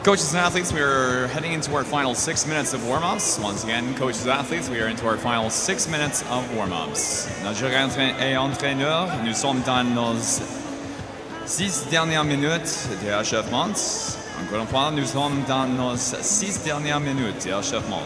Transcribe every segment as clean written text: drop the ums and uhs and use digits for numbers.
Coaches and athletes, we are heading into our final 6 minutes of warm-ups. Once again, coaches and athletes, we are into our final 6 minutes of warm-ups. Notre et entraîneur, nous sommes dans nos 6 dernières minutes d'achèvement. Encore une fois, nous sommes dans nos 6 dernières minutes d'achèvement.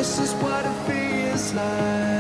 This is what it feels like.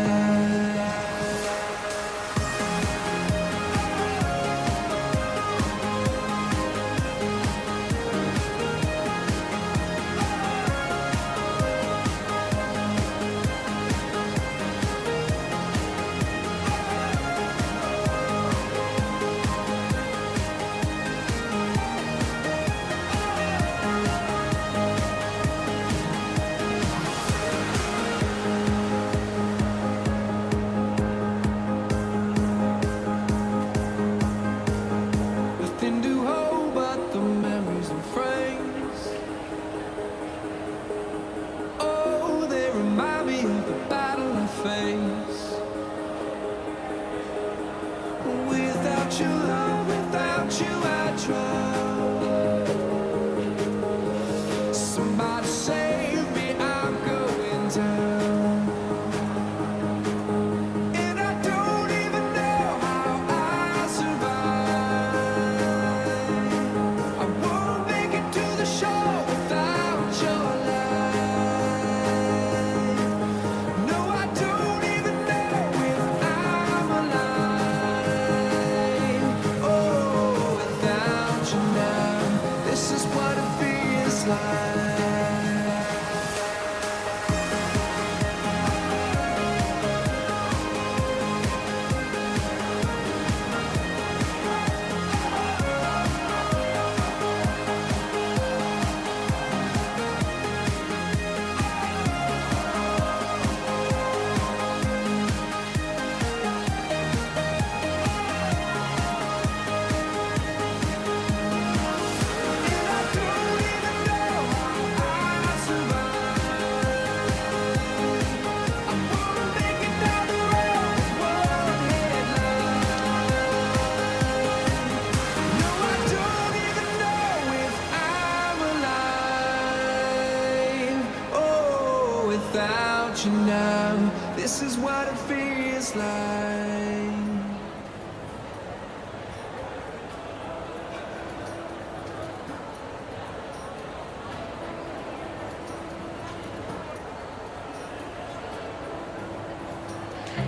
without you now. This is what it feels like.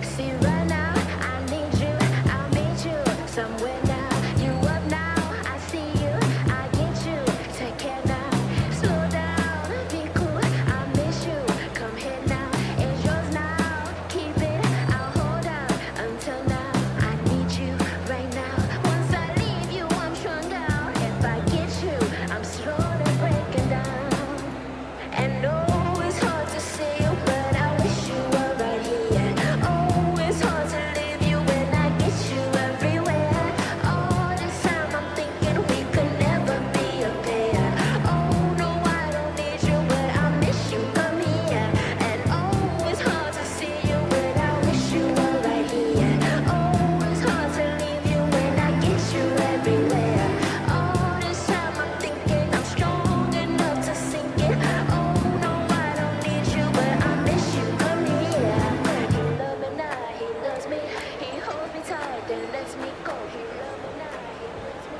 See right now, I need you, I'll meet you somewhere now. You up now, I see you, I get you. Take care now, slow down, be cool. I miss you, come here now. It's yours now, keep it, I'll hold out until now. I need you right now. Once I leave you, I'm strung out. If I get you, I'm slowly breaking down. And no, it's hard to see you, but I wish you were right here. Oh, it's hard to leave you when I get you everywhere. All this time I'm thinking we could never be a pair. Oh, no, I don't need you, but I miss you, come here. And oh, it's hard to see you, but I wish you were right here. Oh, it's hard to leave you when I get you everywhere. All this time I'm thinking I'm strong enough to sink it. Oh, no, I don't need you, but I miss you, come here. He loves me now, he loves me. He holds me tight, then lets me go. He loves me now, he loves me.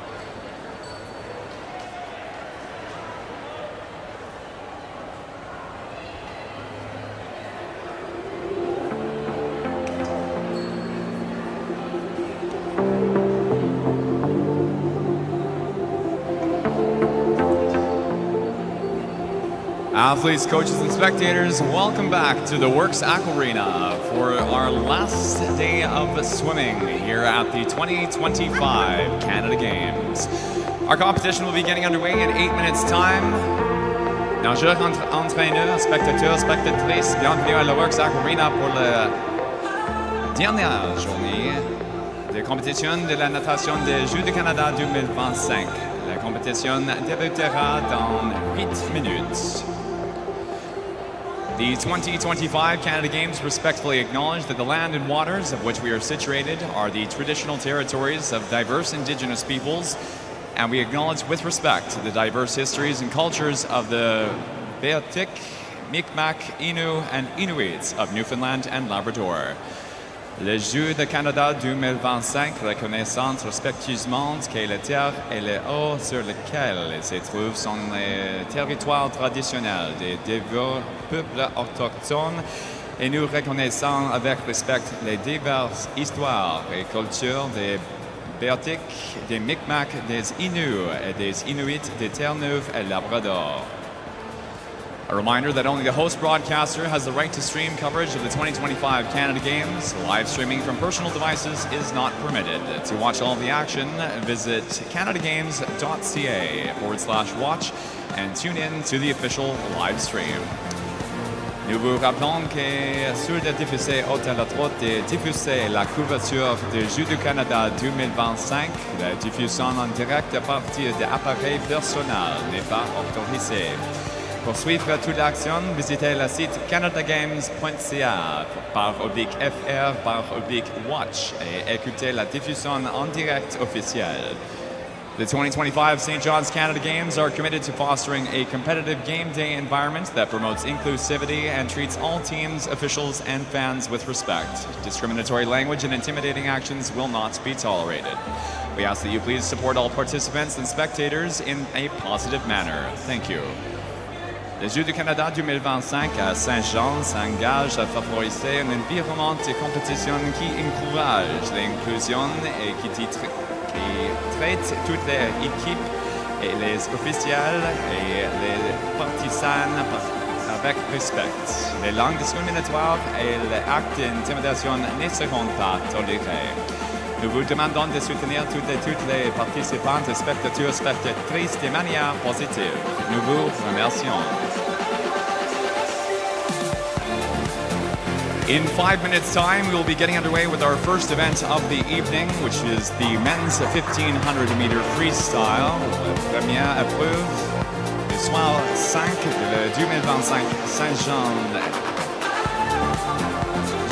Athletes, coaches, and spectators, welcome back to the Works Aquarena for our last day of swimming here at the 2025 Canada Games. Our competition will be getting underway in 8 minutes' time. Nageurs, entraîneurs, spectateurs, spectatrices, bienvenue à la Works Aquarena pour la dernière journée de compétition de la natation des Jeux du Canada 2025. La compétition débutera dans 8 minutes. The 2025 Canada Games respectfully acknowledge that the land and waters of which we are situated are the traditional territories of diverse Indigenous peoples, and we acknowledge with respect the diverse histories and cultures of the Beothuk, Mi'kmaq, Innu, and Inuits of Newfoundland and Labrador. Les Jeux de Canada 2025 reconnaissent respectueusement que la terre et les eaux sur lesquelles se trouvent sont les territoires traditionnels des divers peuples autochtones et nous reconnaissons avec respect les diverses histoires et cultures des Beothuk, des Mi'kmaq, des Innu et des Inuits de Terre-Neuve et Labrador. A reminder that only the host broadcaster has the right to stream coverage of the 2025 Canada Games. Live streaming from personal devices is not permitted. To watch all of the action, visit canadagames.ca/watch and tune in to the official live stream. Nous vous rappelons que sur le diffusé Hôtel-à-Droite est diffusée la couverture des Jeux du Canada 2025. La diffusion en direct à partir d'appareils personnels n'est pas autorisée. Pour suivre toute l'action, visitez le site canadagames.ca /FR/watch et écoutez la diffusion en direct officielle. The 2025 St. John's Canada Games are committed to fostering a competitive game day environment that promotes inclusivity and treats all teams, officials, and fans with respect. Discriminatory language and intimidating actions will not be tolerated. We ask that you please support all participants and spectators in a positive manner. Thank you. Les Jeux du Canada 2025 à Saint-Jean s'engagent à favoriser un environnement de compétition qui encourage l'inclusion et qui traite toutes les équipes et les officiels et les partisans avec respect. Les langues discriminatoires et les actes d'intimidation ne seront pas tolérés. Nous vous demandons de soutenir toutes les participantes et spectateurs spectatrices de manière positive. Nous vous remercions. In 5 minutes' time, we will be getting underway with our first event of the evening, which is the men's 1500-meter freestyle. La première épreuve du soir 5 de 2025 Saint-Jean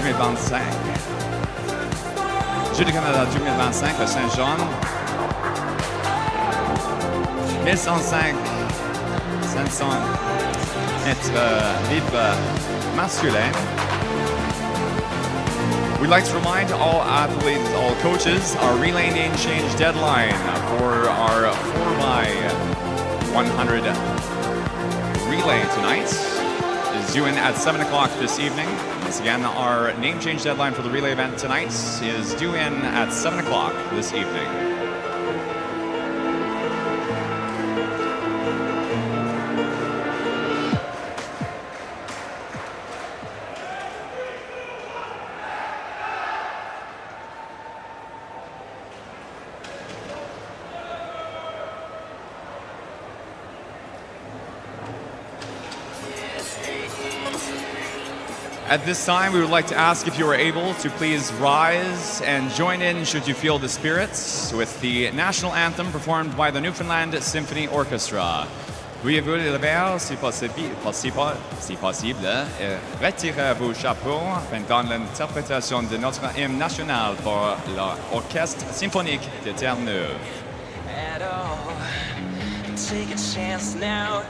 2025. Jeux du Canada 2025 à Saint-Jean. 1105 500 mètres libres. masculin. We'd like to remind all athletes, all coaches, our relay name change deadline for our 4x100 relay tonight is due in at 7 o'clock this evening. Once again, our name change deadline for the relay event tonight is due in at 7 o'clock this evening. At this time, we would like to ask if you are able to please rise and join in, should you feel the spirits, with the national anthem performed by the Newfoundland Symphony Orchestra. Veuillez-vous lever, si possible, et retirer vos chapeaux pendant l'interprétation de notre hymne national par l'Orchestre symphonique de Terre-Neuve. At all. Take a chance now.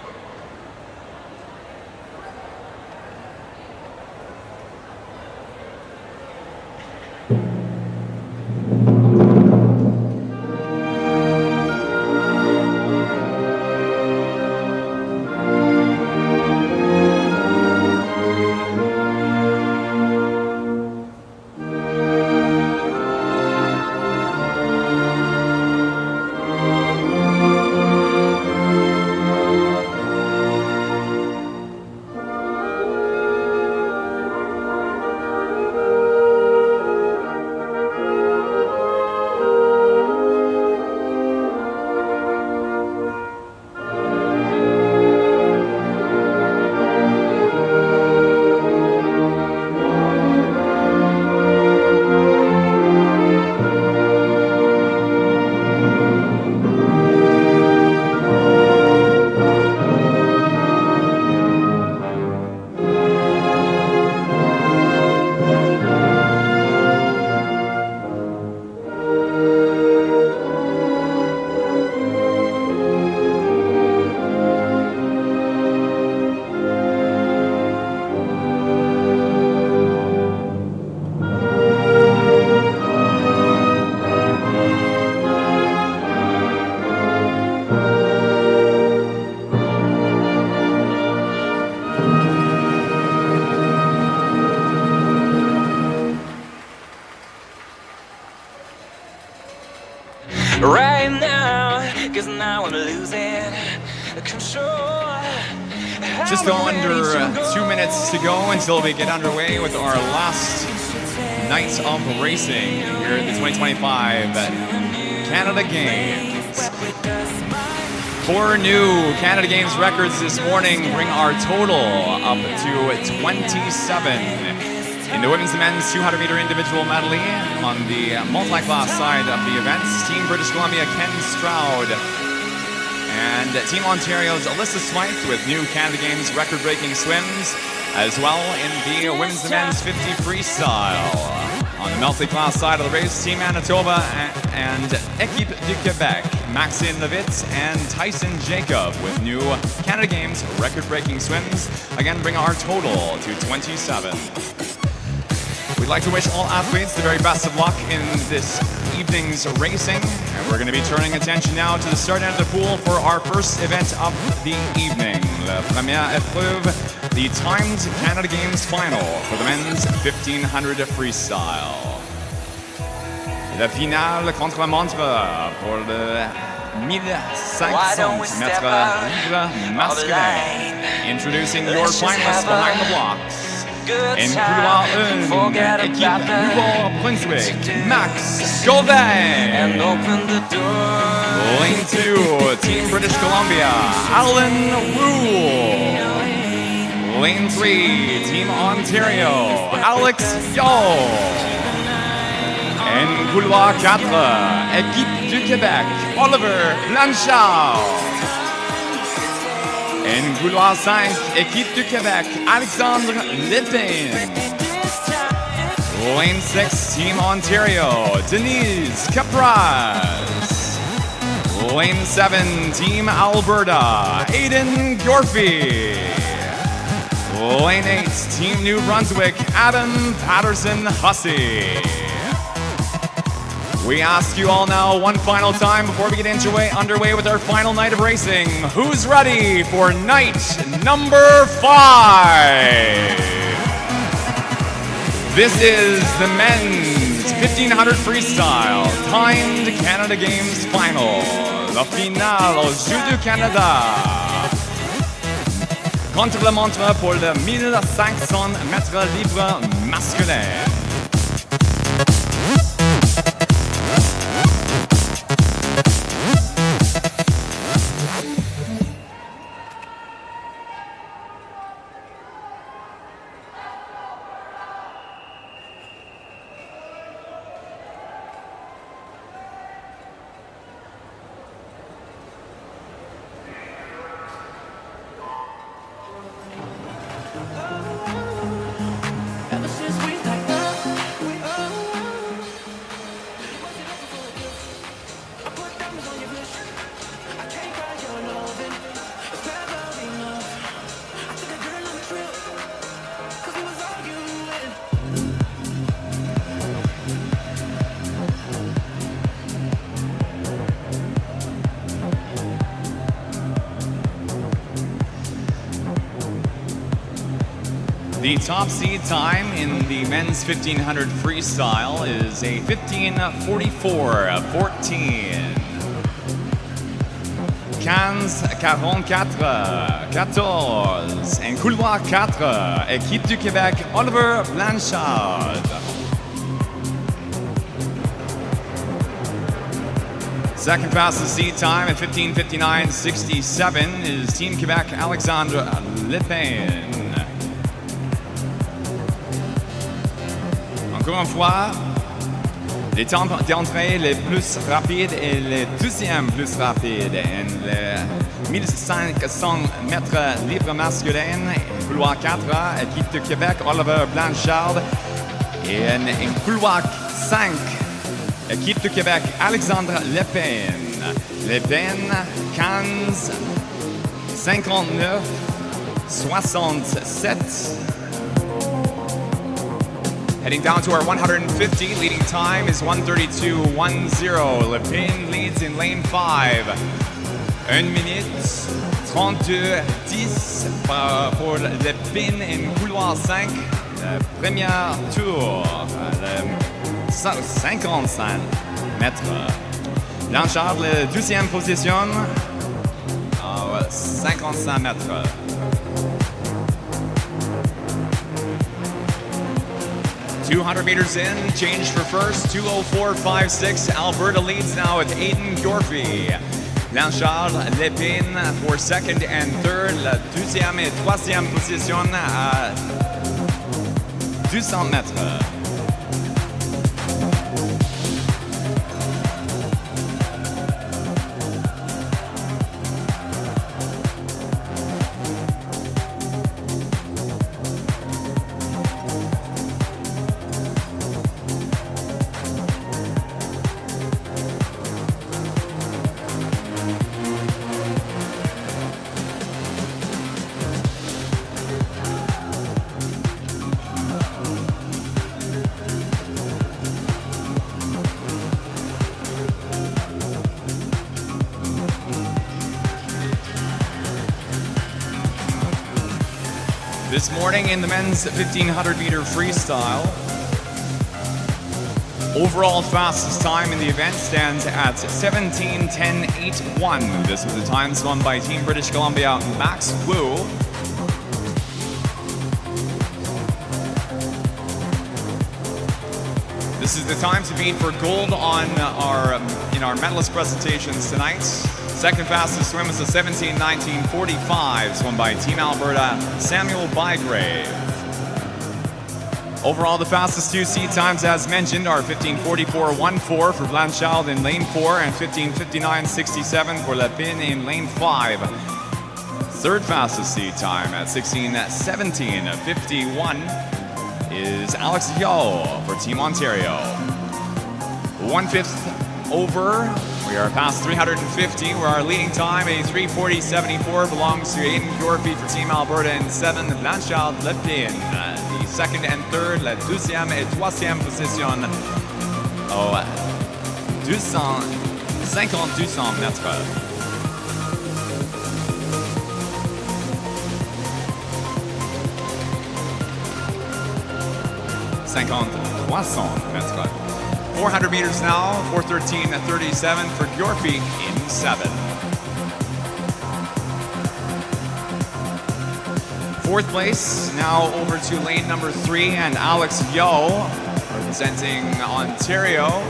Right now, 'cause now I'm losing control. Just under 2 minutes to go until we get underway with our last night of racing here at the 2025 Canada Games. 4 new Canada Games records this morning bring our total up to 27. In the women's and men's 200-meter individual medley on the multi-class side of the events, Team British Columbia Ken Stroud and Team Ontario's Alyssa Smythe with new Canada Games record-breaking swims, as well in the women's and men's 50 freestyle. On the multi-class side of the race, Team Manitoba and Équipe du Québec, Maxine Levitt and Tyson Jacob with new Canada Games record-breaking swims, again bring our total to 27. We'd like to wish all athletes the very best of luck in this evening's racing. And we're going to be turning attention now to the start end of the pool for our first event of the evening. La première épreuve, the timed Canada Games final for the men's 1500 freestyle. La finale contre-la-montre pour le 1500 mètres libre masculin. Introducing your finalists behind the blocks. En couloir 1, équipe Nouveau-Brunswick, Max Gauvin. Lane 2, Team British Columbia, Alan Rule. Lane 3, Team Ontario, Alex Yaw. En couloir 4, équipe du Québec, Oliver Blanchard. En couloir 5, équipe du Québec, Alexandre Lépin. Lane 6, Team Ontario, Denise Capraz. Lane 7, Team Alberta, Aiden Gorfie. Lane 8, Team New Brunswick, Adam Patterson-Hussey. We ask you all now one final time before we get underway with our final night of racing. Who's ready for night number 5? This is the men's 1500 freestyle timed Canada Games final. La finale au Jeux du Canada. Contre-la-montre pour le 1500 mètres libre masculin. The top seed time in the men's 1500 freestyle is a 15:44.14. 15:44.14. En couloir 4, équipe du Québec, Oliver Blanchard. Second fastest seed time at 15:59.67 is Team Quebec, Alexandre Lepin. Encore une fois, les temps d'entrée les plus rapides et les deuxièmes plus rapides. En le 1500 mètres libre masculin, couloir 4, équipe de Québec, Oliver Blanchard. Et en couloir 5, équipe de Québec, Alexandre Lepin. Lepin, 15:59.67. Heading down to our 150, leading time is 1:32.10. Lepin leads in lane 5. 1 minute 32.10 pour Lepin in couloir 5. Le premier tour, le 55 mètres. Blanchard, la deuxième position, 55 mètres. $200 meters in, change for first, 2:04.56. Alberta leads now with Aiden Dorfy. Blanchard, Lepin for second and third. La deuxième et troisième position à 200 mètres. This morning in the men's 1500 meter freestyle, overall fastest time in the event stands at 17:10.81. This was the time swum by Team British Columbia, Max Wu. This is the time to beat for gold on our medalist presentations tonight. Second fastest swim is a 17:19.45, swum by Team Alberta, Samuel Bygrave. Overall, the fastest two seed times, as mentioned, are 15:44.14 for Blanchard in lane 4 and 15:59.67 for Lepin in lane 5. Third fastest seed time at 16:17.51 is Alex Yo for Team Ontario. 1/5 over. We are past 350, where our leading time, a 3:40.74, belongs to Aiden Gorpy for Team Alberta in 7, Blanchard Lepine. The second and third, la deuxième et troisième position au 250 mètres. Mètres. 400 meters now, 4:13.37 for Gorpy in 7. Fourth place, now over to lane number 3, and Alex Yo, representing Ontario.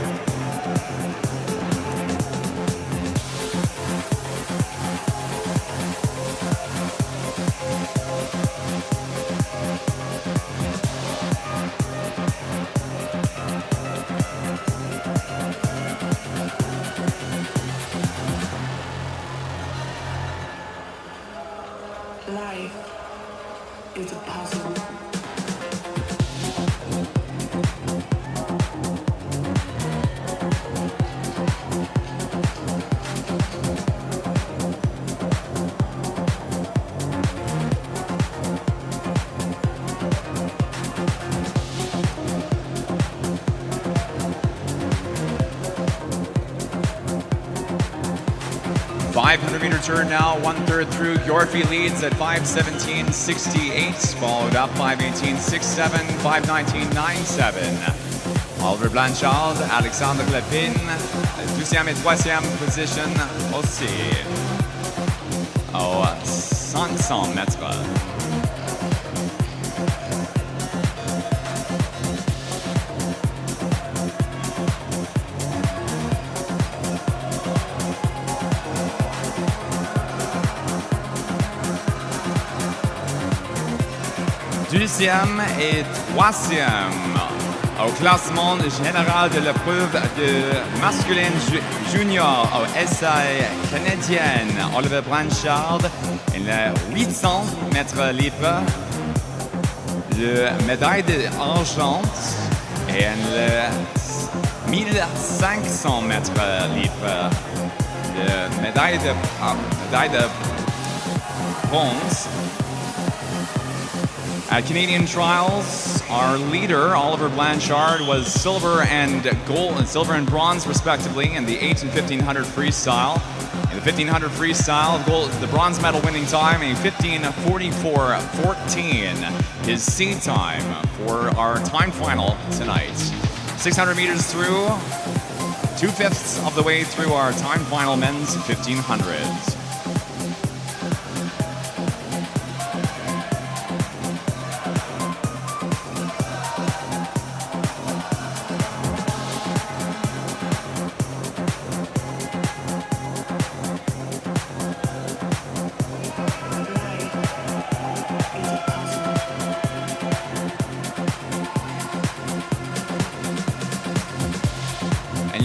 Life is a puzzle. Meter turn now, 1/3 through. Gorpy leads at 5:17.68, followed up 5:18.67, 5:19.97. Oliver Blanchard, Alexandre Lepine, deuxième et troisième position aussi. Au 500 mètres. Deuxième et troisième au classement général de l'épreuve de masculine junior au essai canadienne. Oliver Blanchard et le 800 mètres libre, le médaille d'argent et le 1500 mètres libre, le médaille de bronze. At Canadian trials, our leader, Oliver Blanchard, was silver and bronze, respectively, in the 8 and 1500 freestyle. In the 1500 freestyle, the bronze medal winning time, a 15:44.14, his seed time for our time final tonight. 600 meters through, 2/5 of the way through our time final men's 1500s.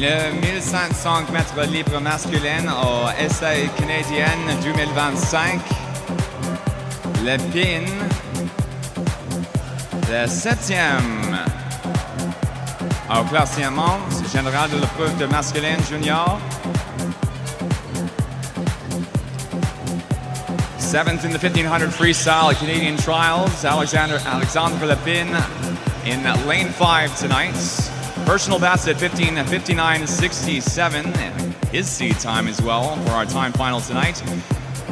Le 1500 mètres libre masculin au essai canadienne 2025. Lepine, le 7e au classement général de l'épreuve de masculin junior. 7th in the 1500 freestyle at Canadian trials. Alexandre Lepine in lane 5 tonight. Personal best at 15:59.67, and his seed time as well for our time final tonight.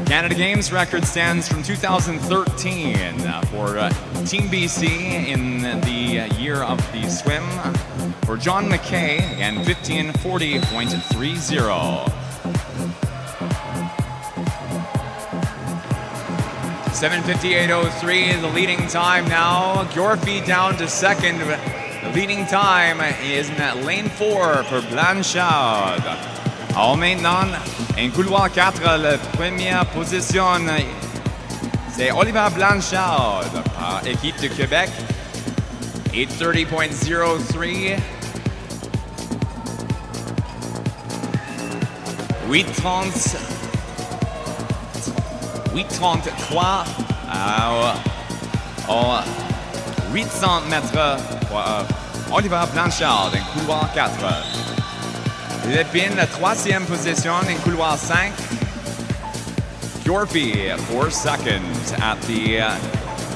Canada Games record stands from 2013 for Team BC in the year of the swim. For John McKay, again, 15:40.30. 7:58.03, the leading time now. Gorpy down to second. The leading time is in lane 4 for Blanchard. Alors maintenant, en couloir 4, la première position, c'est Oliver Blanchard par équipe de Québec. 8:30.03. 8:33 au 800 mètres pour Oliver Blanchard en couloir 4. Lepine, la troisième position in couloir 5. Yorfie, 4 seconds at the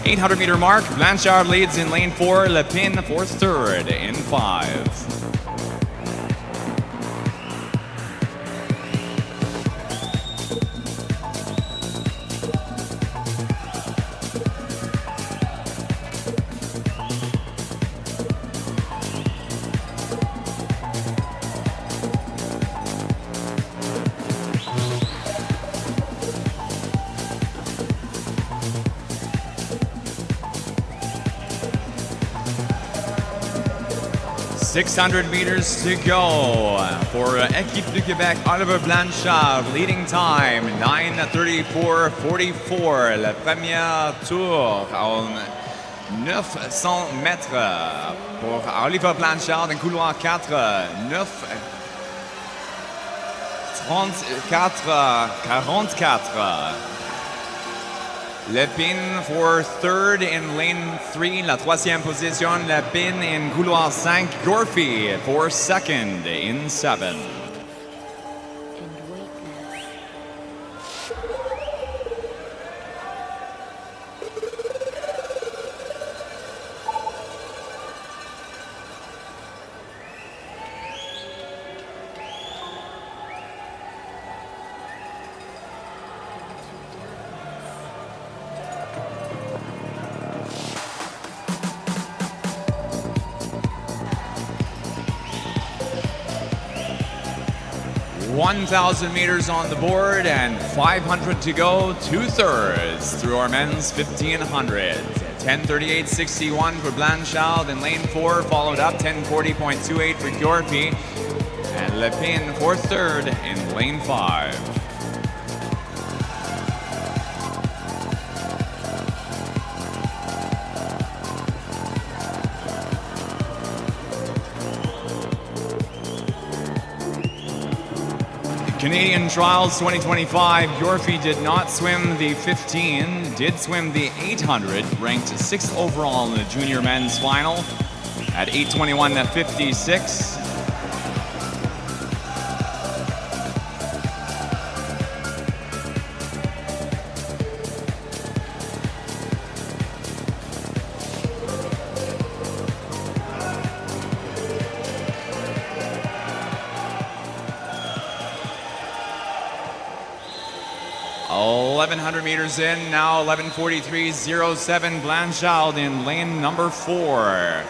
800-meter mark. Blanchard leads in lane 4. Lepine for third in 5. 600 meters to go for Équipe du Québec. Oliver Blanchard leading time 9:34.44. Le premier tour en 900 mètres pour Oliver Blanchard en couloir 4. 9:34.44. Lepine for third in lane 3, la troisième position. Lepine in couloir 5. Yorfie for second in 7. $1,000 meters on the board and 500 to go, 2/3 through our men's 1500. 10:38.61 for Blanchard in lane 4, followed up 10:40.28 for Yorfie, and Lepine for third in lane 5. Canadian Trials 2025, Yorfie did not swim the 15, did swim the 800, ranked 6th overall in the junior men's final at 8:21.56. $1,100 meters in, now 11:43.07. Blanchard in lane number 4.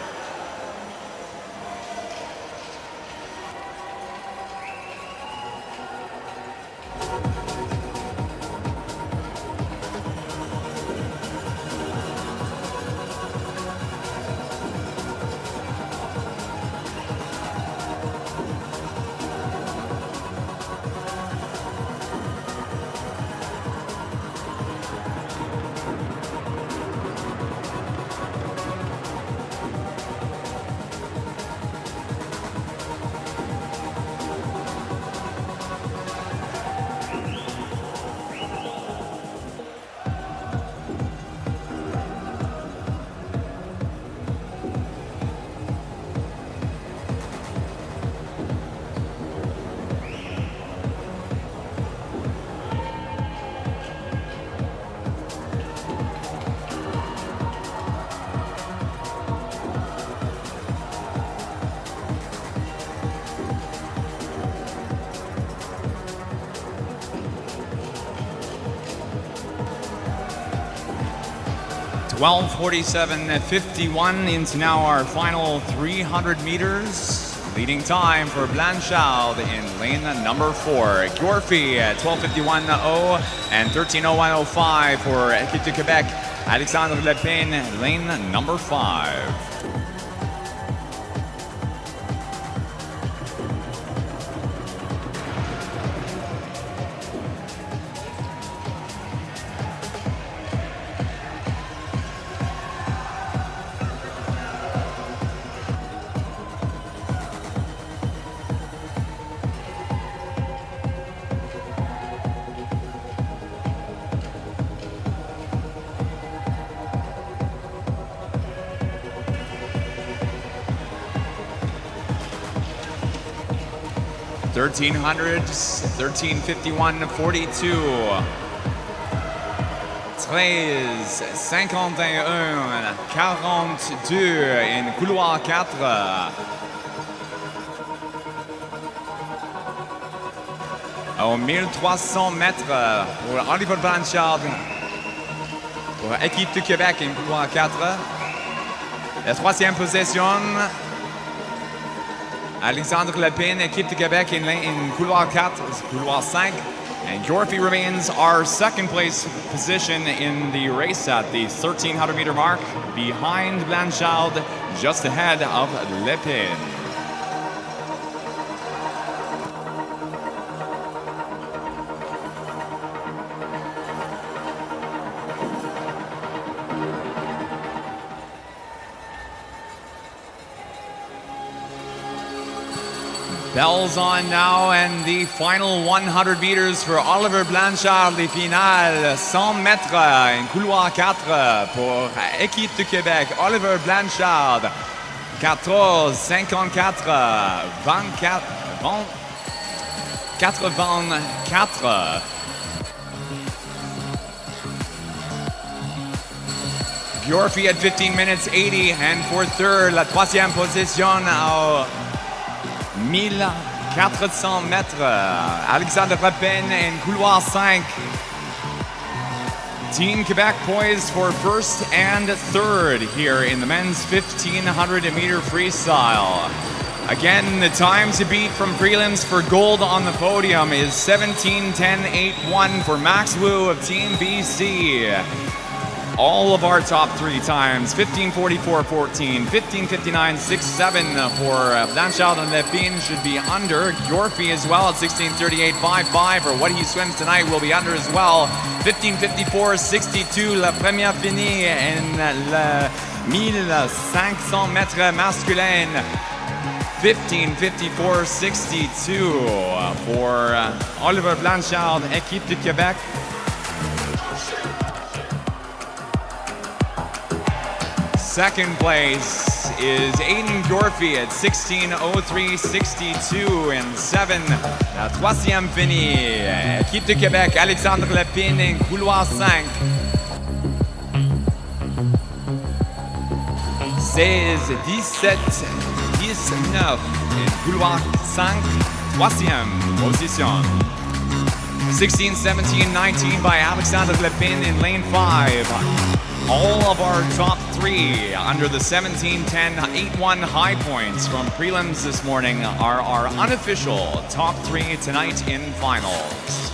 $12:47.51 into now our final 300 meters. Leading time for Blanchard in lane number 4. Yorfie at 12:51.0 and 13:01.05 for Équipe du Québec. Alexandre Lepine, lane number 5. 1300s, 1351, 42. 13, 51, 42 in couloir 4. Aux 1300 mètres pour Oliver Blanchard pour équipe du Québec en couloir 4. La troisième position, Alexandre Lepine, équipe du Québec in couloir 4, couloir 5. And Yorfie remains our second place position in the race at the 1300 meter mark, behind Blanchard, just ahead of Lepine. Bells on now, and the final 100 meters for Oliver Blanchard, les finales 100 mètres en couloir 4 pour équipe du Québec. Oliver Blanchard, 14, 54, 24, 84. Yorfie at 15 minutes 80, and for third, la troisième position à 1400 mètres. Alexandre Lepine in couloir 5. Team Quebec poised for first and third here in the men's 1500 meter freestyle. Again, the time to beat from prelims for gold on the podium is 17:10.81 for Max Wu of Team BC. All of our top three times, 15:44.14, 15:59.67 for Blanchard and Lepine should be under. Yorfie as well at 16:38.55, or what he swims tonight will be under as well. 15:54.62, la première finie in le 1500 mètres masculin. 15:54.62 for Oliver Blanchard, équipe du Québec. Second place is Aiden Yorfie at 16:03.62 and 7. La troisième finie, équipe de Québec, Alexandre Lepine in couloir 5. 16, 17, 19 in couloir 5, troisième position. 16, 17, 19 by Alexandre Lepine in lane 5. All of our top three under the 17:10.81 high points from prelims this morning are our unofficial top three tonight in finals.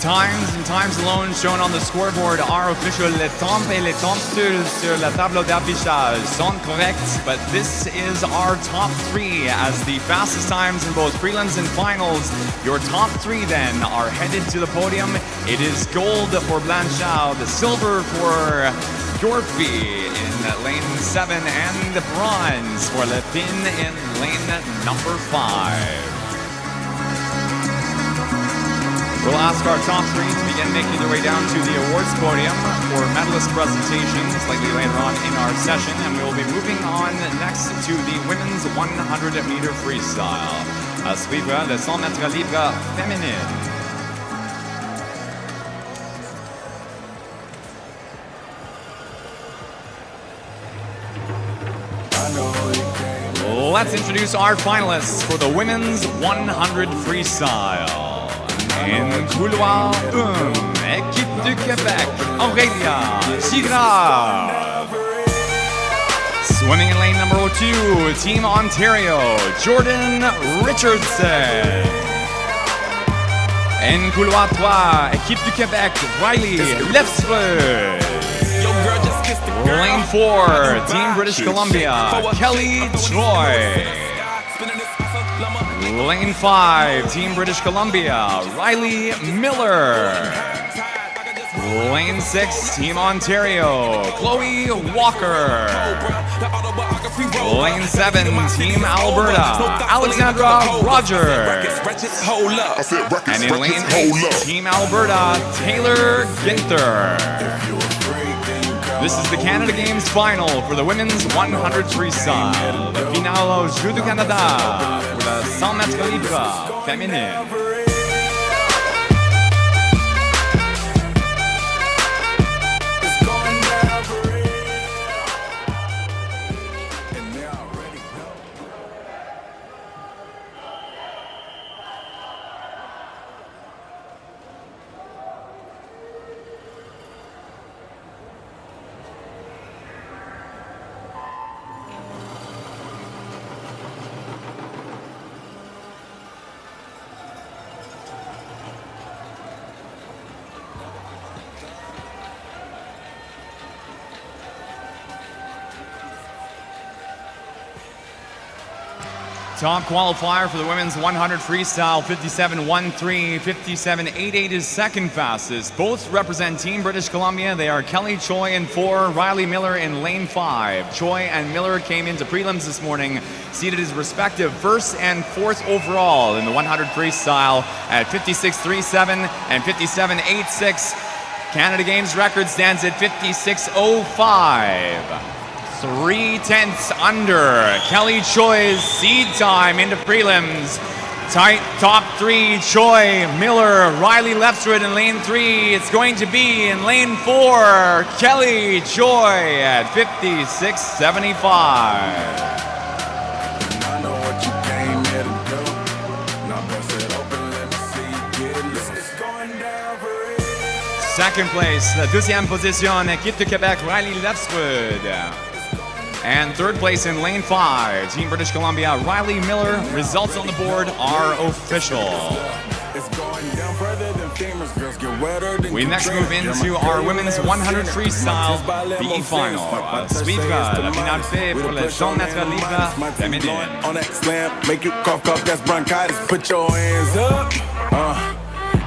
Times and times alone shown on the scoreboard are official. Les temps et les temps sur la tableau d'affichage sont corrects, but this is our top three as the fastest times in both prelims and finals. Your top three then are headed to the podium. It is gold for Blanchard, silver for Yorfie in lane 7, and bronze for Lepine in lane number 5. We'll ask our top three to begin making their way down to the awards podium for medalist presentations slightly later on in our session, and we will be moving on next to the women's 100 meter freestyle. À suivre le 100 mètres libre féminine. let's introduce our finalists for the women's 100 freestyle. In couloir 1, équipe du Québec, Aurélia Girard. Swimming in lane number 2, Team Ontario, Jordan Richardson. In couloir 3, équipe du Québec, Riley Lefsrud. Lane 4, Team British Columbia, Kelly Troy. Lane 5, Team British Columbia, Riley Miller. Lane 6, Team Ontario, Chloe Walker. Lane 7, Team Alberta, Alexandra Rogers. And in lane 8, Team Alberta, Taylor Ginther. This is the Canada Games final for the women's 100 freestyle. Le final au Jeux du Canada pour la 100 mètres libre féminine. Top qualifier for the women's 100 freestyle, 57.13, 57.88 is second fastest. Both represent Team British Columbia. They are Kelly Choi in 4, Riley Miller in lane 5. Choi and Miller came into prelims this morning, seated as respective first and fourth overall in the 100 freestyle at 56.37 and 57.86. Canada Games record stands at 56.05. 3/10 under Kelly Choi's seed time into prelims. Tight top 3, Choi, Miller, Riley Lefsrud in lane 3. It's going to be in lane 4, Kelly Choi at 56.75. Second place, la deuxième position, équipe de Québec, Riley Lefsrud. And third place in lane 5, Team British Columbia, Riley Miller. Results on the board are official. We next move into our women's 100 freestyle B final. Suivra la finale fait pour les 100 mètres libres féminines. Make you cough, that's bronchitis. Put your hands up.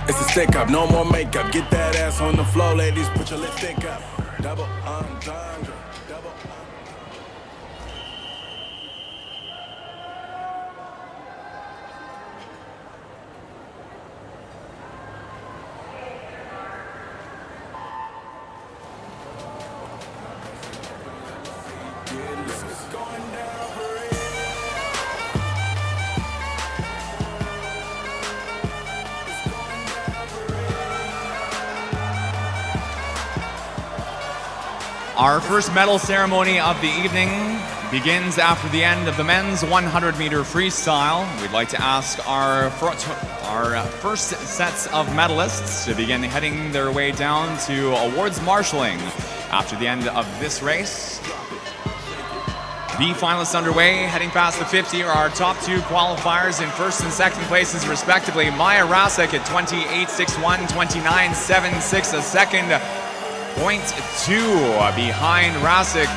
It's a stick up, no more makeup. Get that ass on the floor, ladies. Put your lipstick up. Double entendre. Our first medal ceremony of the evening begins after the end of the men's 100-meter freestyle. We'd like to ask our first sets of medalists to begin heading their way down to awards marshalling after the end of this race. B finalists underway, heading past the 50 are our top 2 qualifiers in first and second places respectively. Maya Rasek at 28.61, 29.76 a second. 0.2 behind Rasek.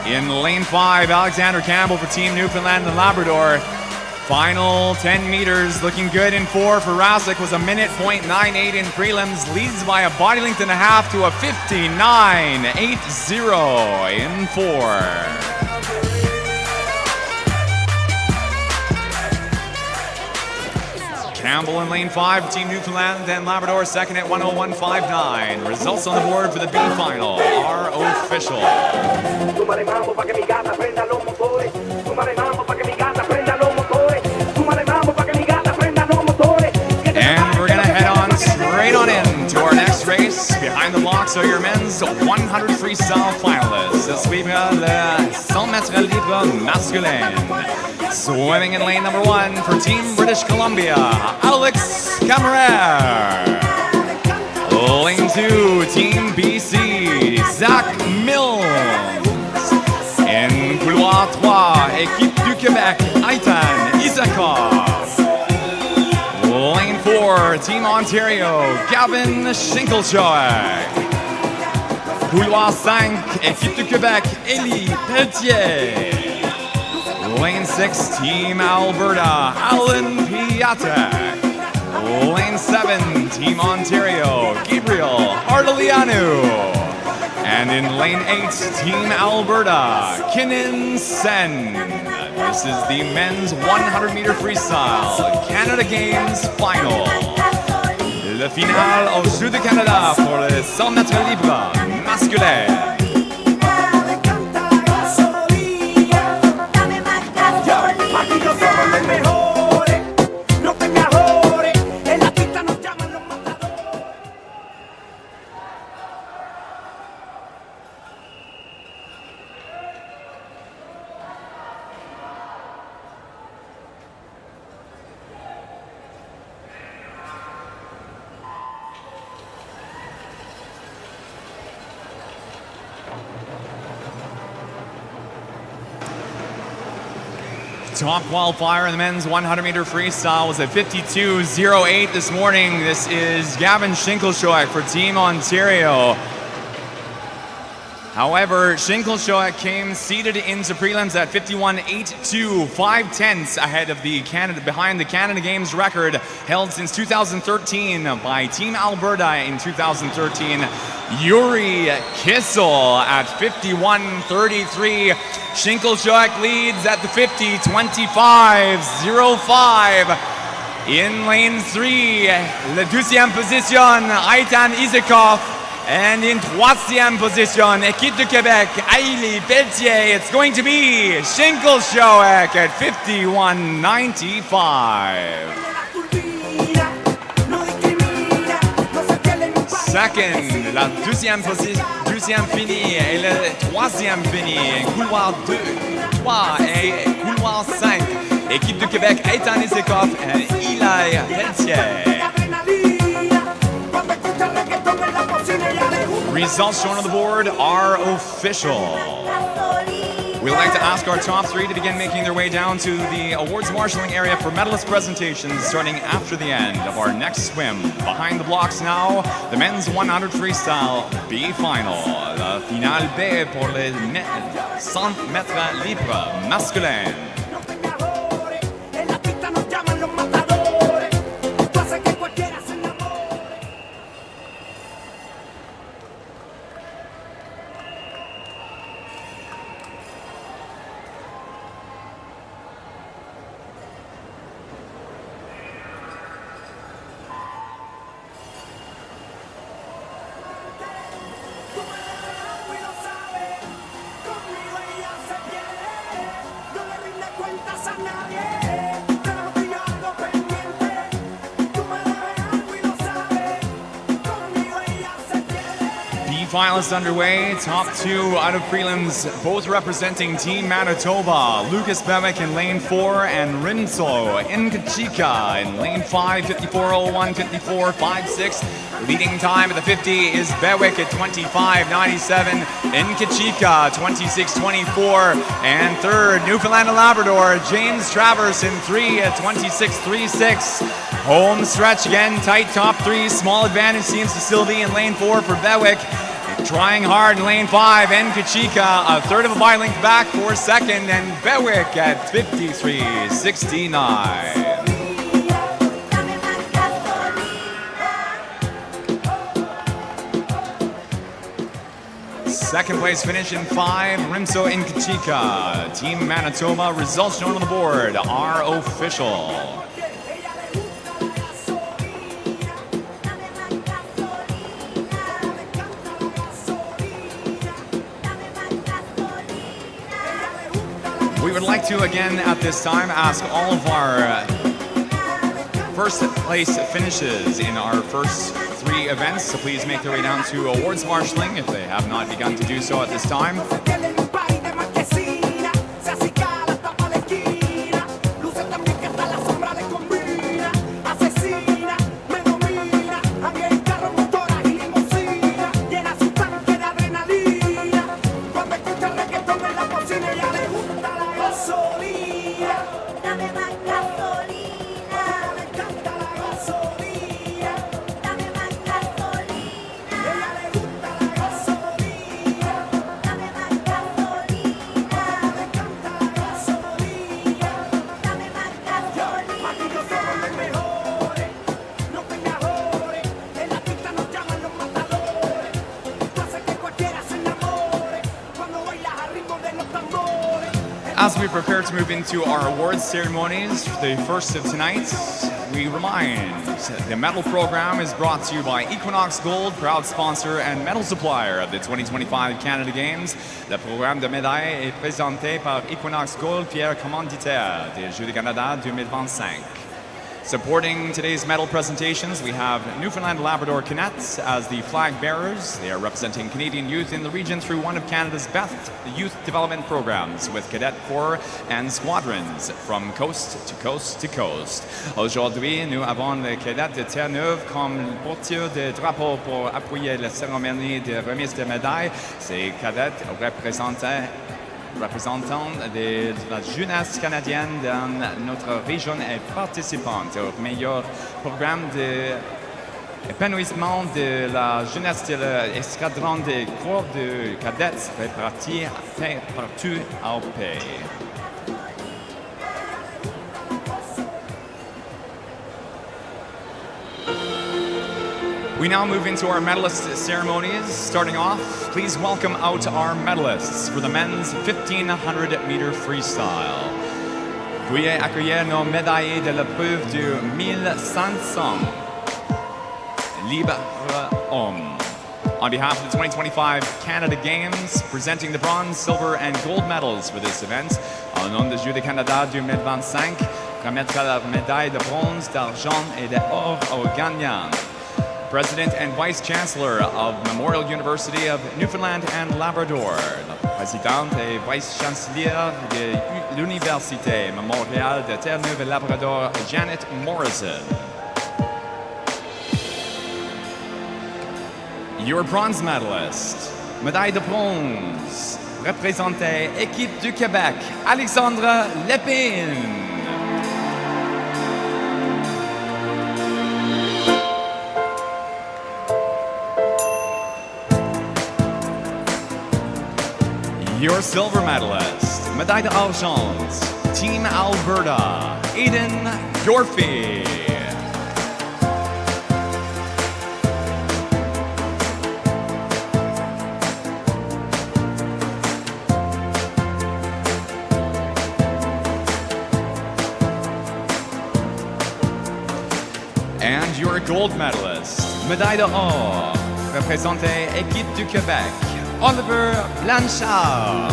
In lane 5, Alexander Campbell for Team Newfoundland and Labrador. Final 10 meters looking good in 4 for Rasek was a minute .98 in prelims. Leads by a body length and a half to a 59.80 in 4. Campbell in lane 5, Team Newfoundland and Labrador, second at 1:01.59. Results on the board for the B final are official. And we're gonna head on straight on in to our next race behind the blocks. So your men's 100 freestyle finalists. À suivre le 100 mètres libre masculin. Swimming in lane number 1 for Team British Columbia, Alex Cameron. Lane 2, Team BC, Zach Mills. In couloir 3, équipe du Québec, Aitan Isakov. Lane 4, Team Ontario, Gavin Shinkleshoek. Couloir 5, équipe du Québec, Élie Pelletier. Lane 6, Team Alberta, Alan Piatek. Lane 7, Team Ontario, Gabriel Ardelianu. And in lane 8, Team Alberta, Kinnan Sen. This is the men's 100-meter freestyle Canada Games final. Le final au Jeux du Canada pour le 100 mètres libre masculin. Top qualifier in the men's 100-meter freestyle was at 52.08 this morning. This is Gavin Shinkleshoek for Team Ontario. However, Shinkleshoek came seated into prelims at 51.82, 5/10 ahead of behind the Canada Games record held since 2013 by Team Alberta in 2013. Yuri Kissel at 51.33. Shinkleshoek leads at the 50, 25.05. In lane 3, la 12e position, Aitan Isakov. And in 3e position, équipe de Québec, Ailey Pelletier. It's going to be Shinkleshoek at 51.95. Second, la 12e fini et le 3e fini. Couloir 2, 3 et couloir 5. Équipe de Québec, Aitan Isakov and Eli Pelletier. Results shown on the board are official. We'd like to ask our top 3 to begin making their way down to the awards marshalling area for medalist presentations starting after the end of our next swim. Behind the blocks now, the men's 100 freestyle B final. La finale B pour les 100 mètres libre masculin. Finalists underway. Top 2 out of prelims, both representing Team Manitoba. Lucas Bewick in lane 4 and Rinso Nkachika in lane 5, 54.01, 54.56. Leading time at the 50 is Bewick at 25.97. Nkachika 26.24. And third, Newfoundland and Labrador, James Travers in 3 at 26.36. Home stretch again, tight top 3. Small advantage seems to still be in lane 4 for Bewick. Trying hard in lane 5, Nkachika a third of a bike length back for second, and Bewick at 53.69. Second place finish in 5, Rimso Nkachika. Team Manitoba, results shown on the board are official. We would like to again at this time ask all of our first place finishes in our first 3 three events, so please make their way down to awards marshalling if they have not begun to do so at this time. As we prepare to move into our awards ceremonies, the first of tonight, we remind the medal program is brought to you by Equinox Gold, proud sponsor and medal supplier of the 2025 Canada Games. Le programme de médailles est présenté par Equinox Gold, fier commanditaire des Jeux du Canada 2025. Supporting today's medal presentations, we have Newfoundland and Labrador Cadets as the flag bearers. They are representing Canadian youth in the region through one of Canada's best youth development programs with cadet corps and squadrons from coast to coast to coast. Aujourd'hui, nous avons les cadets de Terre-Neuve comme porteurs de drapeau pour appuyer la cérémonie de remise de médailles. Ces cadets représentant de la jeunesse canadienne dans notre région et participant au meilleur programme d'épanouissement de la jeunesse de l'escadron des corps de cadets répartis partout au pays. We now move into our medalist ceremonies. Starting off, please welcome out our medalists for the men's 1500 meter freestyle. Veuillez accueillir nos médaillés de l'épreuve du 1500 libre homme. On behalf of the 2025 Canada Games, presenting the bronze, silver, and gold medals for this event, en nom des Jeux du Canada 2025, remettra la médaille de bronze, d'argent et d'or aux gagnants. President and Vice Chancellor of Memorial University of Newfoundland and Labrador, la présidente et Vice Chancelière de l'Université Memorial de Terre-Neuve et Labrador, Janet Morrison. Your bronze medalist, médaille de bronze, représenté équipe du Québec, Alexandre Lépine. Your silver medalist, médaille d'argent, Team Alberta, Aiden Dorfy. And your gold medalist, médaille d'or, représenté équipe du Québec, Oliver Blanchard.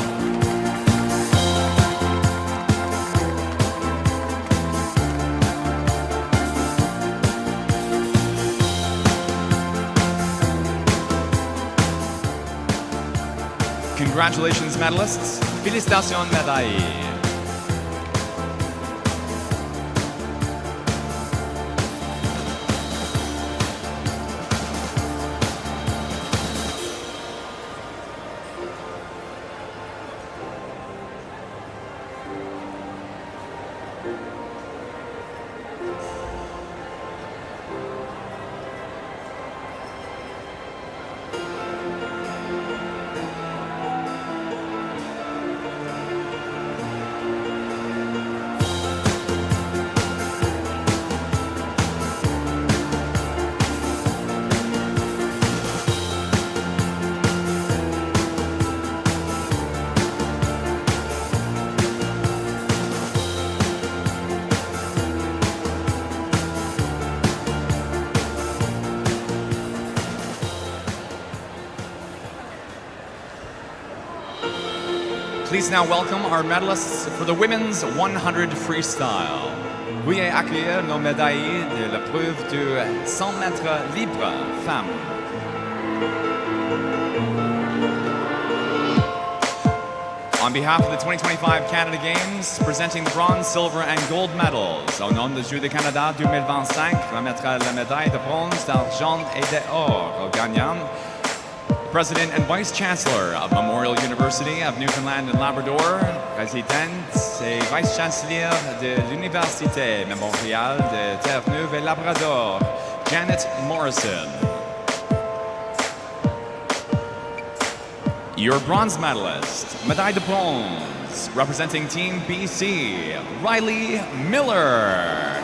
Congratulations, medalists. Félicitations, médaillés. Please now welcome our medalists for the women's 100 freestyle. Veuillez accueillir nos médailles de l'épreuve de 100 mètres libre femmes. On behalf of the 2025 Canada Games, presenting the bronze, silver, and gold medals, au nom du Jeux du Canada 2025, remettra la médaille de bronze, d'argent et d'or aux gagnants. President and Vice Chancellor of Memorial University of Newfoundland and Labrador, Présidente et Vice Chancellor de l'Université Memorial de Terre-Neuve et Labrador, Janet Morrison. Your bronze medalist, médaille de bronze, representing Team BC, Riley Miller.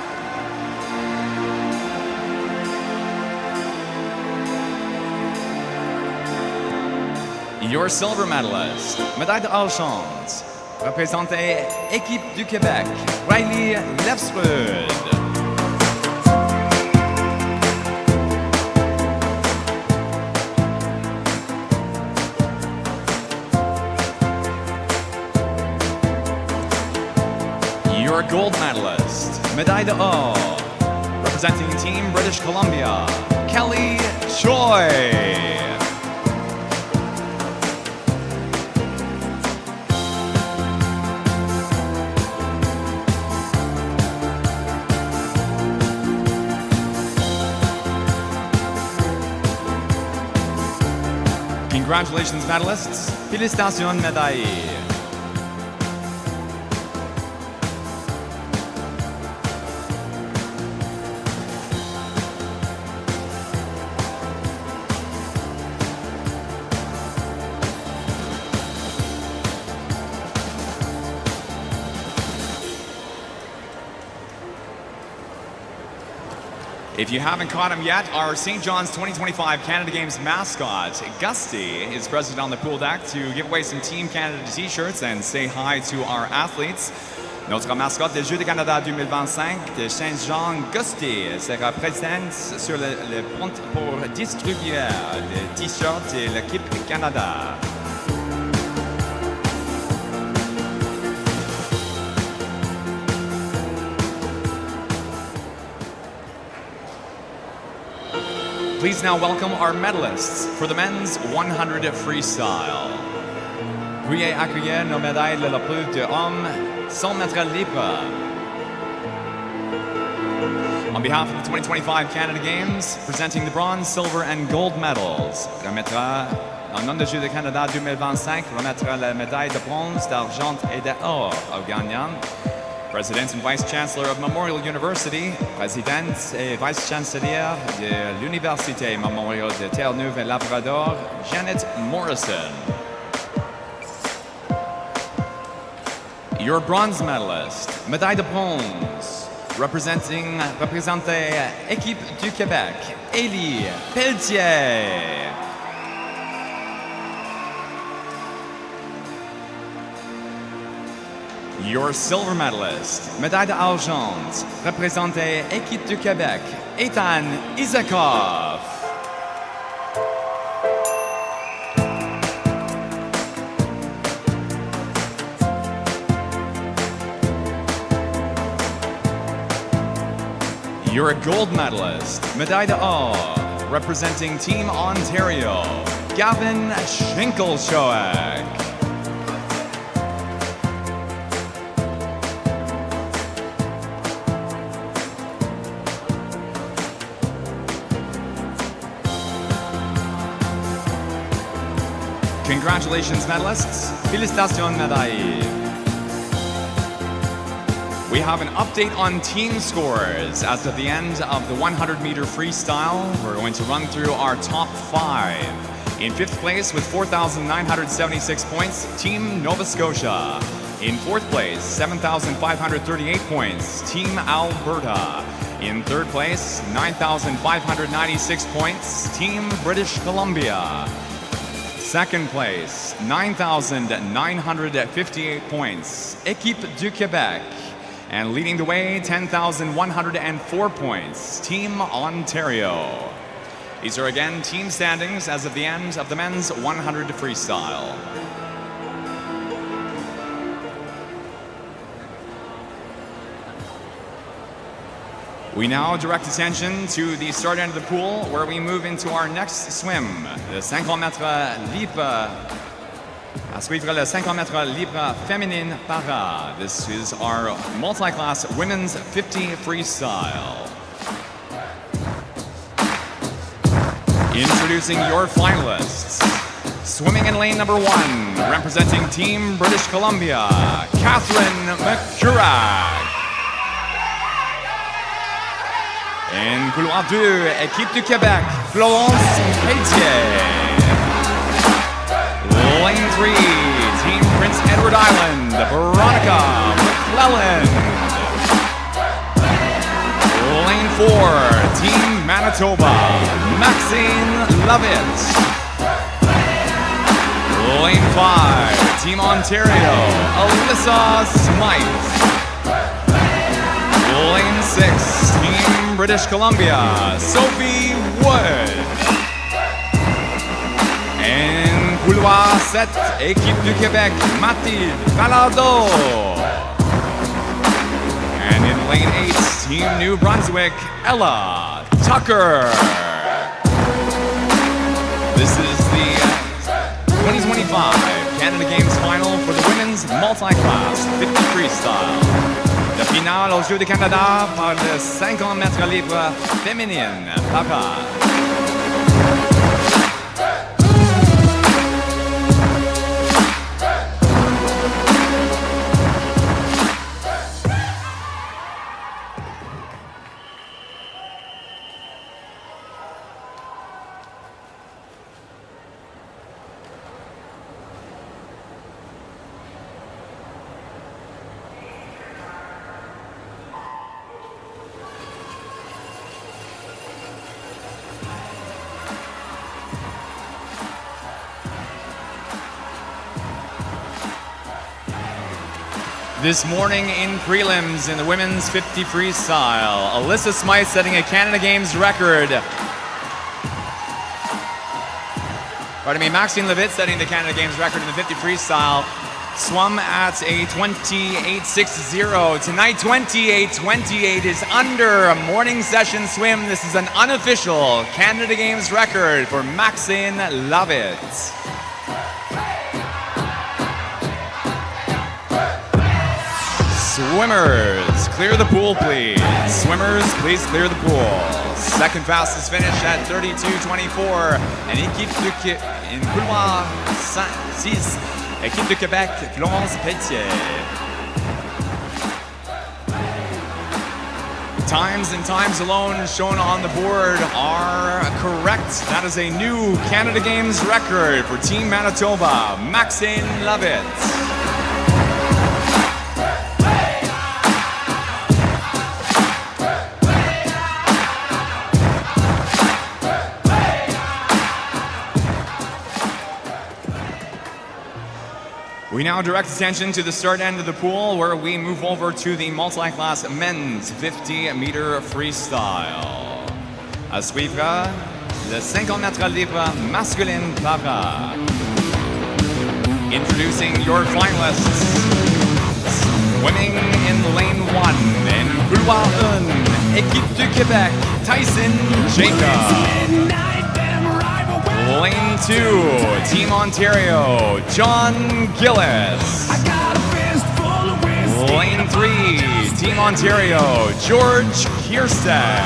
Your silver medalist, médaille d'argent, représenté Équipe du Québec, Riley Lefsrud. Your gold medalist, médaille d'or, representing Team British Columbia, Kelly Choi. Congratulations, medalists. Félicitations, médailles. If you haven't caught him yet, our St. John's 2025 Canada Games mascot, Gusty, is present on the pool deck to give away some Team Canada t-shirts and say hi to our athletes. Notre mascotte des Jeux du Canada 2025 de Saint-Jean, Gusty, sera présente sur le pont pour distribuer les t-shirts de l'équipe Canada. Please now welcome our medalists for the men's 100 freestyle. Veuillez accueillir nos médailles de l'épreuve de hommes 100 mètres libre. On behalf of the 2025 Canada Games, presenting the bronze, silver, and gold medals, remettra, en nom du Jeux du Canada 2025, remettra la médaille de bronze, d'argent et d'or aux gagnants. President and Vice Chancellor of Memorial University, Présidente et Vice Chancellor de l'Université Memorial de Terre-Neuve et Labrador, Janet Morrison. Your bronze medalist, médaille de bronze, représenté Équipe du Québec, Élie Pelletier. Your silver medalist, médaille d'argent, représenté Équipe du Québec, Ethan Isakov. Your gold medalist, médaille d'or, representing Team Ontario, Gavin Schinkelchoek. Congratulations, medalists. Félicitations, médailles. We have an update on team scores as of the end of the 100-meter freestyle. We're going to run through our top 5. In 5th place with 4,976 points, Team Nova Scotia. In 4th place, 7,538 points, Team Alberta. In 3rd place, 9,596 points, Team British Columbia. 2nd place, 9,958 points, Équipe du Québec. And leading the way, 10,104 points, Team Ontario. These are again team standings as of the end of the men's 100 freestyle. We now direct attention to the start end of the pool where we move into our next swim, the 50 mètres libre. À suivre le 50 mètres libre féminine para. This is our multi-class women's 50 freestyle. Introducing your finalists. Swimming in lane number 1, representing Team British Columbia, Catherine McCurrack. In couloir 2, équipe du Québec, Florence Pelletier. Lane 3, Team Prince Edward Island, Veronica McClellan. Lane 4, Team Manitoba, Maxine Lovett. Lane 5, Team Ontario, Alyssa Smythe. Lane 6, Team British Columbia, Sophie Wood. En couloir 7, équipe du Québec, Mathilde Palado. And in lane 8, Team New Brunswick, Ella Tucker. This is the 2025 Canada Games Final for the women's multi-class 50 freestyle. La finale aux Jeux du Canada par le 50 mètres libre féminine para. This morning in prelims in the women's 50 freestyle, Alyssa Smythe setting a Canada Games record. Pardon me, Maxine Levitt setting the Canada Games record in the 50 freestyle. Swum at a 28.60. Tonight, 28.28 is under a morning session swim. This is an unofficial Canada Games record for Maxine Levitt. Swimmers, clear the pool, please. Swimmers, please clear the pool. Second fastest finish at 32.24. And in couloir 6, équipe de Québec, Florence Pelletier. Times and times alone shown on the board are correct. That is a new Canada Games record for Team Manitoba, Maxine Levitt. We now direct attention to the start end of the pool where we move over to the multi-class men's 50-meter freestyle. À suivre, le 50 mètres libre masculine para. Introducing your finalists. Swimming in lane 1, in couloir 1, équipe du Québec, Tyson Jacob. Lane 2, Team Ontario, John Gillis. Lane 3, Team Ontario, George Kierstead.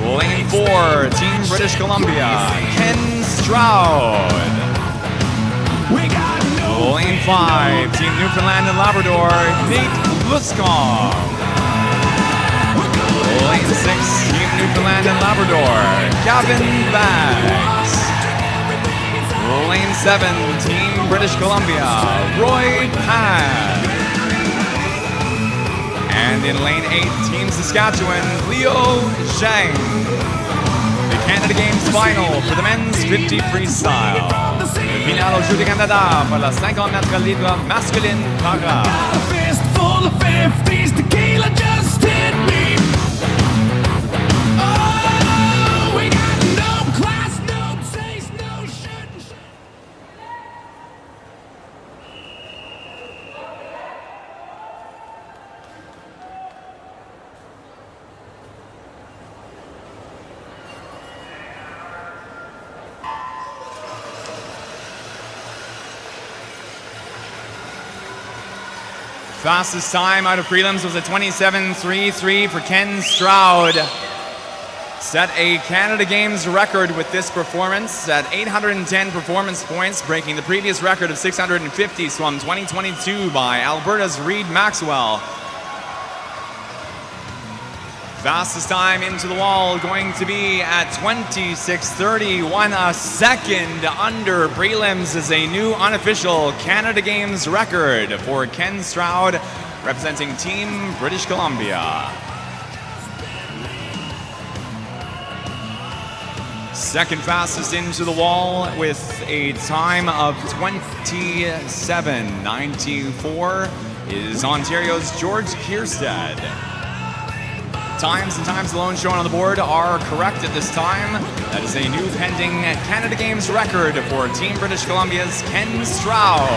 Lane 4, Team British Columbia, Ken Stroud. Lane 5, Team Newfoundland and Labrador, Nate Luscombe. Lane 6, Team Newfoundland and Labrador, Gavin Baggs. Lane 7, Team British Columbia, Roy Pan. And in lane 8, Team Saskatchewan, Leo Zhang. The Canada Games Final for the men's 50 freestyle. Le final aux Jeux du Canada pour la 50 mètres libre masculine para. Fastest time out of prelims was a 27.33 for Ken Stroud. Set a Canada Games record with this performance at 810 performance points, breaking the previous record of 650 swum 2022 by Alberta's Reed Maxwell. Fastest time into the wall going to be at 26.31, a second under prelims, is a new unofficial Canada Games record for Ken Stroud, representing Team British Columbia. Second fastest into the wall with a time of 27.94 is Ontario's George Kierstead. Times and times alone shown on the board are correct at this time. That is a new pending Canada Games record for Team British Columbia's Ken Stroud.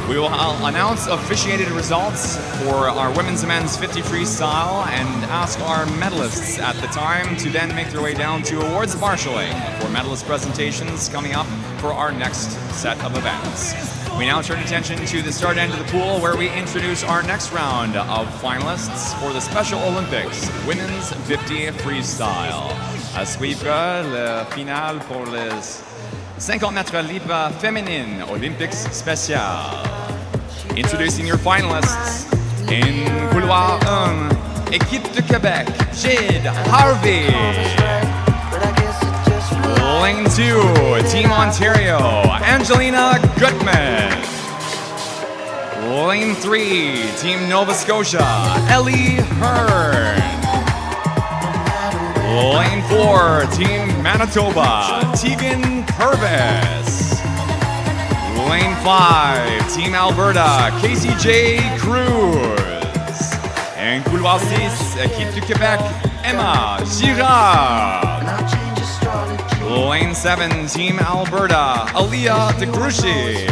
We will announce officiated results for our women's and men's 50 freestyle and ask our medalists at the time to then make their way down to awards marshalling for medalist presentations coming up for our next set of events. We now turn attention to the start end of the pool, where we introduce our next round of finalists for the Special Olympics Women's 50 Freestyle. À suivre le final pour les 50 mètres libres féminines Olympics spécial. Introducing your finalists in couloir 1, équipe de Québec, Jade Harvey. Lane 2, Team Ontario, Angelina Gutman. Lane 3, Team Nova Scotia, Ellie Hearn. Lane 4, Team Manitoba, Tegan Purvis. Lane 5, Team Alberta, Casey J. Cruz. And couloir 6, équipe du Québec, Emma Girard. Lane 7, Team Alberta, Aaliyah DeGruchy.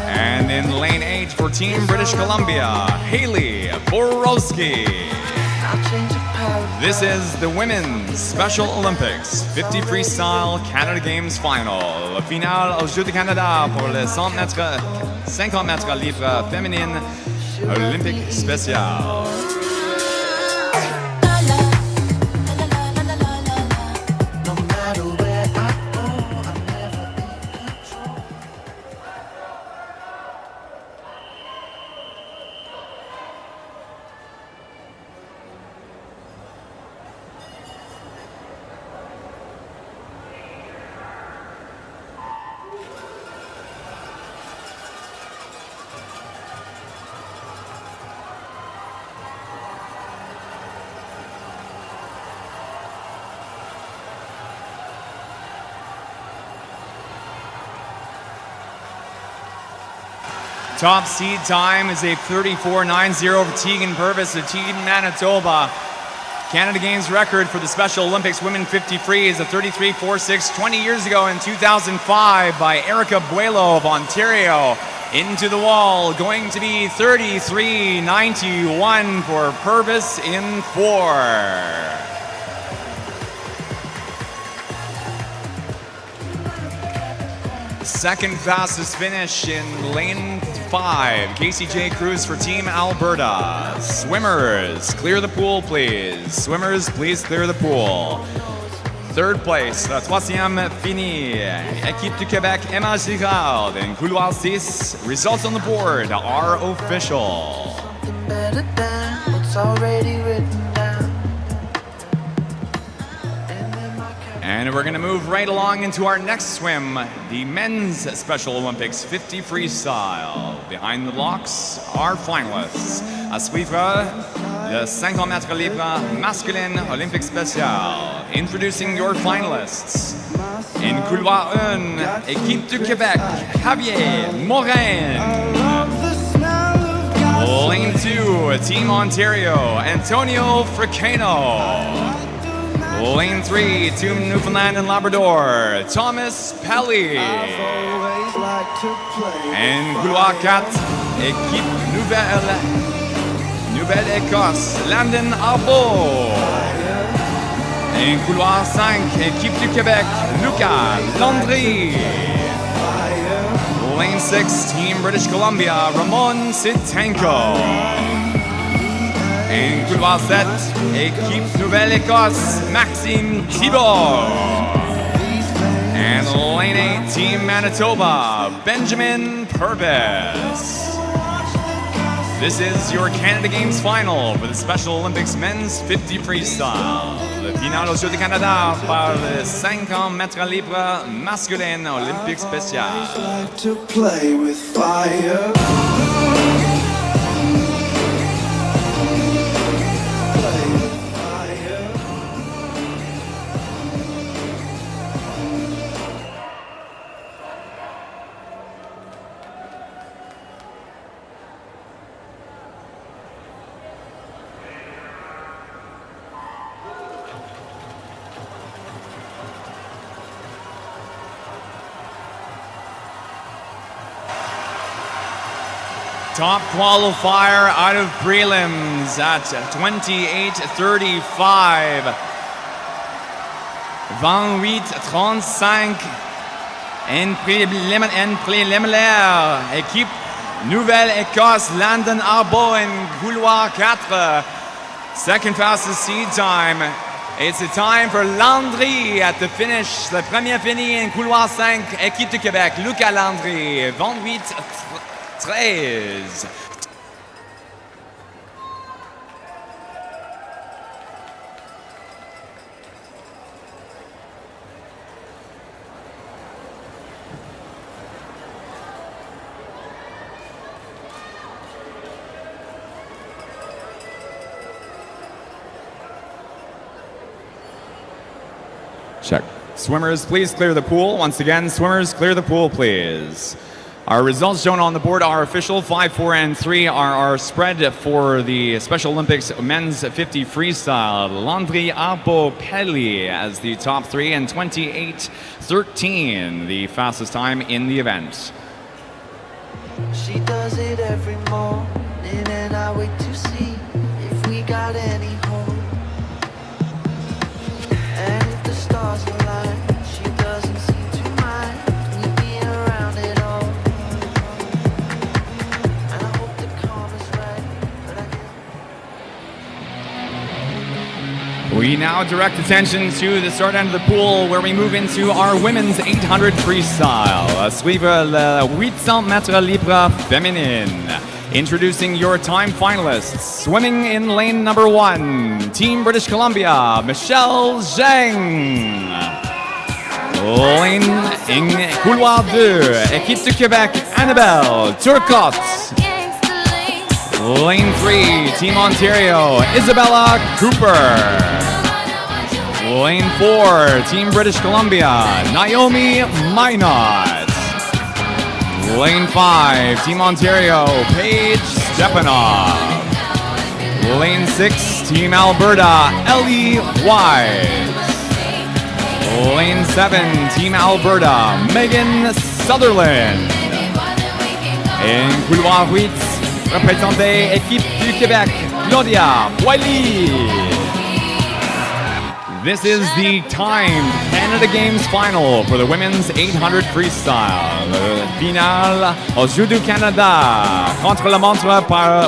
And in lane 8 for Team British Columbia, Haley Borowski. This is the Women's Special Olympics 50 Freestyle Canada Games Final. Le final au Jeux du Canada pour les 50 mètres libres féminines Olympique spécial. Top seed time is a 34.90 for Tegan Purvis of Tegan, Manitoba. Canada Games record for the Special Olympics Women 50 Free is a 33.46 20 years ago in 2005 by Erica Buelo of Ontario. Into the wall, going to be 33.91 for Purvis in 4. Second fastest finish in lane 5, Casey J. Cruz for Team Alberta. Swimmers, clear the pool, please. Swimmers, please clear the pool. Third place, la troisième fini, équipe du Québec, Emma Girard. In couloir 6, results on the board are official. And we're going to move right along into our next swim, the Men's Special Olympics 50 Freestyle. Behind the blocks, our finalists. À suivre, le 50 mètres libre masculine Olympique spécial. Introducing your finalists. In couloir 1, équipe du Québec, Javier Morin. Lane 2, Team Ontario, Antonio Fricano. Lane 3, Team Newfoundland and Labrador, Thomas Pelly. And couloir 4, équipe Nouvelle-Écosse, 'Nouvelle-Écosse, Landon Arbo. En couloir 5, équipe du Québec, Lucas Landry. Lane 6, Team British Columbia, Ramon Sitenko. En couloir 7, équipe Nouvelle-Écosse, Maxime Thibault. And lane 8, Team Manitoba, Benjamin Purvis. This is your Canada Games final for the Special Olympics Men's 50 Freestyle. Le final au Jeux du Canada par le 50 mètres libre masculin olympique spécial. Like to play with fire. Top qualifier out of prelims at 28:35. 28:35 en préliminaire. Équipe Nouvelle-Écosse, Landon Arbo en couloir 4. Second fastest seed time. It's a time for Landry at the finish. Le premier fini en couloir 5. Équipe du Québec, Lucas Landry, 28:13. Check. Swimmers, please clear the pool. Once again, swimmers, clear the pool, please. Our results shown on the board are official. 5, 4, and 3 are our spread for the Special Olympics Men's 50 Freestyle. Landry Arbo Pelli as the top 3 and 28:13, the fastest time in the event. She does it every morning and I wait to see if we got any hope. And if the stars align, she doesn't seem to mind me being around it all. And I hope the calm is right, but I guess We now direct attention to the start end of the pool where we move into our women's 800 freestyle. Suivre le 800 mètres libre féminine. Introducing your time finalists. Swimming in lane number 1, Team British Columbia, Michelle Zheng. Lane in couloir 2, Équipe du Québec, Annabelle Turcotte. Lane 3, Team Ontario, Isabella Cooper. Lane 4, Team British Columbia, Naomi Minot. Lane 5, Team Ontario, Paige Stepanov. Lane 6, Team Alberta, Ellie Wise. Lane 7, Team Alberta, Megan Sutherland. En couloir 8, représenté Équipe du Québec, Claudia Boily. This is the timed Canada Games final for the women's 800 freestyle. Le final au Jeux du Canada contre la montre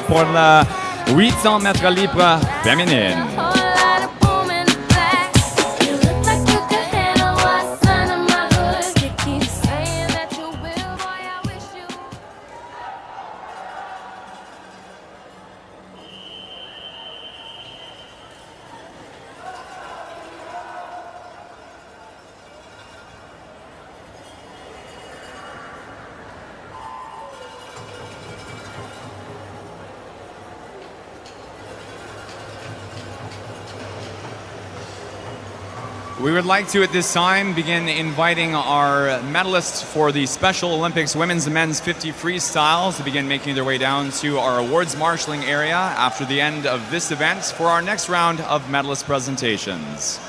pour la 800 mètres libre féminine. We would like to, at this time, begin inviting our medalists for the Special Olympics Women's and Men's 50 Freestyles to begin making their way down to our awards marshalling area after the end of this event for our next round of medalist presentations.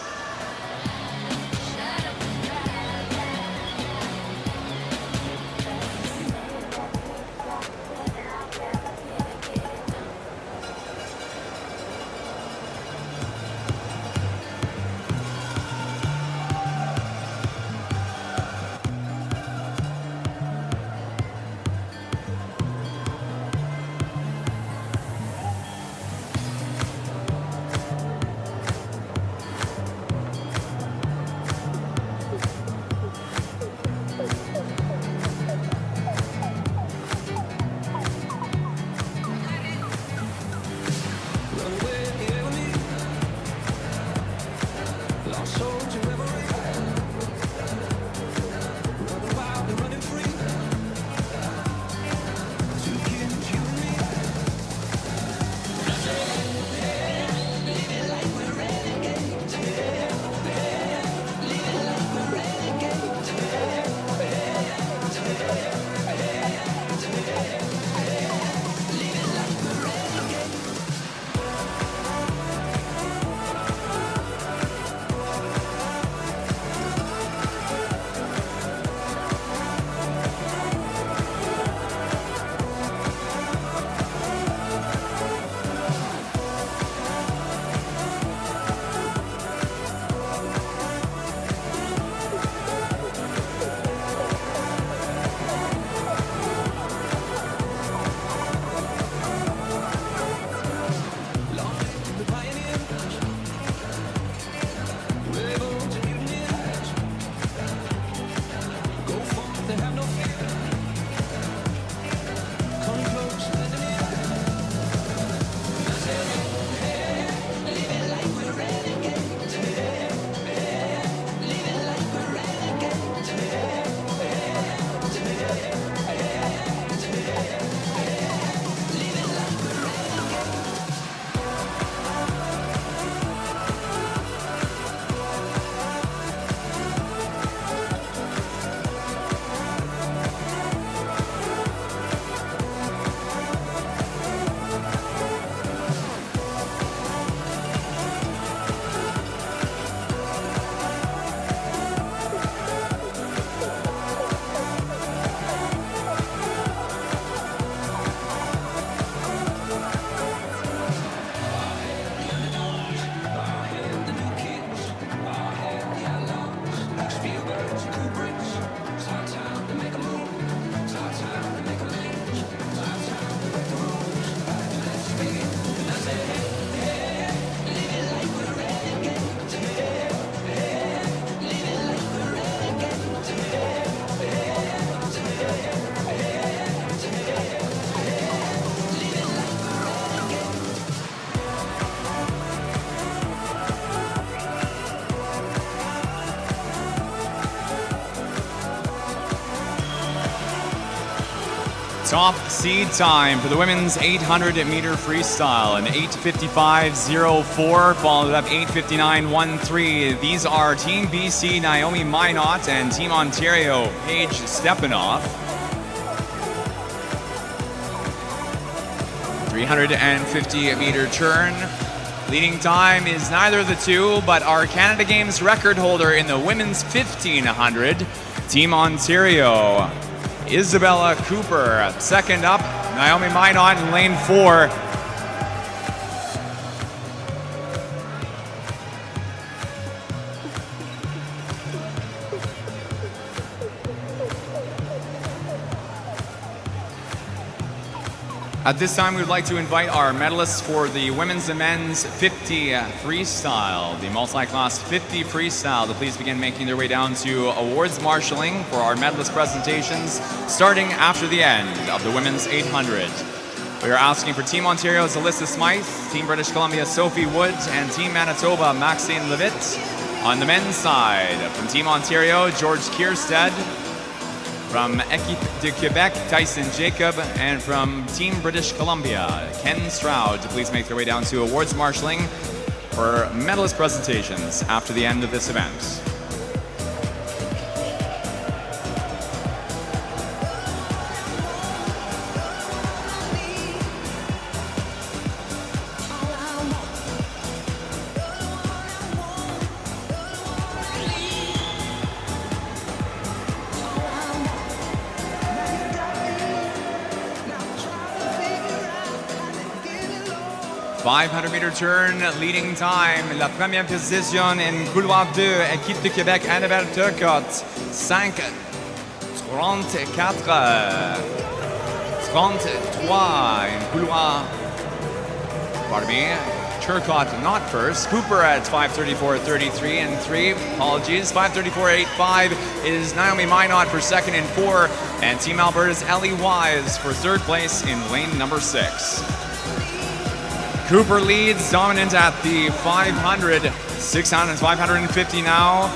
Top seed time for the women's 800-meter freestyle, an 8:55.04, followed up 8:59.13. These are Team BC Naomi Minot and Team Ontario Paige Stepanoff. 350-meter turn. Leading time is neither of the two, but our Canada Games record holder in the women's 1500, Team Ontario, Isabella Cooper. Second up, Naomi Minot in lane 4. At this time, we would like to invite our medalists for the women's and men's 50 freestyle, the multi-class 50 freestyle, to please begin making their way down to awards marshalling for our medalist presentations, starting after the end of the women's 800. We are asking for Team Ontario's Alyssa Smythe, Team British Columbia Sophie Wood, and Team Manitoba Maxine Levitt. On the men's side, from Team Ontario, George Kierstead. From Équipe de Québec, Tyson Jacob, and from Team British Columbia, Ken Stroud, to please make their way down to awards marshalling for medalist presentations after the end of this event. « 500-meter turn, leading time. La première position en couloir 2, Équipe de Québec, Annabelle Turcotte. 5:34 en couloir. Pardon me. Turcotte not first. Cooper at 5:34.33 and 3. Apologies. 5:34.85 is Naomi Minot for second and 4. And Team Alberta's Ellie Wise for third place in lane number 6. Cooper leads, dominant at the 500, 600, and 550 now.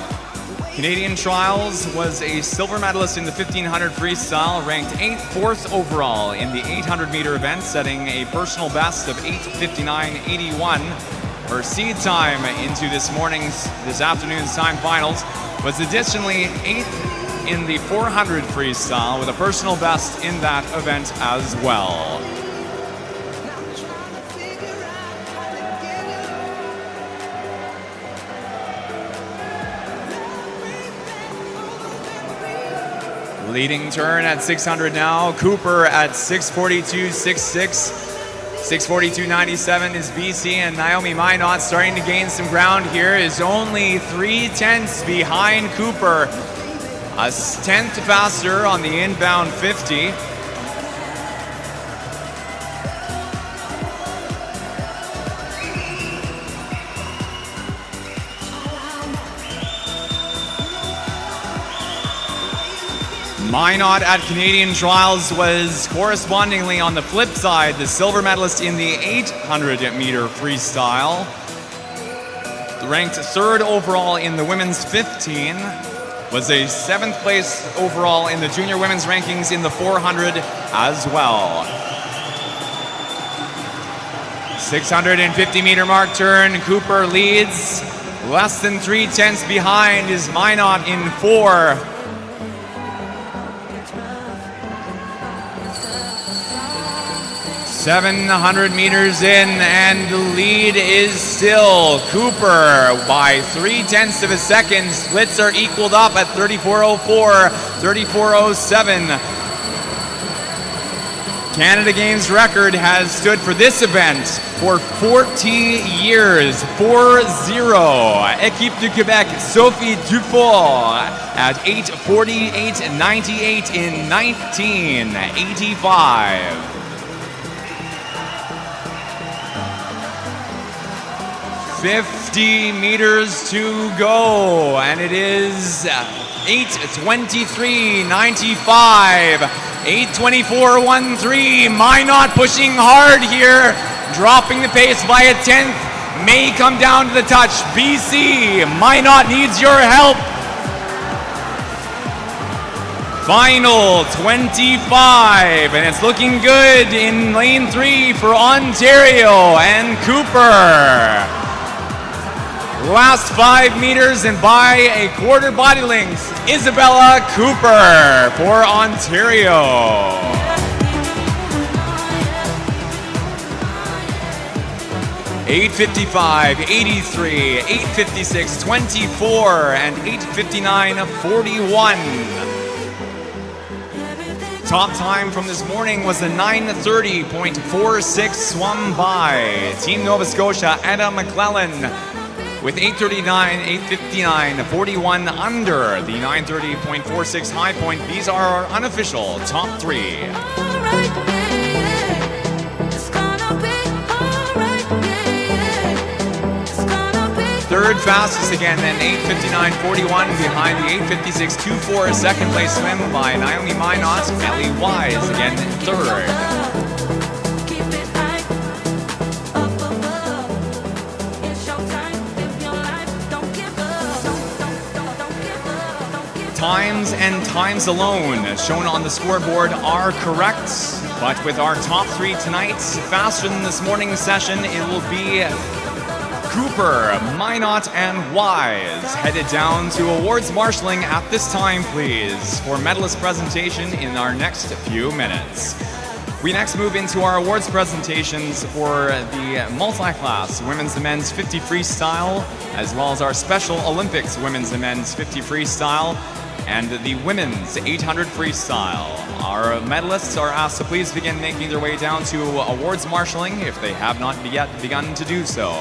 Canadian Trials was a silver medalist in the 1500 freestyle, ranked 4th overall in the 800-meter event, setting a personal best of 8:59.81. Her seed time into this afternoon's time finals was additionally 8th in the 400 freestyle, with a personal best in that event as well. Leading turn at 600 now. Cooper at 6:42.66. 6:42.97 is BC, and Naomi Minot starting to gain some ground here, is only 3/10 behind Cooper. A 10th faster on the inbound 50. Minot at Canadian Trials was correspondingly on the flip side the silver medalist in the 800-meter freestyle. Ranked 3rd overall in the women's 15, was a 7th place overall in the junior women's rankings in the 400 as well. 650-meter mark turn, Cooper leads. Less than 3/10 behind is Minot in 4. 700 meters in, and the lead is still Cooper by 0.3 of a second. Splits are equaled up at 34:04, 34:07. Canada Games record has stood for this event for 40 years, 4-0. Équipe du Québec, Sophie Dufour at 8:48.98 in 1985. 50 meters to go, and it is 8:23.95, 8:24.13. Minot pushing hard here, dropping the pace by a 10th. May come down to the touch. BC, Minot needs your help. Final 25, and it's looking good in lane 3 for Ontario and Cooper. Last 5 meters and by a quarter body length, Isabella Cooper for Ontario. 8:55, 83, 8:56, 24, and 8:59, 41. Top time from this morning was a 9:30.46 swum by Team Nova Scotia, Anna McClellan, with 8:39, 8:59, 41 under the 9:30.46 high point. These are our unofficial top 3. Third fastest again, then 8:59.41 behind the 8:56.24 second place swim by Naomi Minot. Ellie Wise again third. Times and times alone shown on the scoreboard are correct, but with our top 3 tonight, faster than this morning's session, it will be Cooper, Minot, and Wise headed down to awards marshalling at this time, please, for medalist presentation in our next few minutes. We next move into our awards presentations for the Multiclass Women's and Men's 50 Freestyle, as well as our Special Olympics Women's and Men's 50 Freestyle, and the Women's 800 Freestyle. Our medalists are asked to please begin making their way down to awards marshalling if they have not yet begun to do so.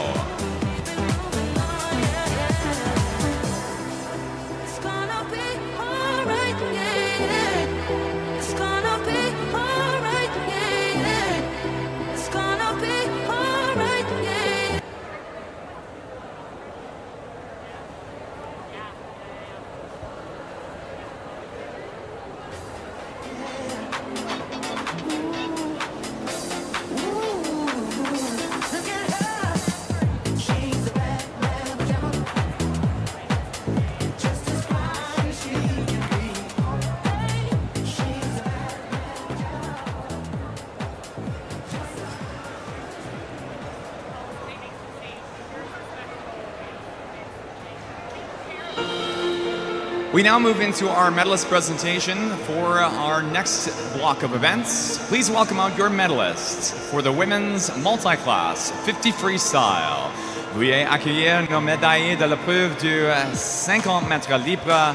We now move into our medalist presentation for our next block of events. Please welcome out your medalists for the Women's Multiclass 50 Freestyle. Veuillez accueillir nos médaillés de l'épreuve du 50 mètres libre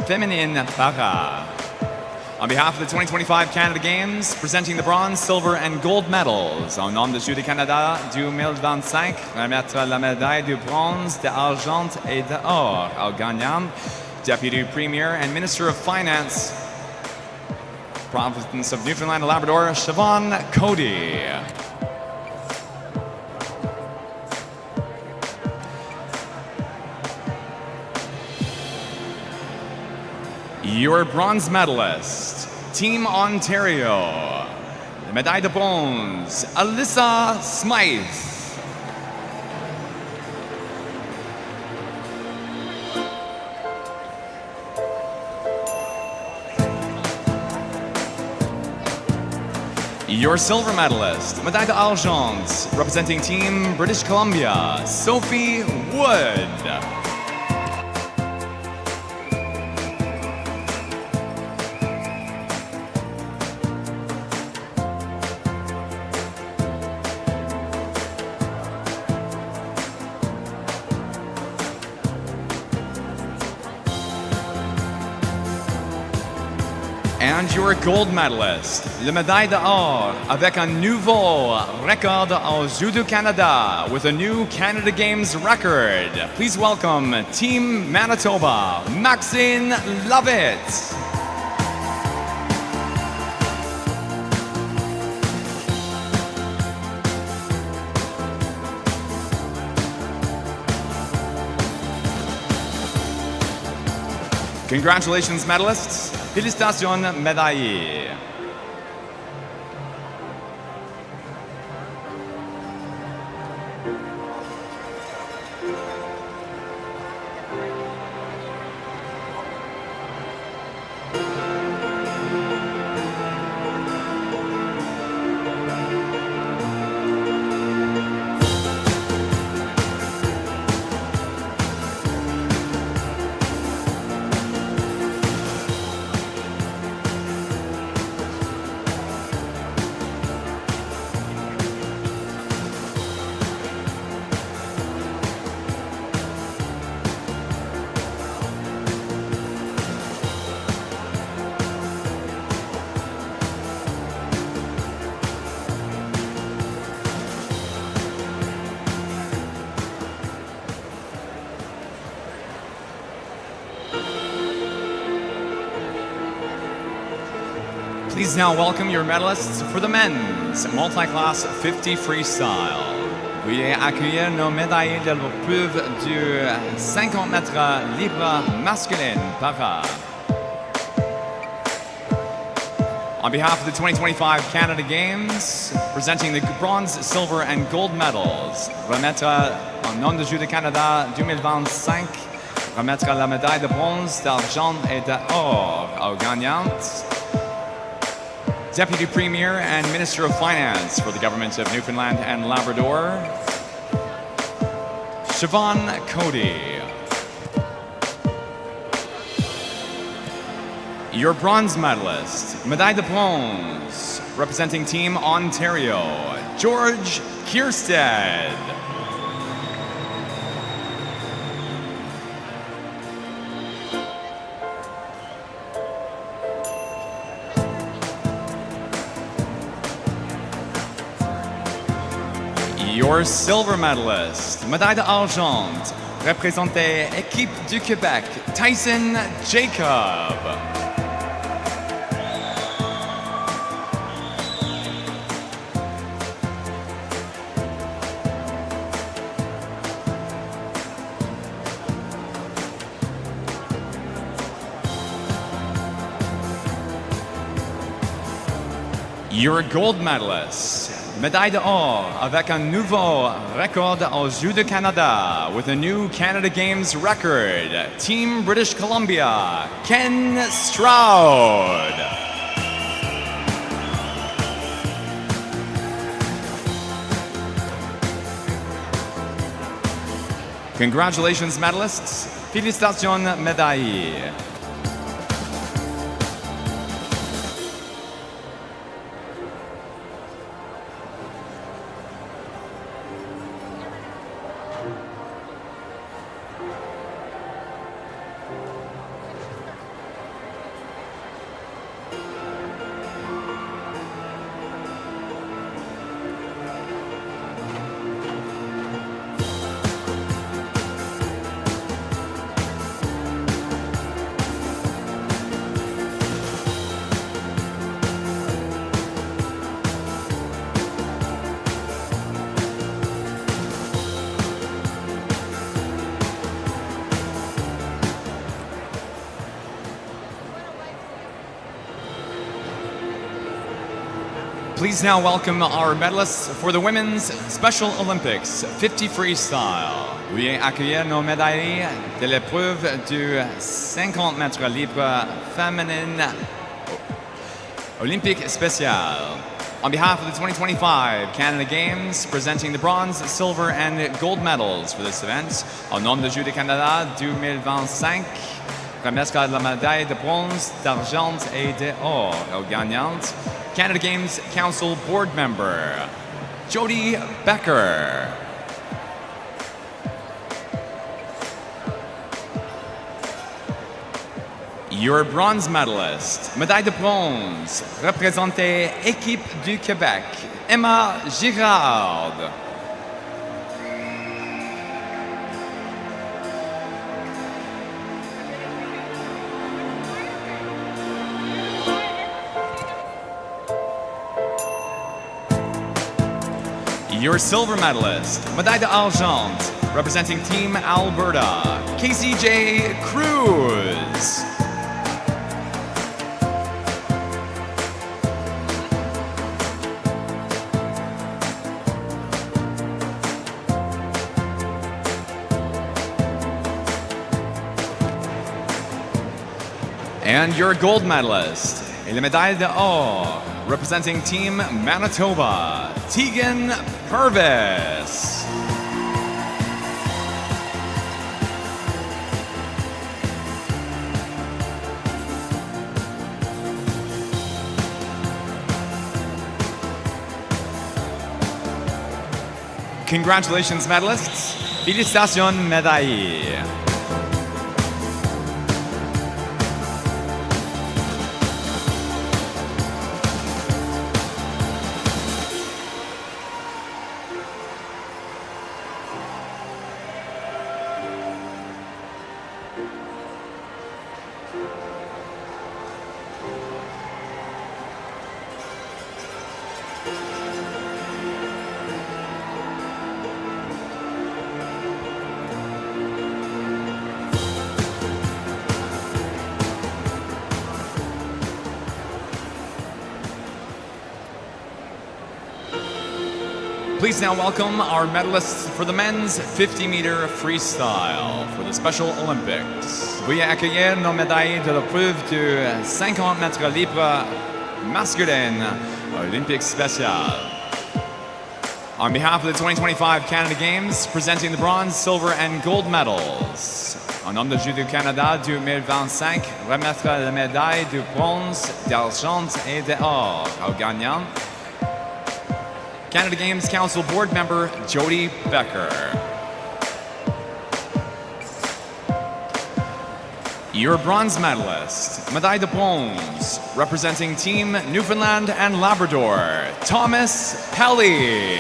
féminine para. On behalf of the 2025 Canada Games, presenting the bronze, silver, and gold medals, en nom de Jeu du Canada 2025, remettre la médaille de bronze, d'argent et d'or au gagnant, Deputy Premier and Minister of Finance, Province of Newfoundland and Labrador, Siobhan Cody. Your bronze medalist, Team Ontario, the médaille de bronze, Alyssa Smythe. Your silver medalist, médaille d'argent, representing Team British Columbia, Sophie Wood. And your gold medalist, le médaille d'or, avec un nouveau record au Jeux du Canada, with a new Canada Games record. Please welcome Team Manitoba, Maxine Lovett. Congratulations, medalists. Félicitations, médaillés. Please now welcome your medalists for the men's Multiclass 50 freestyle. Veuillez accueillir nos médaillés de l'épreuve du 50 mètres libre masculine para. On behalf of the 2025 Canada Games, presenting the bronze, silver, and gold medals, remettre en nom de Jeux de Canada 2025, remettre la médaille de bronze, d'argent et d'or aux gagnantes. Deputy Premier and Minister of Finance for the Government of Newfoundland and Labrador, Siobhan Cody. Your bronze medalist, médaille de bronze, representing Team Ontario, George Kierstead. Your silver medalist, médaille d'argent, représenté Équipe du Québec, Tyson Jacob. Your gold medalist, médaille d'or avec un nouveau record aux Jeux de Canada with a new Canada Games record, Team British Columbia, Ken Stroud. Congratulations, medalists. Félicitations, médailles. Please now welcome our medalists for the Women's Special Olympics 50 Freestyle. Veuillez accueillir nos médailles de l'épreuve du 50 mètres libre féminine Olympique spécial. On behalf of the 2025 Canada Games, presenting the bronze, silver, and gold medals for this event, au nom de Jeux de Canada 2025, remettre la médaille de bronze, d'argent et d'or aux gagnantes. Canada Games Council Board Member, Jody Becker. Your bronze medalist, médaille de bronze, représentée Équipe du Québec, Emma Girard. Your silver medalist, médaille d'argent, representing Team Alberta, Casey J. Cruz. And your gold medalist, et la médaille d'or, representing Team Manitoba, Tegan Purvis. Congratulations, medalists. Félicitations, médailles. Please now welcome our medalists for the men's 50-meter freestyle for the Special Olympics. Veuillez accueillir nos médailles de la preuve de 50 mètres libre masculine Olympique spécial. On behalf of the 2025 Canada Games, presenting the bronze, silver, and gold medals. En nom de Judo Canada 2025, remettre la médaille de bronze, d'argent et d'or aux gagnants. Canada Games Council Board Member Jody Becker. Your bronze medalist, médaille de bronze, representing Team Newfoundland and Labrador, Thomas Pelly.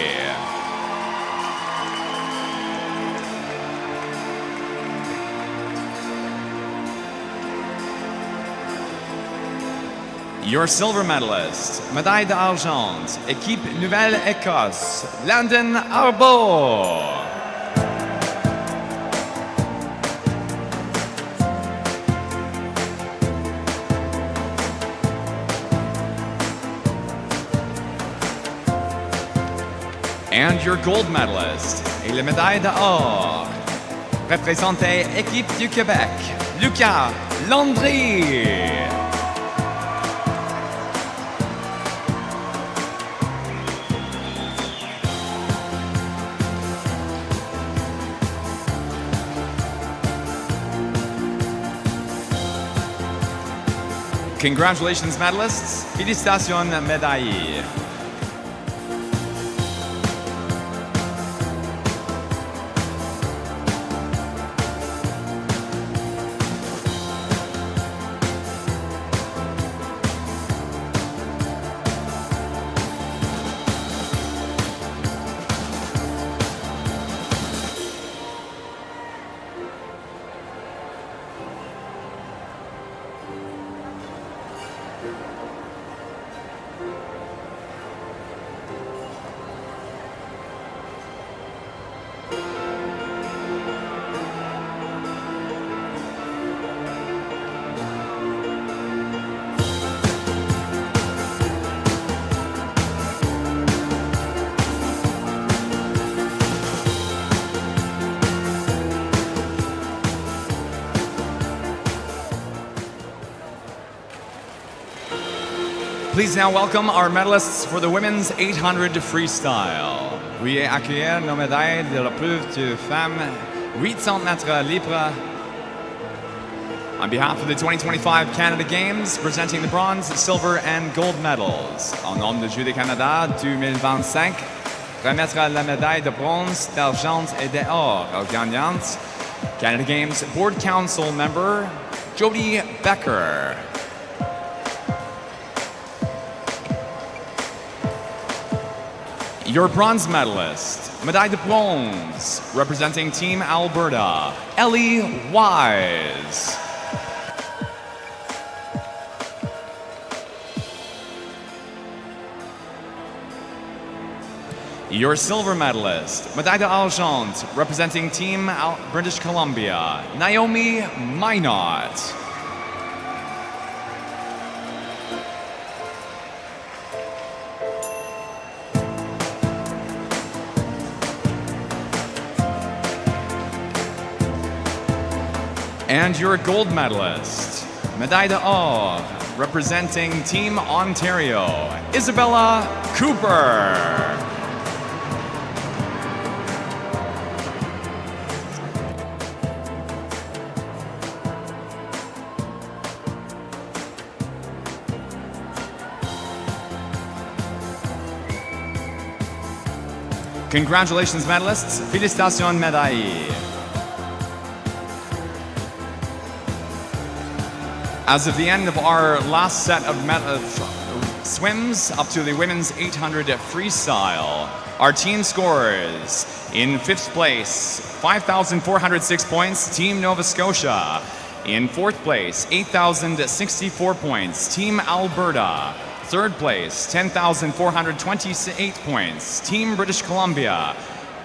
Your silver medalist, médaille d'argent, équipe Nouvelle-Écosse, Landon Arbour. And your gold medalist, et la médaille d'or, représentait équipe du Québec, Lucas Landry. Congratulations, medalists. Félicitations, médaillés. Please now welcome our medalists for the women's 800 freestyle. Veuillez accueillir nos médailles de la preuve de femmes 800 mètres libre. On behalf of the 2025 Canada Games, presenting the bronze, silver, and gold medals. En nom de Judo Canada 2025, remettre la médaille de bronze, d'argent et d'or aux gagnantes. Canada Games Board Council member Jody Becker. Your bronze medalist, médaille de bronze, representing Team Alberta, Ellie Wise. Your silver medalist, médaille d'argent, representing Team British Columbia, Naomi Minot. And your gold medalist, médaille d'or, representing Team Ontario, Isabella Cooper. Congratulations, medalists. Félicitations, médaillés. As of the end of our last set of swims up to the women's 800 freestyle, our team scores in 5th place, 5,406 points, Team Nova Scotia. In 4th place, 8,064 points, Team Alberta. 3rd place, 10,428 points, Team British Columbia.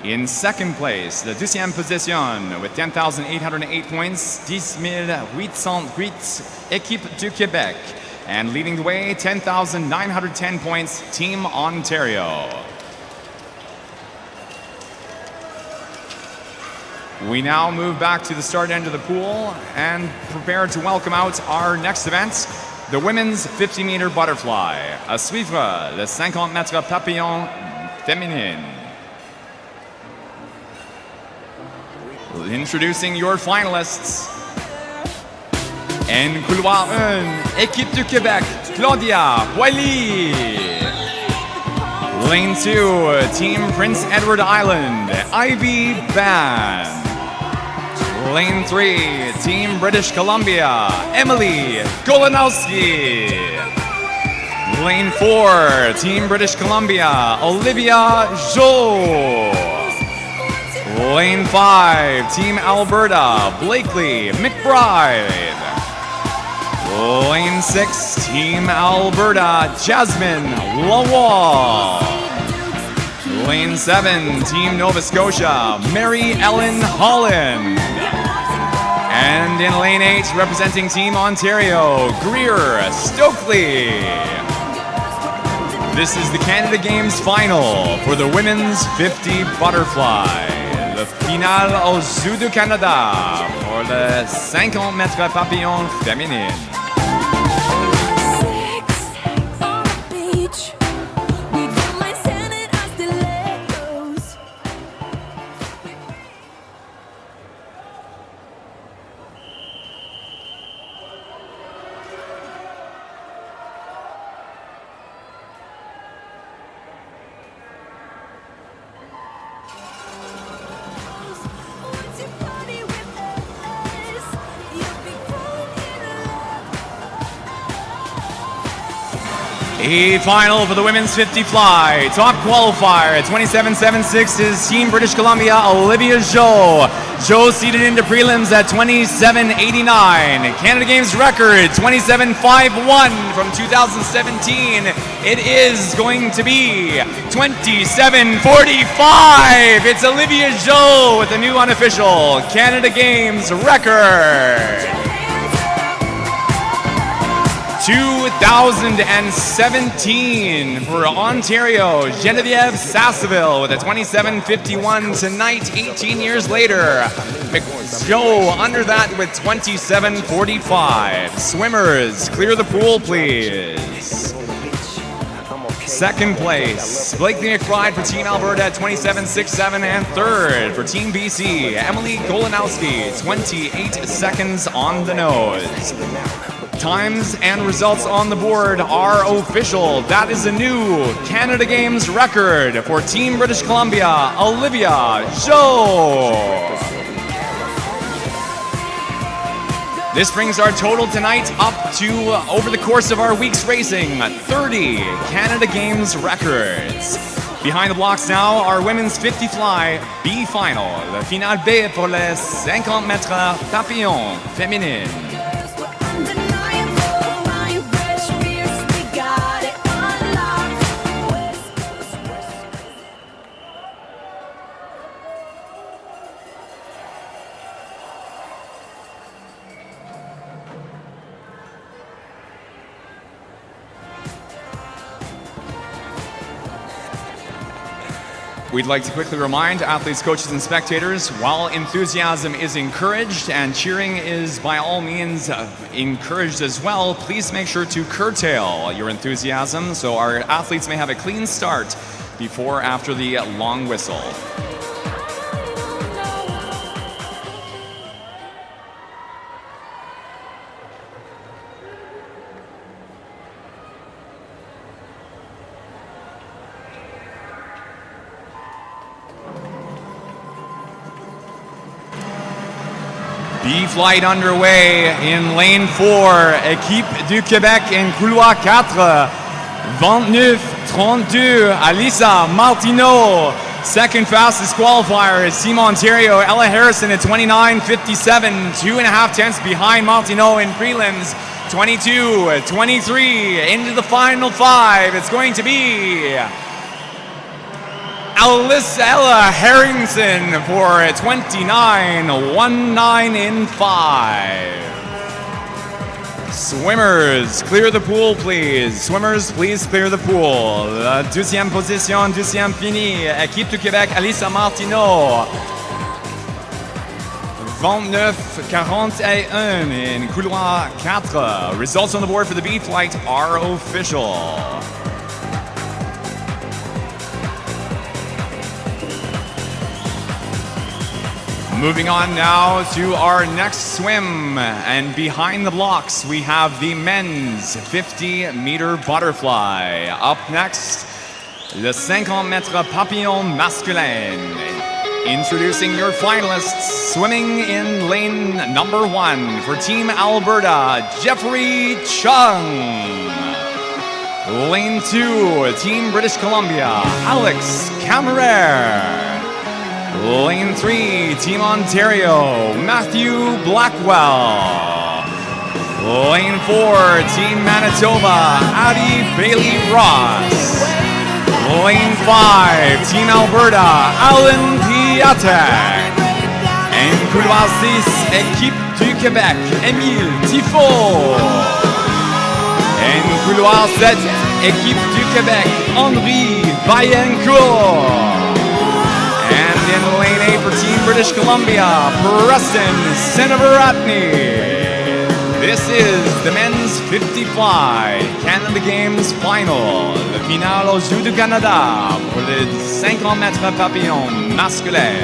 In 2nd place, the 2e position with 10,808 points, 10,808, Équipe du Québec. And leading the way, 10,910 points, Team Ontario. We now move back to the start end of the pool and prepare to welcome out our next event, the women's 50-meter butterfly. À suivre, le 50 mètres papillon féminine. Introducing your finalists. En couloir 1, équipe du Québec, Claudia Boilly. Lane 2, Team Prince Edward Island, Ivy Van. Lane 3, Team British Columbia, Emily Golanowski. Lane 4, Team British Columbia, Olivia Jo. Lane 5, Team Alberta, Blakely McBride. Lane 6, Team Alberta, Jasmine Lawal. Lane 7, Team Nova Scotia, Mary Ellen Holland. And in Lane 8, representing Team Ontario, Greer Stokely. This is the Canada Games final for the women's 50 butterfly. Le finale au Sud du Canada pour le 50 mètres papillon féminine. A final for the women's 50 fly. Top qualifier at 27.76 is Team British Columbia, Olivia Jo. Jo seeded into prelims at 27.89. Canada Games record 27.51 from 2017. It is going to be 27.45. It's Olivia Jo with the new unofficial Canada Games record. 2017 for Ontario, Genevieve Sasseville with a 27.51 tonight, 18 years later. Jo under that with 27.45. Swimmers, clear the pool, please. Second place, Blakely McBride for Team Alberta at 27.67, and third for Team BC, Emily Golanowski, 28 seconds on the nose. Times and results on the board are official. That is a new Canada Games record for Team British Columbia, Olivia Jo. This brings our total tonight up to, over the course of our week's racing, 30 Canada Games records. Behind the blocks now, our women's 50 fly B final. Le finale B pour les 50 mètres papillon féminine. We'd like to quickly remind athletes, coaches, and spectators, while enthusiasm is encouraged and cheering is by all means encouraged as well, please make sure to curtail your enthusiasm so our athletes may have a clean start before or after the long whistle. B-flight underway in lane 4. Équipe du Québec in couloir 4. 29-32, Alisa Martineau. Second fastest qualifier is Team Ontario, Ella Harrison at 29.57, 2.5 tenths behind Martineau in prelims. 22-23 into the final 5. It's going to be Ella Harrison for 29.19 in 5. Swimmers, clear the pool, please. Swimmers, please clear the pool. La deuxième position, deuxième fini. Équipe du Québec, Alisa Martineau. 29-41 in couloir 4. Results on the board for the B flight are official. Moving on now to our next swim, and behind the blocks we have the men's 50-meter butterfly. Up next, le 50-mètre papillon masculin. Introducing your finalists, swimming in lane number 1 for Team Alberta, Jeffrey Chung. Lane 2, Team British Columbia, Alex Camerer. Lane 3, Team Ontario, Matthew Blackwell. Lane 4, Team Manitoba, Addie Bailey Ross. Lane 5, Team Alberta, Alan Piatek. And couloir 6, Équipe du Québec, Émile Tifo. And couloir 7, Équipe du Québec, Henri Vaillancourt. And in lane 8 for Team British Columbia, Preston Seneveratney. This is the men's 50 fly, Canada Games final. Le final aux Jeux du Canada pour le 50 mètres papillon masculin.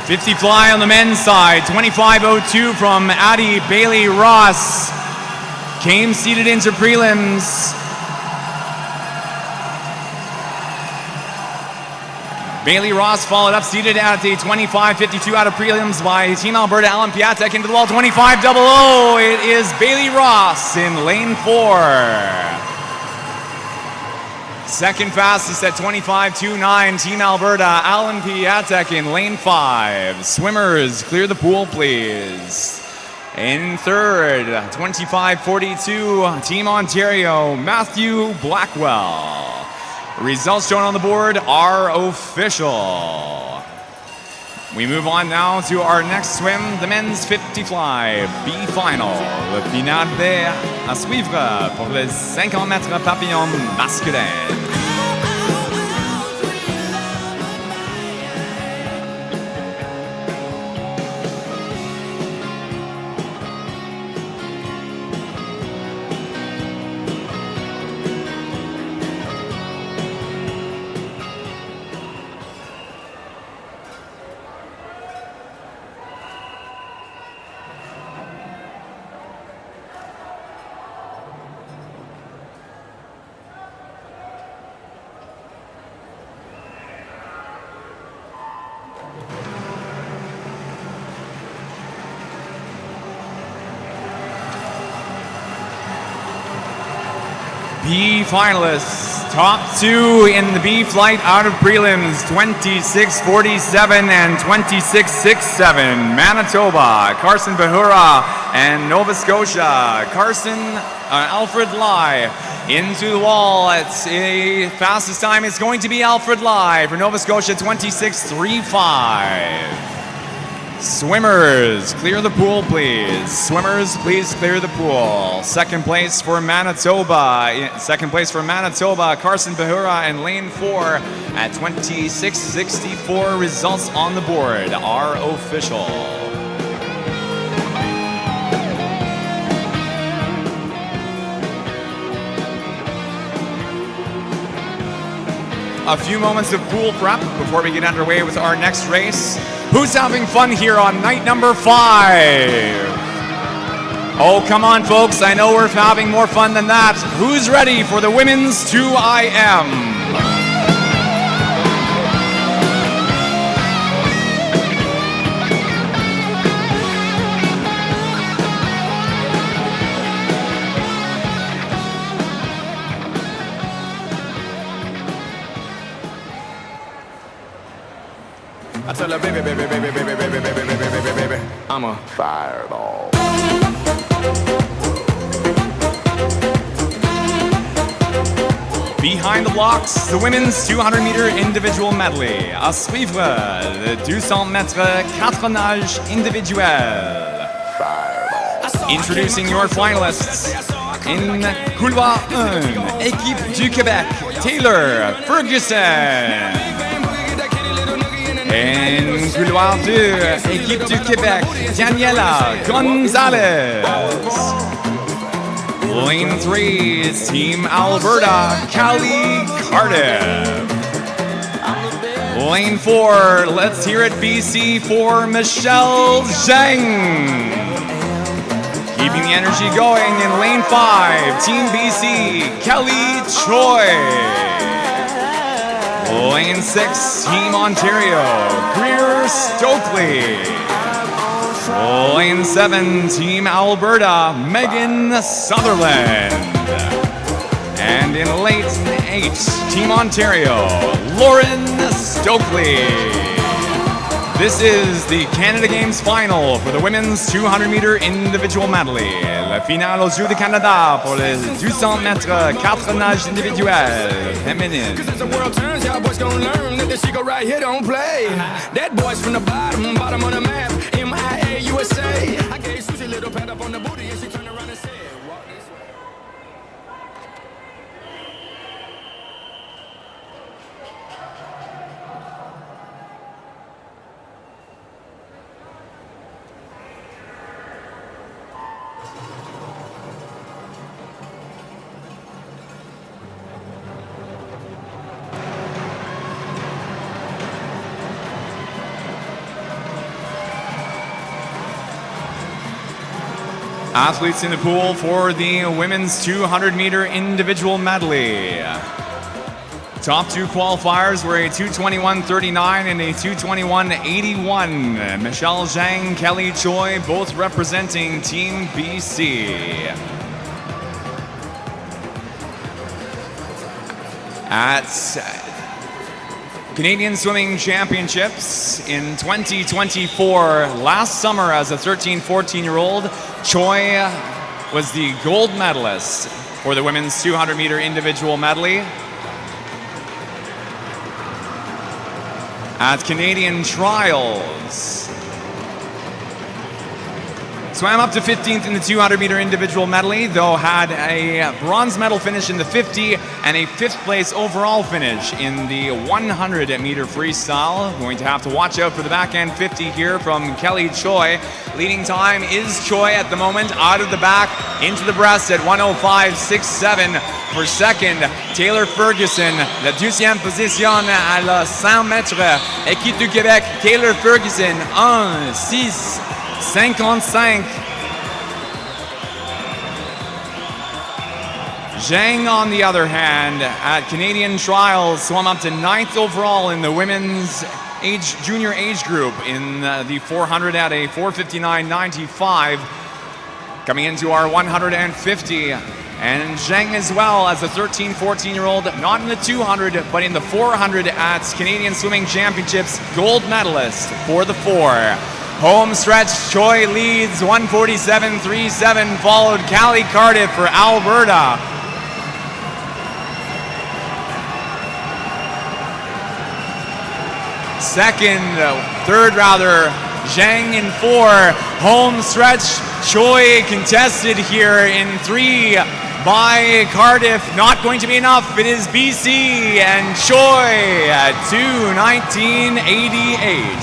$50 fly on the men's side, 25.02 from Addie Bailey Ross. Came seated into prelims. Bailey Ross followed up, seated at the 25.52 out of prelims by Team Alberta, Alan Piatek into the wall, 25.00. It is Bailey Ross in lane 4. Second fastest at 25.29, Team Alberta, Alan Piatek in lane 5. Swimmers, clear the pool, please. In third, 25.42, Team Ontario, Matthew Blackwell. Results shown on the board are official. We move on now to our next swim, the men's 50 fly, B final. Le final à suivre pour les 50 mètres papillon masculin. B finalists, top two in the B flight out of prelims, 26.47 and 26.67. Manitoba, Carson Bahura and Nova Scotia, Alfred Lai into the wall. It's a fastest time. It's going to be Alfred Lai for Nova Scotia, 26.35. Swimmers, clear the pool, please. Swimmers, please clear the pool. Second place for Manitoba, Carson Bahura in lane 4 at 26.64. Results on the board are official. A few moments of pool prep before we get underway with our next race. Who's having fun here on night number 5? Oh, come on, folks. I know we're having more fun than that. Who's ready for the women's 2IM? I tell her, baby, baby, baby, baby, baby, baby, baby, baby, baby, I'm a fireball. Behind the blocks, the women's 200-meter individual medley. À suivre, le 200 mètres 4 nages individuel. Introducing your finalists. In couloir 1, équipe du Québec, Taylor Ferguson. In couloir 2, équipe du Québec, Daniela Gonzalez. Lane 3, Team Alberta, Callie Cardiff. Lane 4, let's hear it BC for Michelle Zhang. Keeping the energy going in lane 5, Team BC, Kelly Choi. Lane 6, Team Ontario, Greer Stokely. Lane 7, Team Alberta, Megan Sutherland. And in lane 8, Team Ontario, Lauren Stokely. This is the Canada Games final for the women's 200-meter individual medley. La finale aux Jeux du Canada pour les 200 mètres 4 nages individuelles féminines. Cause as the world turns, y'all boys gon' learn that this shit go right here don't play. That boy's from the bottom, bottom on the map, MIA, USA. I gave Susie a little pat up on the booty and she turned around and said, walk this way. Athletes in the pool for the women's 200-meter individual medley. Top two qualifiers were a 2:21.39 and a 2:21.81. Michelle Zhang, Kelly Choi, both representing Team BC. At Canadian Swimming Championships in 2024, last summer as a 13-14-year-old, Choi was the gold medalist for the women's 200-meter individual medley. At Canadian Trials, swam up to 15th in the 200-meter individual medley, though had a bronze medal finish in the 50 and a 5th place overall finish in the 100-meter freestyle. Going to have to watch out for the back end 50 here from Kelly Choi. Leading time is Choi at the moment, out of the back, into the breast at 1:05.67 for second. Taylor Ferguson, la 12e position à la 100 mètres. Équipe du Québec, Taylor Ferguson, 1:06.55. Zhang, on the other hand, at Canadian Trials, swam up to 9th overall in the women's junior age group in the 400 at a 4:59.95. Coming into our 150. And Zhang as well as a 13-14-year-old, not in the 200, but in the 400 at Canadian Swimming Championships, gold medalist for the 4. Home stretch, Choi leads 1:47.37, followed Callie Cardiff for Alberta. Third, Zhang in 4. Home stretch, Choi contested here in 3 by Cardiff. Not going to be enough. It is BC and Choi at 2:19.88.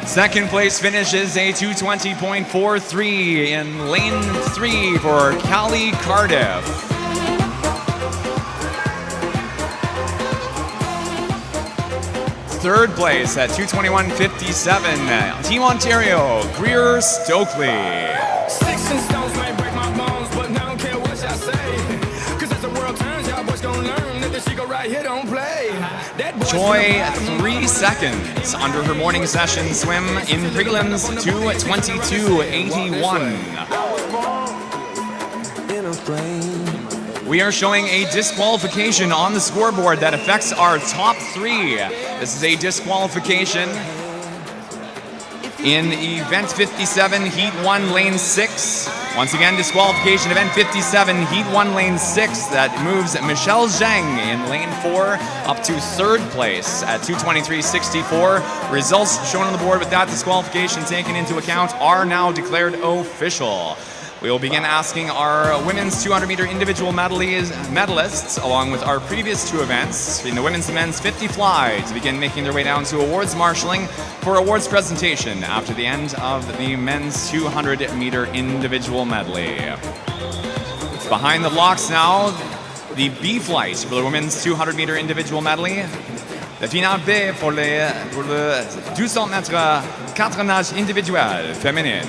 Second place finish is a 2:20.43 in lane 3 for Callie Cardiff. Third place at 2:21.57, Team Ontario, Greer Stokely. Sticks and stones may break my bones, but I don't care what y'all say. Cause as the world turns, y'all boys gon' learn that this shit go right here don't play. Choi 3 seconds under her morning session swim in prelims, 2:22.81. In a plane we are showing a disqualification on the scoreboard that affects our top three. This is a disqualification in event 57, heat 1, lane 6. Once again, disqualification, event 57, heat 1, lane 6. That moves Michelle Zhang in lane 4 up to 3rd place at 2:23.64. Results shown on the board with that disqualification taken into account are now declared official. We will begin asking our women's 200-meter individual medalists, along with our previous two events, in the women's and men's 50 fly, to begin making their way down to awards marshalling for awards presentation after the end of the men's 200-meter individual medley. Behind the blocks now, the B flight for the women's 200-meter individual medley. La finale B pour le 200 mètres 4 nages individuelles féminines.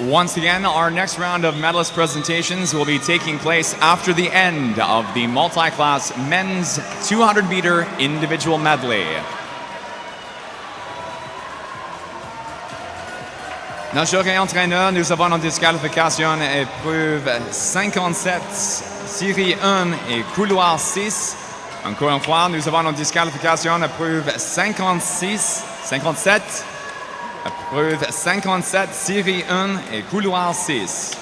Once again, our next round of medalist presentations will be taking place after the end of the multi-class men's 200-meter individual medley. Dans le jockey entraîneur, nous avons en disqualification épreuve 57, série 1 et couloir 6. Encore une fois, nous avons en disqualification épreuve 57, épreuve 57, série 1 et couloir 6.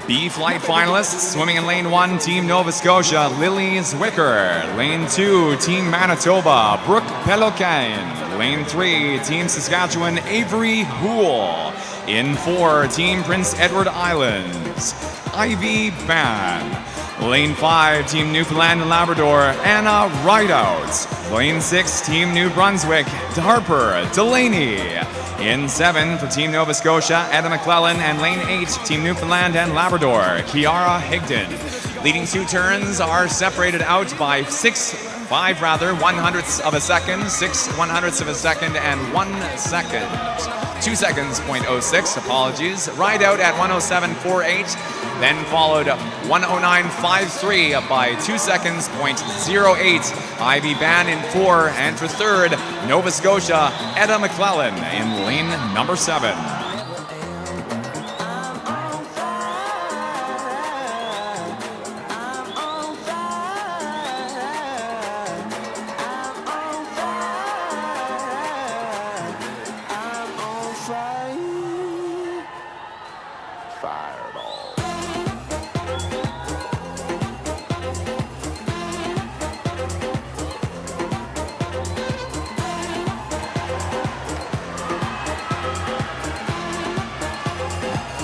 B flight finalists swimming in lane 1, Team Nova Scotia, Lily Zwicker. Lane 2, Team Manitoba, Brooke Peloquin. Lane 3, Team Saskatchewan, Avery Houle. In 4, Team Prince Edward Islands, Ivy Ban. Lane 5, Team Newfoundland and Labrador, Anna Rideout. Lane 6, Team New Brunswick, Harper Delaney. In 7, for Team Nova Scotia, Etta McClellan. And lane 8, Team Newfoundland and Labrador, Kiara Higdon. Leading two turns are separated out by 5 100ths of a second, 6 100ths of a second, and 1 second. 2 seconds, 0.06, apologies. Ride out at 107.48, then followed 109.53 by 2 seconds, 0.08. Ivy Ban in 4, and for third, Nova Scotia, Etta McClellan in lane number 7.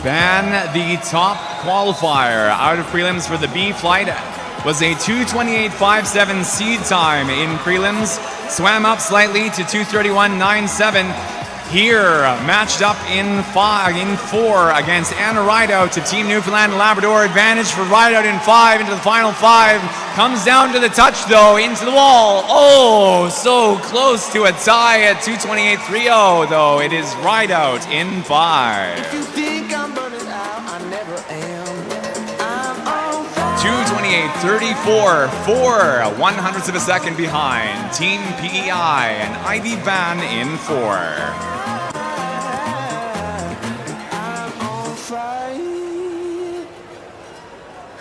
Ban, the top qualifier out of prelims for the B flight, was a 2:28.57 seed time in prelims. Swam up slightly to 2:31.97. Here, matched up in 4 against Anna Rideout to Team Newfoundland and Labrador. Advantage for Rideout in 5 into the final 5. Comes down to the touch though, into the wall. Oh, so close to a tie at 2:28.30 though. It is Rideout in 5. 2:28.34, 4 100ths of a second behind Team PEI and Ivy Ban in 4.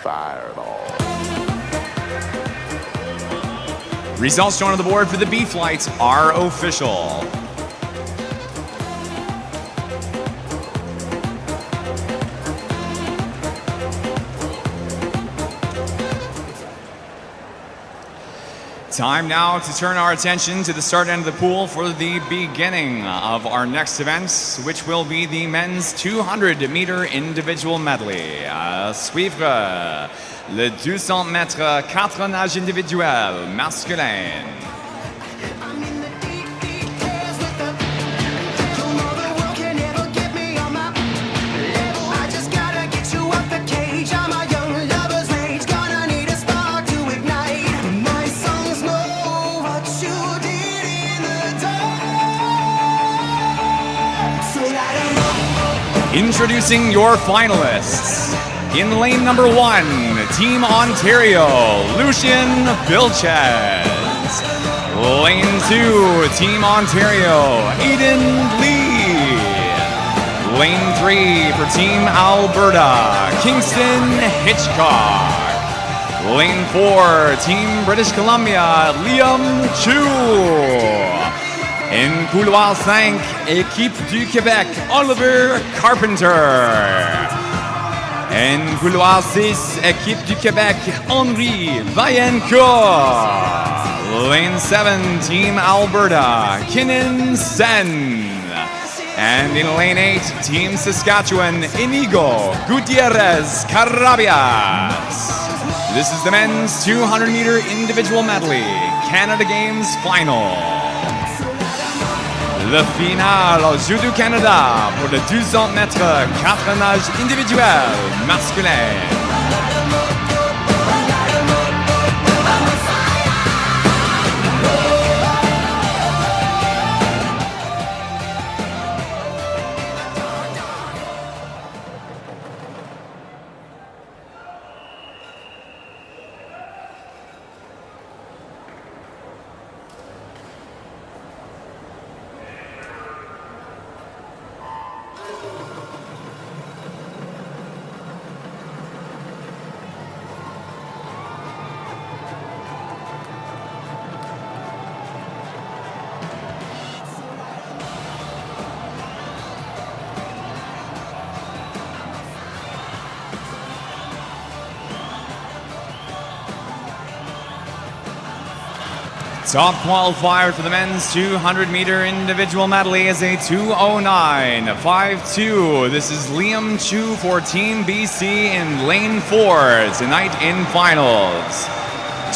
Fireball. Results shown on the board for the B flights are official. Time now to turn our attention to the start end of the pool for the beginning of our next event, which will be the men's 200-meter individual medley. À suivre, le 200 mètres 4 nages individuels masculins. I'm a young Introducing your finalists. In lane number 1, Team Ontario, Lucien Vilches. Lane 2, Team Ontario, Aiden Lee. Lane 3 for Team Alberta, Kingston Hitchcock. Lane 4, Team British Columbia, Liam Chu. In couloir 5, Équipe du Québec, Oliver Carpenter. En couloir 6, Équipe du Québec, Henri Vaillancourt. Lane 7, Team Alberta, Kinnan Sen. And in lane 8, Team Saskatchewan, Inigo Gutierrez Carabias. This is the men's 200-meter individual medley, Canada Games final. Le finale au Jeux du Canada pour le 200 mètres 4 nages individuels masculins. Top qualifier for the men's 200-meter individual medley is a 2:09.52. This is Liam Chu for Team BC in lane 4 tonight in finals.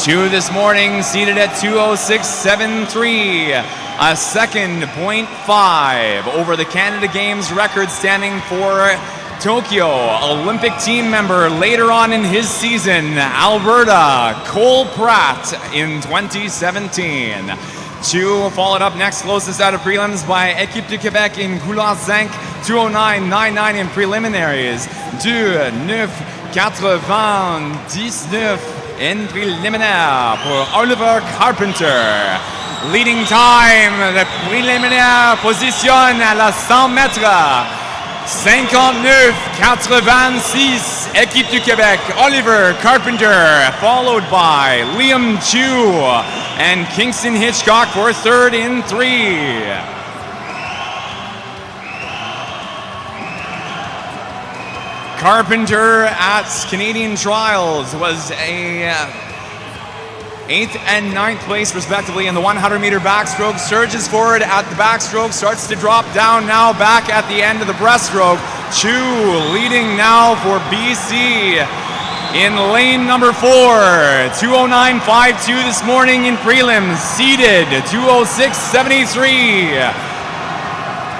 Chu this morning seated at 2:06.73, a second 0.5 over the Canada Games record standing for Tokyo Olympic team member later on in his season, Alberta, Cole Pratt in 2017. Chu followed up next closest out of prelims by Équipe du Québec in couloir 5, 2:09.99 in preliminaries, 2:09.99 in préliminaire pour Oliver Carpenter. Leading time, le préliminaire positionne à la 100 mètres. 59-86, Équipe du Québec, Oliver Carpenter, followed by Liam Chu and Kingston Hitchcock for third in 3. Carpenter at Canadian Trials was a 8th and 9th place respectively in the 100-meter backstroke. Surges forward at the backstroke, starts to drop down now back at the end of the breaststroke. Chu leading now for BC in lane number 4. 2:09.52 this morning in prelims, seeded 2:06.73.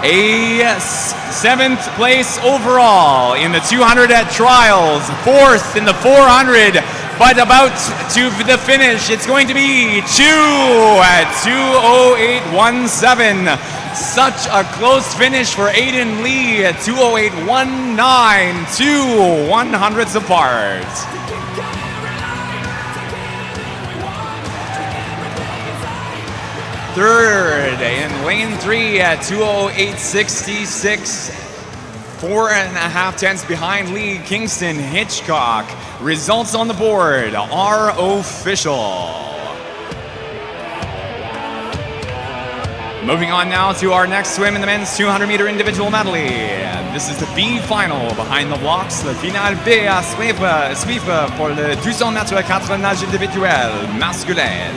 A 7th place overall in the 200 at trials, 4th in the 400. But about to the finish, it's going to be Chu at 2:08.17. Such a close finish for Aiden Lee at 2:08.19, 2 100ths apart. Third in lane 3 at 2:08.66. 4.5 tenths behind Lee, Kingston Hitchcock. Results on the board are official. Moving on now to our next swim in the men's 200-meter individual medley. This is the B final behind the blocks. Le final B à suivre pour le 200 mètres 4 nages individuels masculins.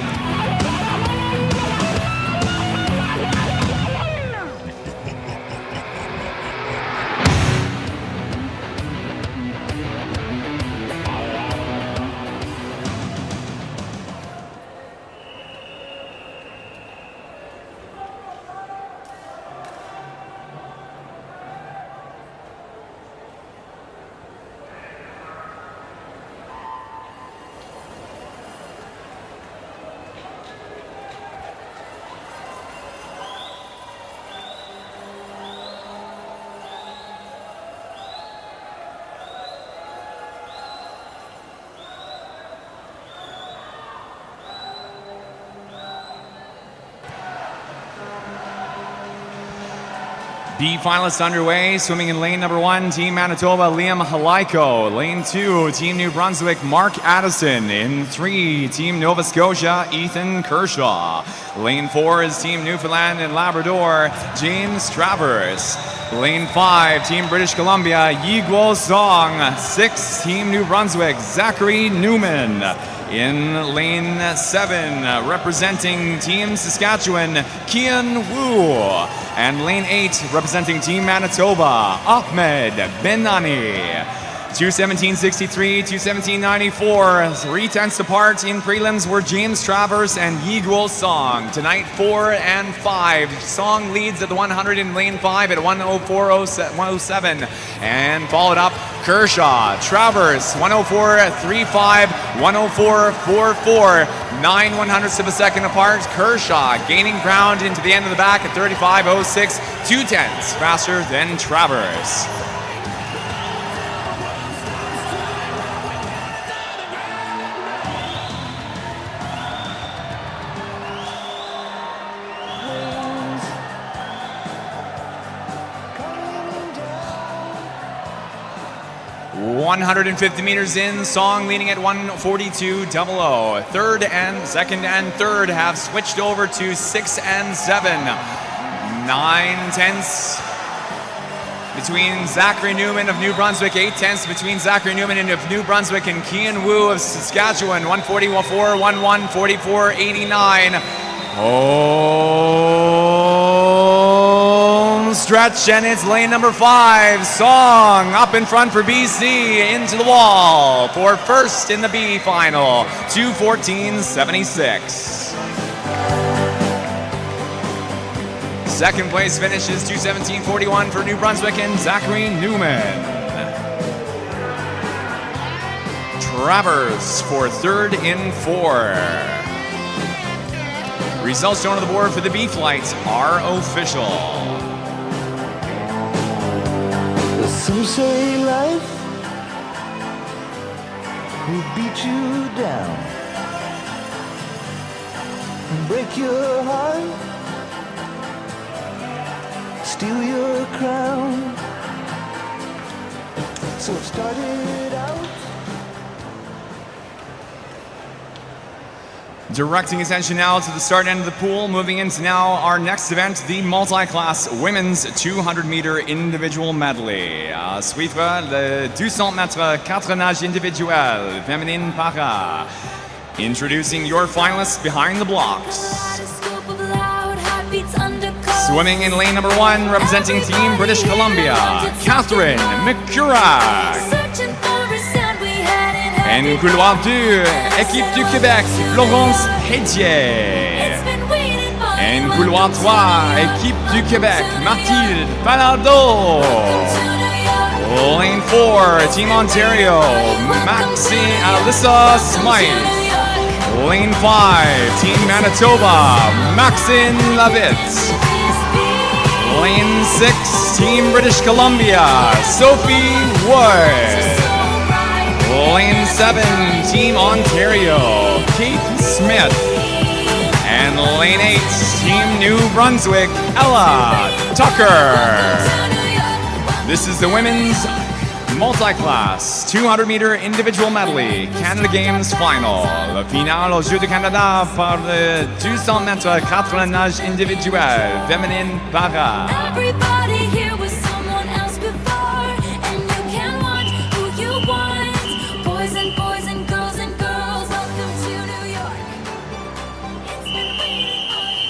B finalists underway. Swimming in lane number 1, Team Manitoba, Liam Halaiko. Lane 2, Team New Brunswick, Mark Addison. In 3, Team Nova Scotia, Ethan Kershaw. Lane 4 is Team Newfoundland and Labrador, James Travers. Lane 5, Team British Columbia, Yiguo Song. 6, Team New Brunswick, Zachary Newman. In lane 7, representing Team Saskatchewan, Kian Wu. And lane 8, representing Team Manitoba, Ahmed Benani. 2:17.63, 2:17.94. 3/10 apart in prelims were James Travers and Yiguo Song. Tonight, 4 and 5. Song leads at the 100 in lane 5 at 104.07. And followed up, Kershaw, Travers, 104.35, 104.44. 9 100ths of a second apart. Kershaw gaining ground into the end of the back at 35.06. 2/10 faster than Travers. .150 meters in, Song leading at 1:42.00. Second and third have switched over to 6 and 7. 9/10 between Zachary Newman of New Brunswick, 8/10 between Zachary Newman of New Brunswick and Kian Wu of Saskatchewan, 1:40.04, 1:1:44.89. Stretch, and it's lane number 5. Song up in front for BC, into the wall for first in the B final, 2:14.76. Second place finishes 2:17.41 for New Brunswick and Zachary Newman. Travers for third in 4. Results shown on the board for the B flights are official. Some say life will beat you down and break your heart, steal your crown. So it started out. Directing attention now to the start end of the pool, moving into now our next event, the Multiclass Women's 200-meter individual medley. À suivre le 200 mètres 4 nages individuelles, féminine para. Introducing your finalists behind the blocks. Swimming in lane number 1, representing Team British Columbia, Catherine McCurrack. En couloir 2, équipe du Québec, Florence Hédier. En couloir 3, équipe du Québec, Mathilde Palado. Lane 4, Team Ontario, Alyssa Smythe. Lane 5, Team Manitoba, Maxine Lavitt. Lane 6, Team British Columbia, Sophie Wood. Lane 7, Team Ontario, Kate Smith. And lane 8, Team New Brunswick, Ella Tucker. This is the women's Multiclass 200-meter individual medley, Canada Games final. Le final aux Jeux du Canada par le 200 mètres 4 nages individuelles, féminine para. Everybody here was someone else before, and you can want who you want. Boys and girls and girls, welcome to New York. It's been waiting on you.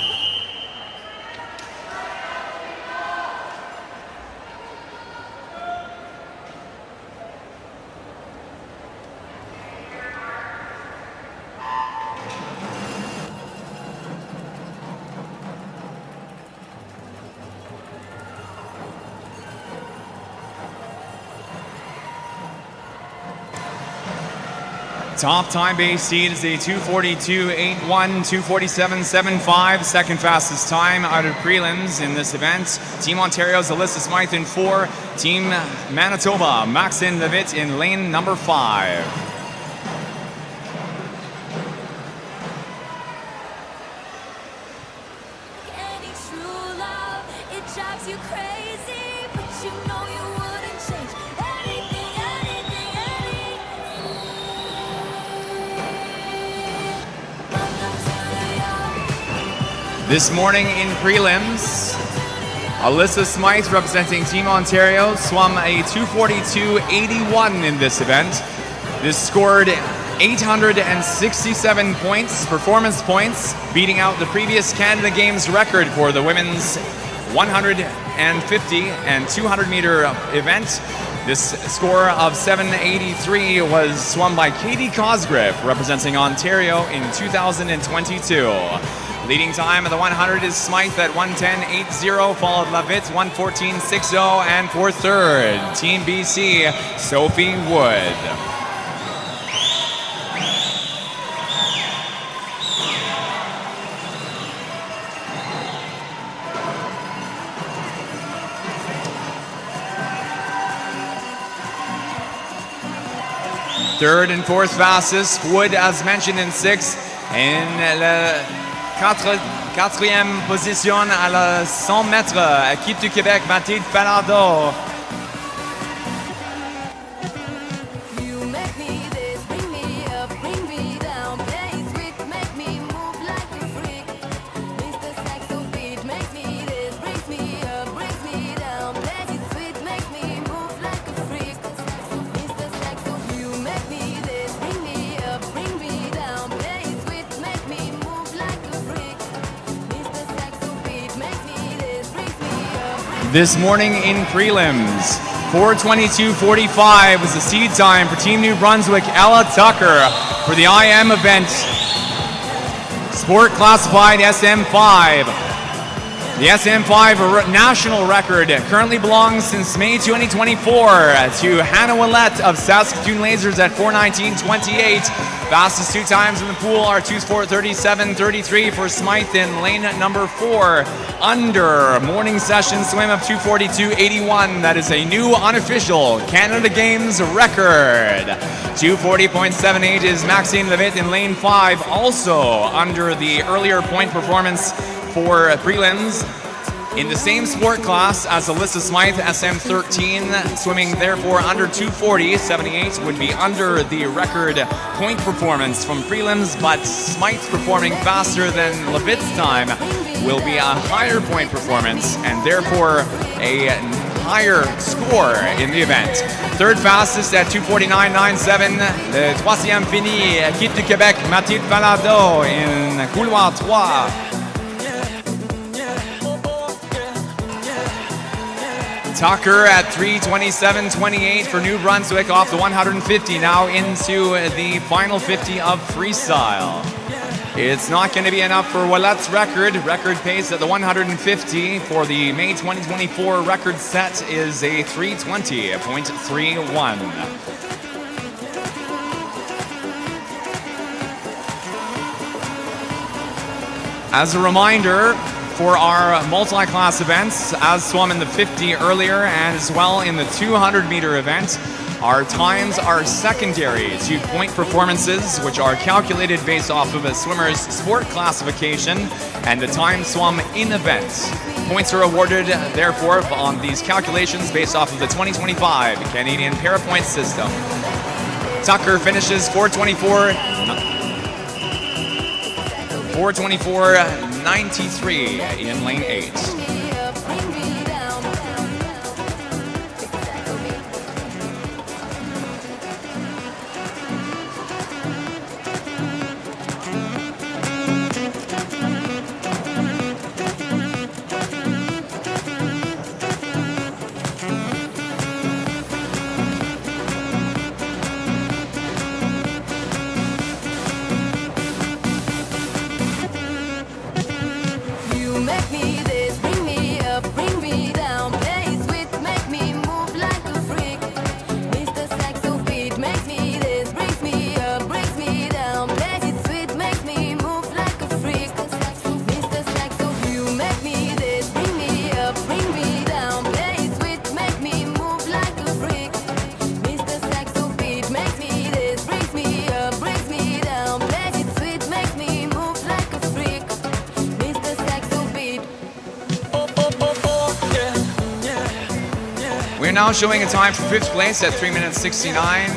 Top time base seed is a 2:42.81, 2:47.75. Second fastest time out of prelims in this event. Team Ontario's Alyssa Smythe in 4. Team Manitoba, Maxine Levitt in lane number 5. Any true love, it drives you crazy. you know you wouldn't change anything, anything, anything. Welcome to New York. This morning in prelims, Alyssa Smythe, representing Team Ontario, swam a 2:42.81 in this event. This scored 867 points, performance points, beating out the previous Canada Games record for the women's 150 and 200 meter event. This score of 783 was swum by Katie Cosgrave, representing Ontario in 2022. Leading time of the 100 is Smythe at 1:10.80, followed Lavitte 1:14.60, and for third, Team BC, Sophie Wood. Third and fourth fastest, Wood as mentioned in sixth, in la quatrième position à la 100 mètres, équipe du Québec, Mathilde Palado. You make me this, bring me up, bring me down, play sweet, make me move like a freak. Mr. Saxo beat, make me this, brings me up, brings me down, play sweet, make me move like a freak. Mr. Saxo, you make me this, bring me up, bring me down, play sweet, make me move like a freak. Mr. Saxo beat, make me this, brings me up. This morning in prelims, 4:22.45 was the seed time for Team New Brunswick, Ella Tucker, for the IM event, sport classified SM5. The SM5 national record currently belongs since May 2024 to Hannah Willette of Saskatoon Lasers at 4:19.28. Fastest two times in the pool are 2:37.33 for Smythe in lane number 4. Under morning session swim of 2:42.81. That is a new unofficial Canada Games record. 2:40.78 is Maxine Levitt in lane 5, also under the earlier point performance for prelims. In the same sport class as Alyssa Smythe, SM13, swimming therefore under 2:40.78 would be under the record point performance from prelims, but Smythe performing faster than Levitt's time will be a higher point performance and therefore a higher score in the event. Third fastest at 2:49.97, le troisième fini, équipe du Québec, Mathilde Palado in couloir 3. Tucker at 3:27.28 for New Brunswick off the 150, now into the final 50 of freestyle. It's not going to be enough for Willette's record pace at the 150 for the May 2024 record set is a 3:20.31. As a reminder, for our multi-class events, as swum in the 50 earlier and as well in the 200 meter event, our times are secondary to point performances, which are calculated based off of a swimmer's sport classification and the time swum in event. Points are awarded, therefore, on these calculations based off of the 2025 Canadian Parapoint system. Tucker finishes 4:24.93 in lane 8. You make me this, bring now showing a time for 5th place at 3 minutes 69.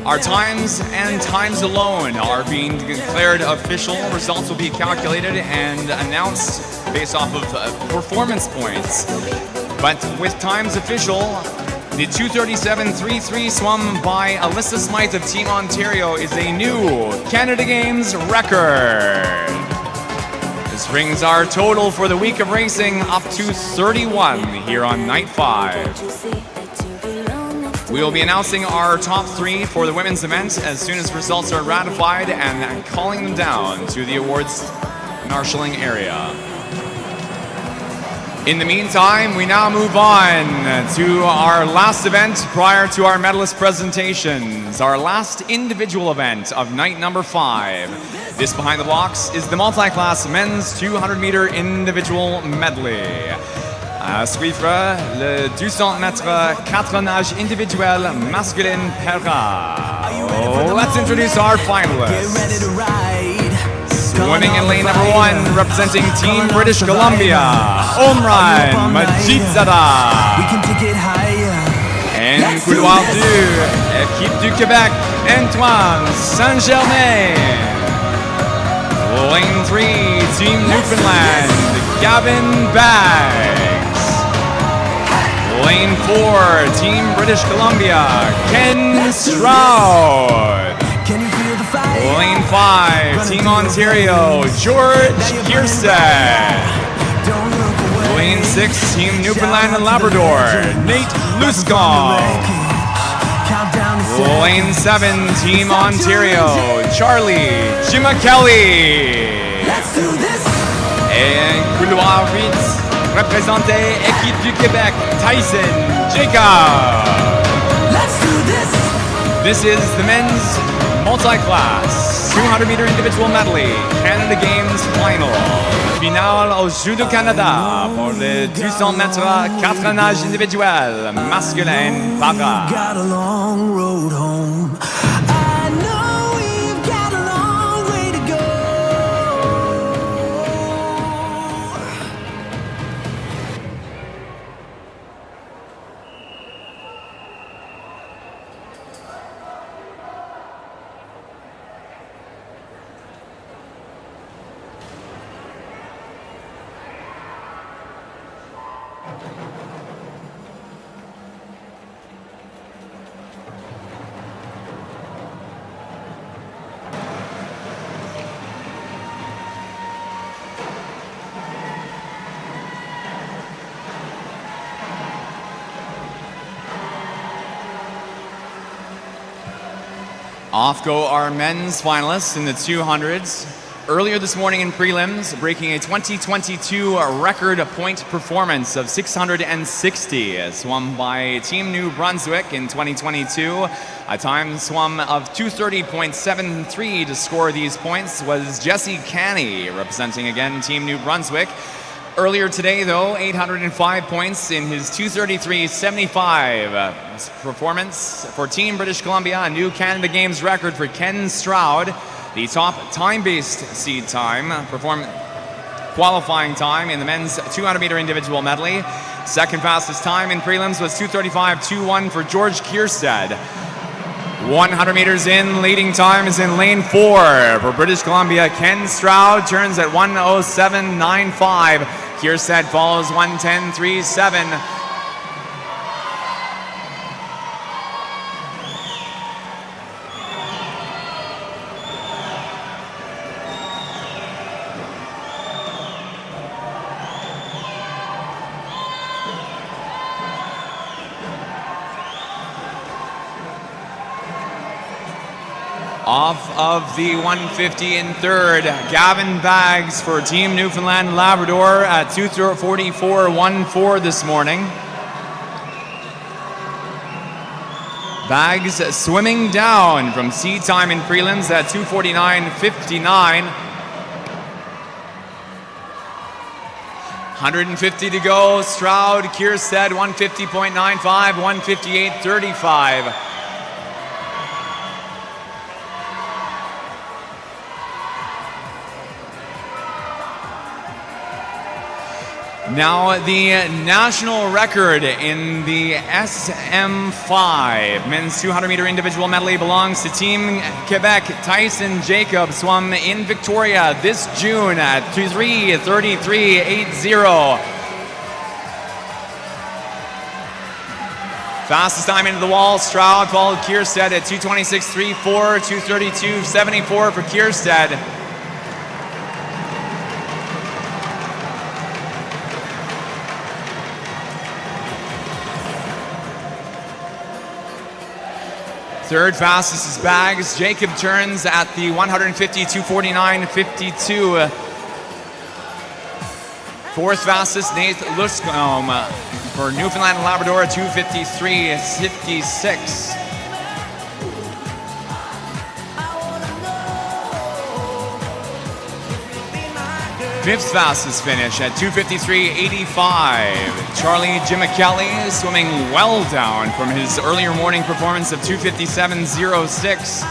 Our times and times alone are being declared official. Results will be calculated and announced based off of performance points. But with times official, the 2:37.33 swum by Alyssa Smythe of Team Ontario is a new Canada Games record. This brings our total for the week of racing up to 31 here on night 5. We will be announcing our top 3 for the women's event as soon as results are ratified and calling them down to the awards marshalling area. In the meantime, we now move on to our last event prior to our medalist presentations, our last individual event of night number 5. This behind the blocks is the Multiclass men's 200-meter individual medley. À suivre, le 200 mètres 4 nages individuel masculine para. Let's introduce our finalists. Swimming in lane number 1, representing Team British Columbia, Omran Majidzada. And couloir 2, équipe du Québec, Antoine Saint-Germain. Lane 3, Team Newfoundland, Gavin Baggs. Lane 4, Team British Columbia, Ken Stroud. Lane 5, Team Ontario, George Kierstead. Lane 6, Team Newfoundland and Labrador, Nate Luscombe. Lane 7, Team Ontario, Charlie Jimakelly. Et couloir 8, représenté équipe du Québec, Tyson Jacob. This is the men's Multiclass 200-meter individual medley, Canada Games final. Finale au Judo-Canada pour le 200 mètres 4 nages individuel masculin para. Off go our men's finalists in the 200s. Earlier this morning in prelims, breaking a 2022 record point performance of 660, swum by Team New Brunswick in 2022. A time swum of 2:30.73 to score these points was Jesse Canny, representing again Team New Brunswick. Earlier today, though, 805 points in his 2:33.75 performance for Team British Columbia, a new Canada Games record for Ken Stroud, the top time-based seed time, qualifying time in the men's 200-meter individual medley. Second fastest time in prelims was 2:35.21 for George Kierstead. 100 meters in, leading time is in lane 4 for British Columbia. Ken Stroud turns at 1:07.95. Kierstead follows 1:10.37. Off of the 150 in third, Gavin Baggs for Team Newfoundland and Labrador at 2:44.14 this morning. Baggs swimming down from seed time in prelims at 2:49.59. 150 to go. Stroud, Kierstead, 150.95, 158.35. Now the national record in the SM5 men's 200 meter individual medley belongs to Team Quebec. Tyson Jacob swam in Victoria this June at 3:33.80. Fastest time into the wall, Stroud followed Kierstead at 2:26.34, 2:32.74 for Kierstead. Third fastest is Bags. Jacob turns at the 150, 2:49.52. Fourth fastest, Nate Luscombe for Newfoundland and Labrador, 2:53.56. Fifth fastest finish at 2:53.85. Charlie Jimichelli swimming well down from his earlier morning performance of 2:57.06.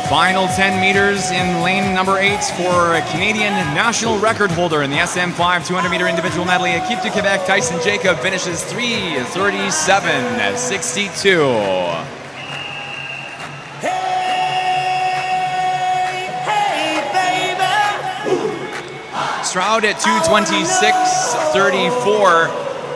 Final 10 meters in lane number 8 for a Canadian national record holder in the SM5 200 meter individual medley. Équipe du Québec, Tyson Jacob finishes 3:37.62. Stroud at 2:26.34.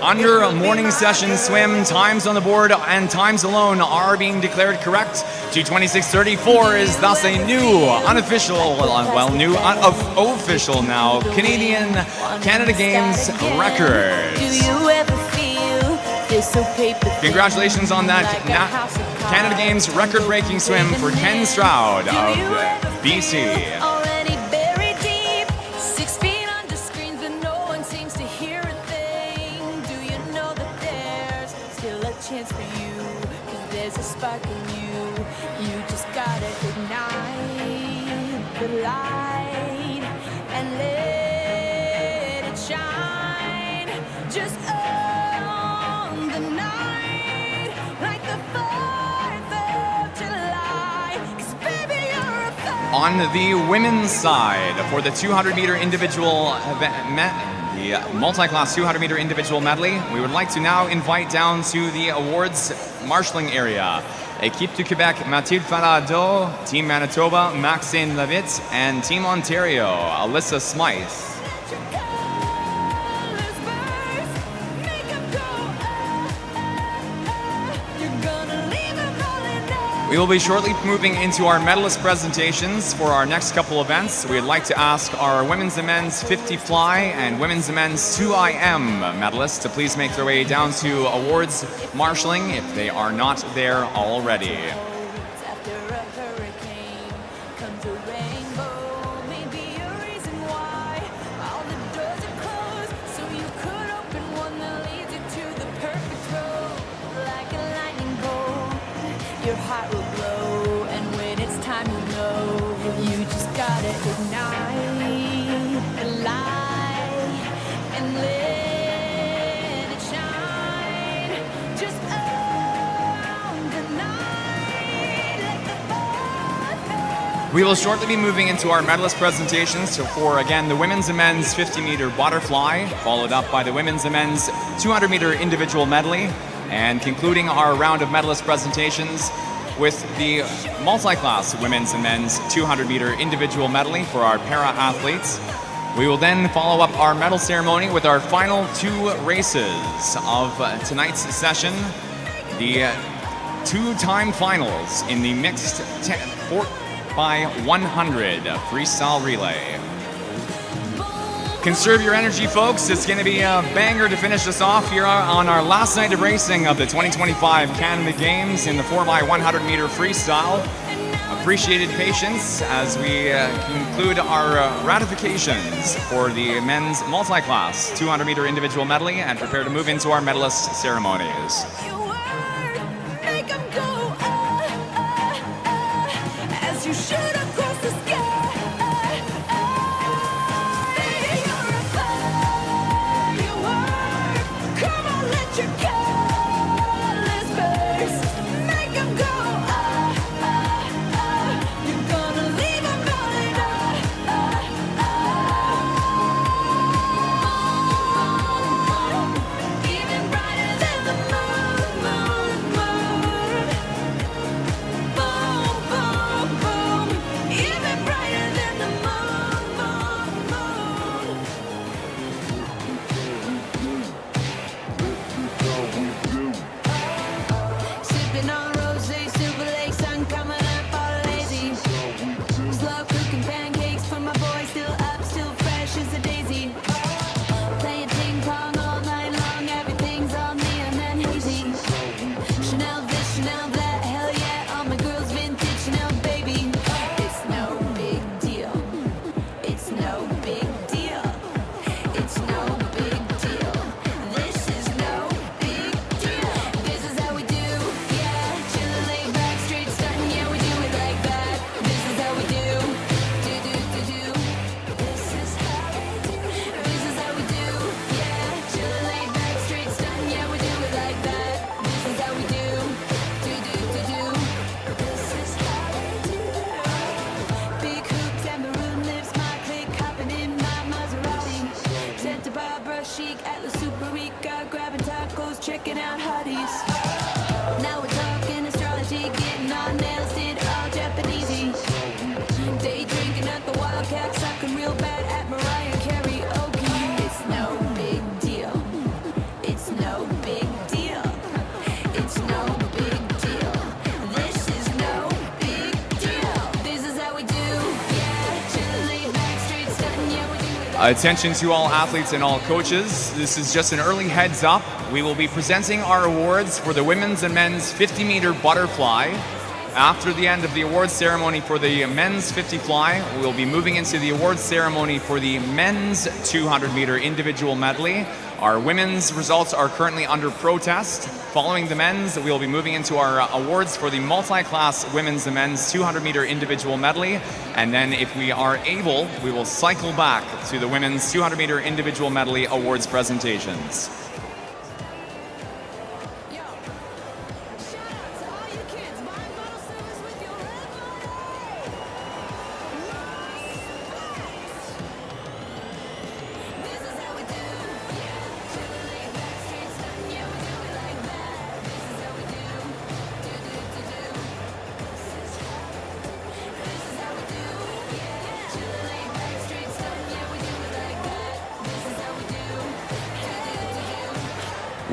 Under a morning session swim, times on the board and times alone are being declared correct. 2:26.34 is thus a new, unofficial, official now, Canadian Canada Games record. Congratulations on that Canada Games record-breaking swim for Ken Stroud of BC. Chance for you, 'cause there's a spark in you. You just gotta ignite the light and let it shine. Just on the night, like the 4th of July. 'Cause baby, you're a fire. On the women's side, for the 200 meter individual the multi-class 200 meter individual medley, we would like to now invite down to the awards marshalling area Équipe du Québec, Mathilde Farado, Team Manitoba, Maxine Levitt, and Team Ontario, Alyssa Smythe. We will be shortly moving into our medalist presentations for our next couple events. We'd like to ask our women's and men's 50 fly and women's and men's 2IM medalists to please make their way down to awards marshalling if they are not there already. After a hurricane comes a rainbow, maybe a reason why all the doors are closed, so you could open one that leads you to the perfect road. Like a lightning bolt, your heart will glow, and when it's time you know, you just gotta ignite the light and let it shine. Just on the night, like the 4th of We will shortly be moving into our medalist presentations for, again, the women's and men's 50 meter butterfly, followed up by the women's and men's 200 meter individual medley, and concluding our round of medalist presentations with the multi-class women's and men's 200 meter individual medley for our para-athletes. We will then follow up our medal ceremony with our final 2 races of tonight's session, the 2-time finals in the mixed 4x100 freestyle relay. Conserve your energy, folks. It's going to be a banger to finish us off here on our last night of racing of the 2025 Canada Games in the 4x100 meter freestyle. Appreciated patience as we conclude our ratifications for the men's multi-class 200 meter individual medley and prepare to move into our medalist ceremonies. your word, make 'em go as you shoot across the sky. Baby, you're a firework. Come on, let your colors burst. Make 'em go shows, checking out hotties. Now we're talking astrology, getting our nails did all Japanesey. Day drinking at the Wildcat, sucking real bad at Mariah karaoke. It's no big deal. It's no big deal. It's no big deal. This is no big deal. This is how we do. Yeah, chillin' back straight stuntin'. Yeah, we do it. Attention to all athletes and all coaches. This is just an early heads up. We will be presenting our awards for the women's and men's 50-meter butterfly. After the end of the awards ceremony for the men's 50 fly, we'll be moving into the awards ceremony for the men's 200-meter individual medley. Our women's results are currently under protest. Following the men's, we'll be moving into our awards for the multi-class women's and men's 200-meter individual medley. And then if we are able, we will cycle back to the women's 200-meter individual medley awards presentations.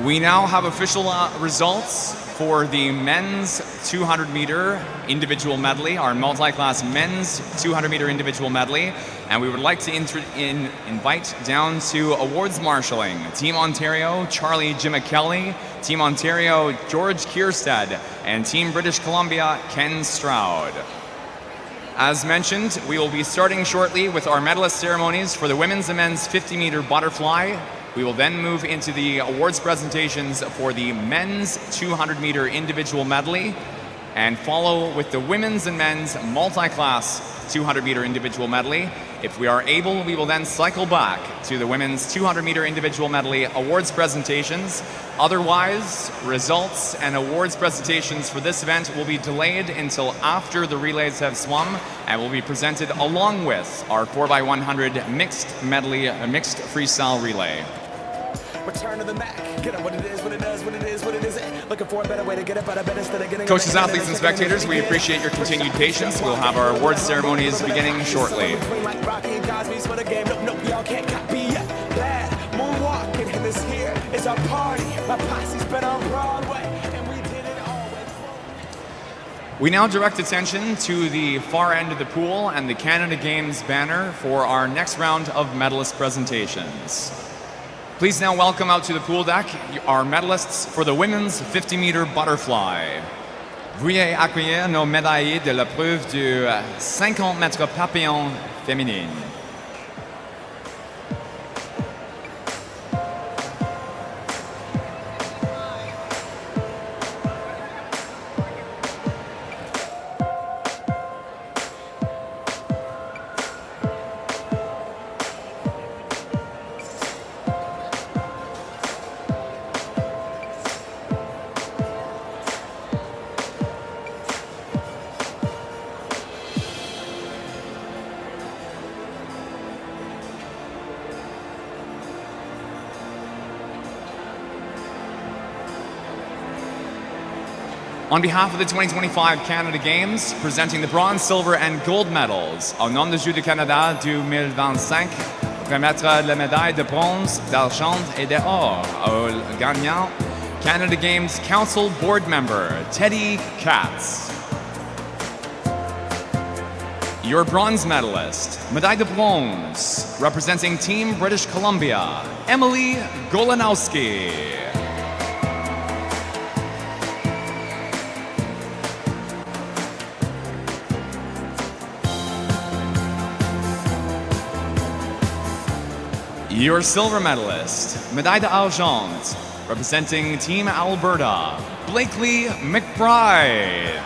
We now have official results for the men's 200-meter individual medley, our multi-class men's 200-meter individual medley, and we would like to invite down to awards marshalling Team Ontario, Charlie Jimmy-Kelly, Team Ontario, George Kierstead, and Team British Columbia, Ken Stroud. As mentioned, we will be starting shortly with our medalist ceremonies for the women's and men's 50-meter butterfly. We will then move into the awards presentations for the men's 200-meter individual medley and follow with the women's and men's multi-class 200-meter individual medley. If we are able, we will then cycle back to the women's 200-meter individual medley awards presentations. Otherwise, results and awards presentations for this event will be delayed until after the relays have swum and will be presented along with our 4x100 mixed medley, mixed freestyle relay. Return to the Mac. Get up what it is, what it does, what it is, what it isn't. Looking for a better way to get up out of bed instead of getting. Coaches, athletes, and spectators, we appreciate your continued patience. We'll have our awards ceremonies beginning shortly. We now direct attention to the far end of the pool and the Canada Games banner for our next round of medalist presentations. Please now welcome out to the pool deck our medalists for the women's 50-meter butterfly. Veuillez accueillir nos médaillés de l'épreuve du 50 mètres papillon féminine. On behalf of the 2025 Canada Games, presenting the bronze, silver, and gold medals, au nom du Jeux du Canada 2025, remettre la médaille de bronze, d'argent et d'or au gagnant, Canada Games Council Board Member Teddy Katz. Your bronze medalist, médaille de bronze, representing Team British Columbia, Emily Golanowski. Your silver medalist, médaille d'argent, representing Team Alberta, Blakely McBride.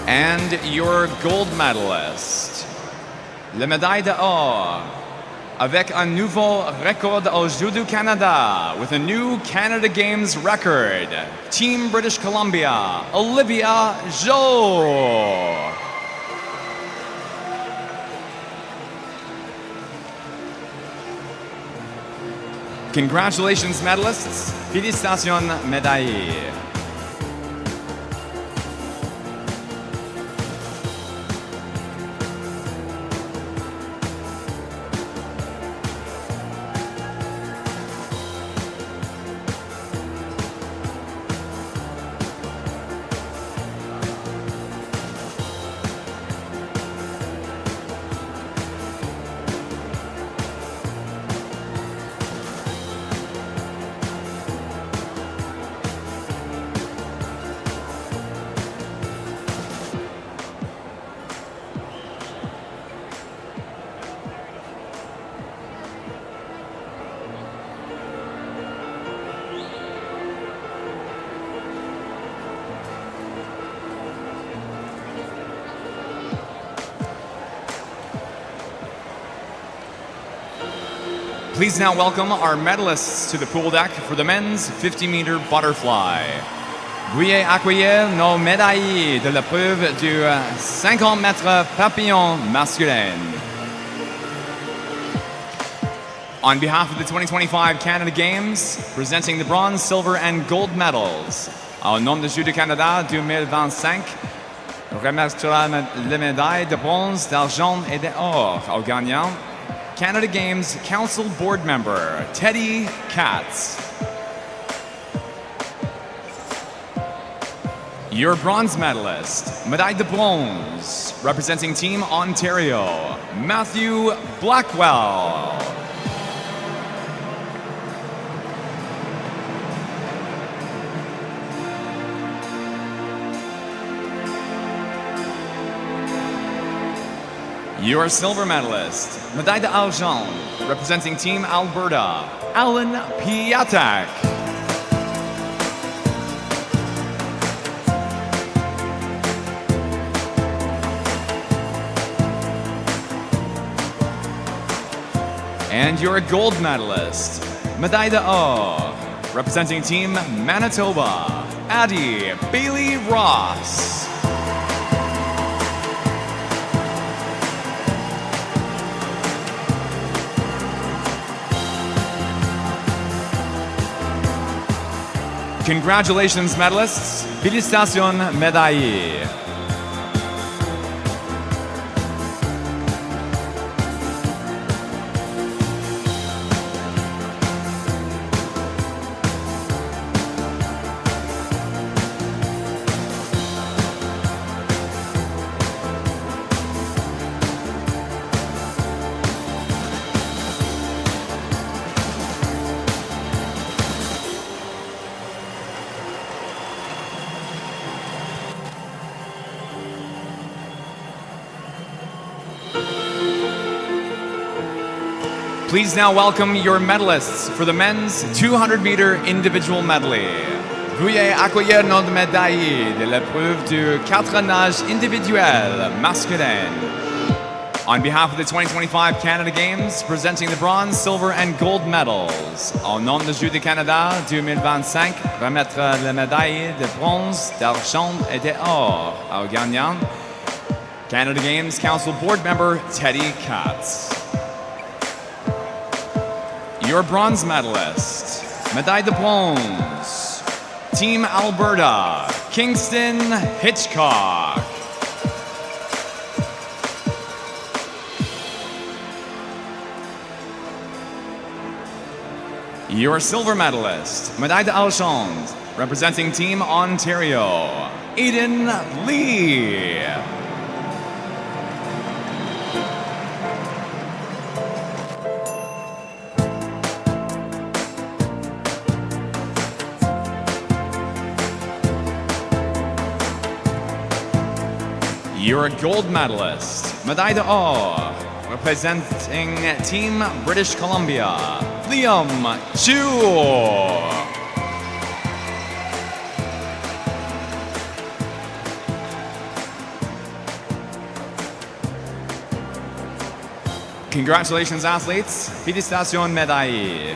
And your gold medalist, la médaille d'or, avec un nouveau record aux Jeux du Canada, with a new Canada Games record. Team British Columbia, Olivia Zhou. Congratulations, medalists. Félicitations, médaillés. Please now welcome our medalists to the pool deck for the men's 50-meter butterfly. Veuillez accueillir nos médaillés de l'épreuve du 50 mètres papillon masculin. On behalf of the 2025 Canada Games, presenting the bronze, silver, and gold medals, au nom des Jeux du Canada 2025, remerciera les médailles de bronze, d'argent et d'or aux gagnants. Canada Games Council Board Member, Teddy Katz. Your bronze medalist, médaille de bronze, representing Team Ontario, Matthew Blackwell. Your silver medalist, médaille d'argent, representing Team Alberta, Alan Piatek. And your gold medalist, médaille d'or, representing Team Manitoba, Addie Bailey Ross. Congratulations, medalists. Félicitations, médaillés. Please now welcome your medalists for the men's 200-meter individual medley. Veuillez accueillir nos médaillés de l'épreuve du 4 nages individuel masculin. On behalf of the 2025 Canada Games, presenting the bronze, silver, and gold medals, au nom des Jeux du Canada 2025, remettre les médailles de bronze, d'argent et d'or aux gagnants. Canada Games Council Board Member Teddy Katz. Your bronze medalist, médaille de bronze, Team Alberta, Kingston Hitchcock. Your silver medalist, médaille d'argent, representing Team Ontario, Aiden Lee. You're a gold medalist, médaille d'or, representing Team British Columbia, Liam Chu. Congratulations, athletes. Félicitations, médailles.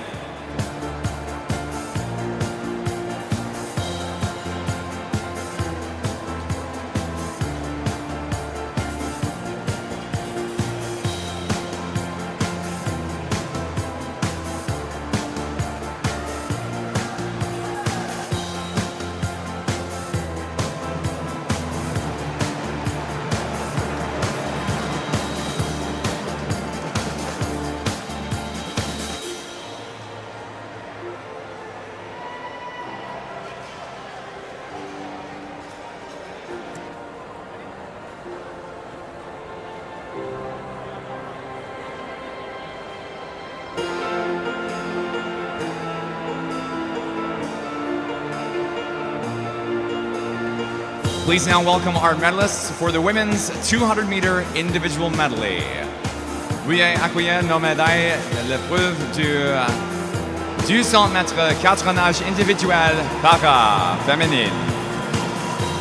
Please now welcome our medalists for the women's 200-meter individual medley. Veuillez accueillir nos médailles de l'épreuve du 200 mètres 4 nages individuel para féminine.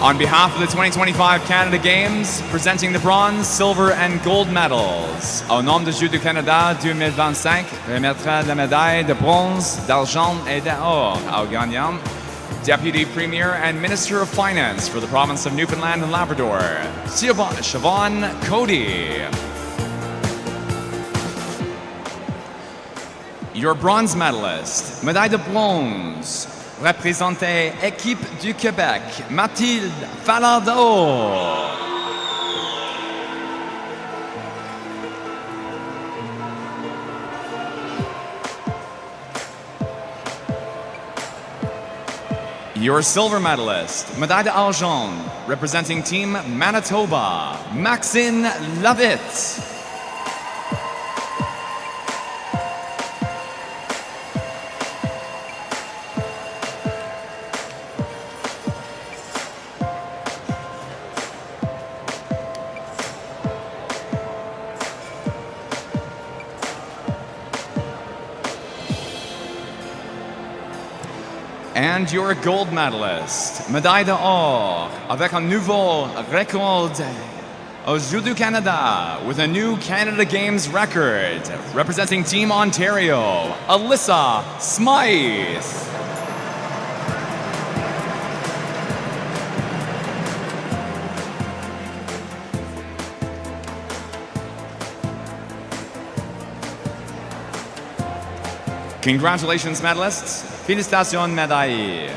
On behalf of the 2025 Canada Games, presenting the bronze, silver and gold medals. Au nom du Jeux du Canada 2025, remettra la médaille de bronze, d'argent et d'or aux gagnants. Deputy Premier and Minister of Finance for the province of Newfoundland and Labrador, Siobhan Cody. Your bronze medalist, médaille de bronze, représentée Équipe du Québec, Mathilde Falardeau. Your silver medalist, médaille d'argent, representing Team Manitoba, Maxine Lavitte. And your gold medalist, médaille d'or, avec un nouveau record aux Jeux du Canada, with a new Canada Games record, representing Team Ontario, Alyssa Smythe. Congratulations, medalists. Félicitations, médailles.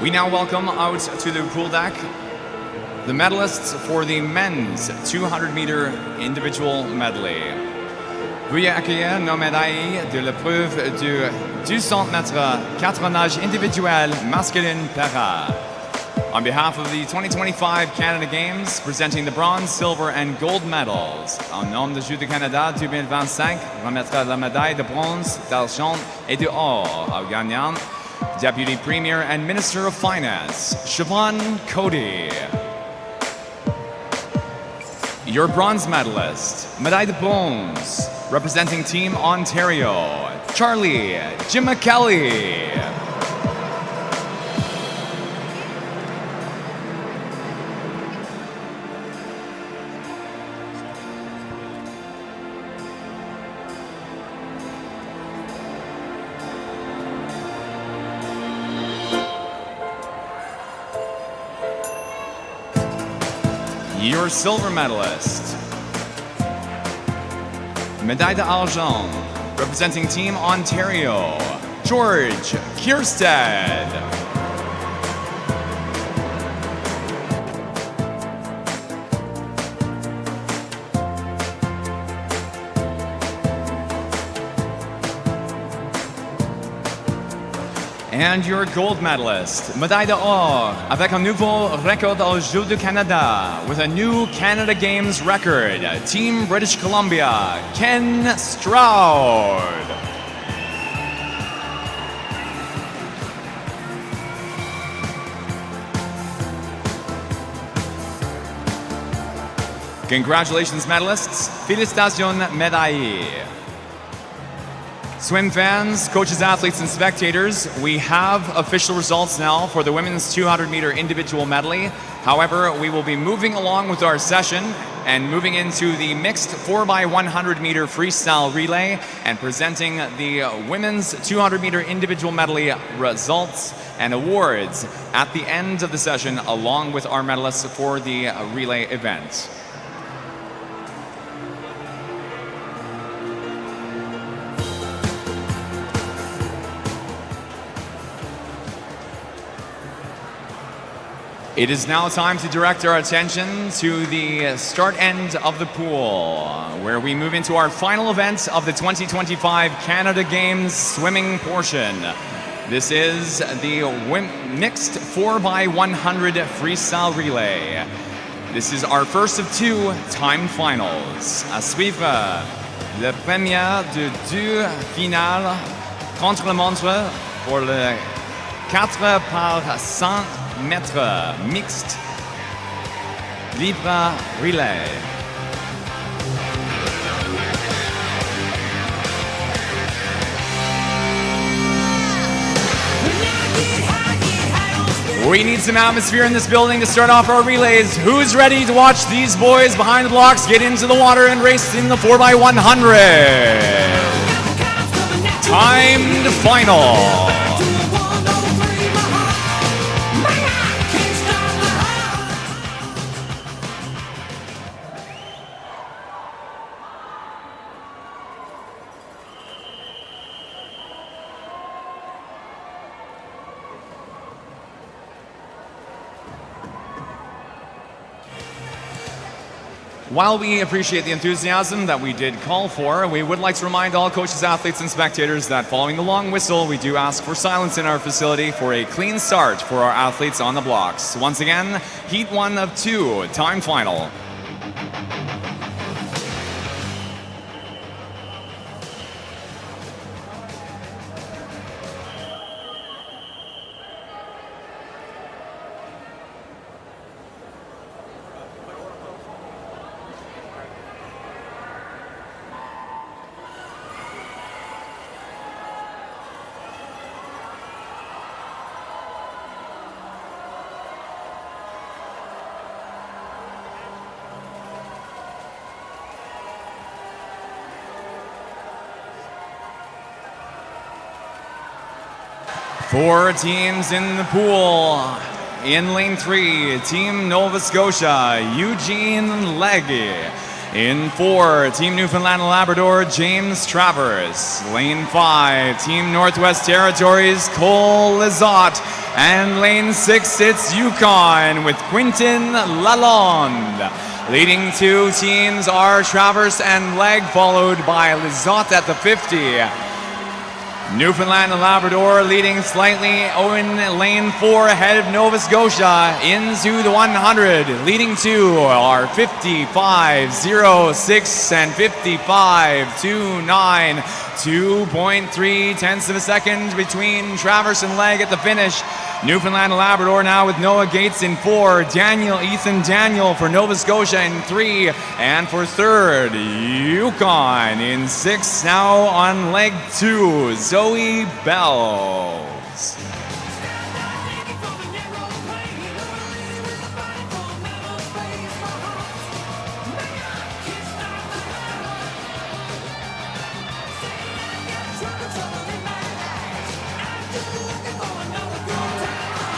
We now welcome out to the pool deck the medalists for the men's 200-meter individual medley. Veuillez accueillir nos médailles de l'épreuve du 200 mètres 4 nages individuel masculine para. On behalf of the 2025 Canada Games, presenting the bronze, silver and gold medals. En nom du Jeux du Canada 2025, remettra la médaille de bronze, d'argent et d'or aux gagnants. Deputy Premier and Minister of Finance, Siobhan Cody. Your bronze medalist, médaille de bronze, representing Team Ontario, Charlie Jim-Kelly. Your silver medalist, médaille d'argent, representing Team Ontario, George Kierstead. And your gold medalist, médaille d'or, avec un nouveau record aux Jeux du Canada, with a new Canada Games record, Team British Columbia, Ken Stroud. Congratulations, medalists. Félicitations, médaillés. Swim fans, coaches, athletes, and spectators, we have official results now for the women's 200-meter individual medley. However, we will be moving along with our session and moving into the mixed 4x100-meter freestyle relay and presenting the women's 200-meter individual medley results and awards at the end of the session, along with our medalists for the relay event. It is now time to direct our attention to the start end of the pool, where we move into our final event of the 2025 Canada Games swimming portion. This is the mixed 4x100 freestyle relay. This is our first of two time finals. À suivre, la première de deux finales contre-la-montre pour le 4 par 100 mètres mixte libre relay. We need some atmosphere in this building to start off our relays. Who's ready to watch these boys behind the blocks get into the water and race in the 4x100? Timed final. While we appreciate the enthusiasm that we did call for, we would like to remind all coaches, athletes, and spectators that following the long whistle, we do ask for silence in our facility for a clean start for our athletes on the blocks. Once again, Heat 1 of 2, time final. Four teams in the pool. In lane 3, Team Nova Scotia, Eugene Legge. In 4, Team Newfoundland and Labrador, James Travers. Lane 5, Team Northwest Territories, Cole Lizotte. And lane 6, it's Yukon with Quinton Lalonde. Leading two teams are Travers and Legge, followed by Lizotte at the 50. Newfoundland and Labrador leading slightly in lane 4 ahead of Nova Scotia into the 100. Leading two are 55.06 and 55.29. 2.3 tenths of a second between Travers and Legge at the finish. Newfoundland and Labrador now with Noah Gates in 4. Ethan Daniel for Nova Scotia in 3. And for third, Yukon in 6. Now on leg 2, Zoe Bells.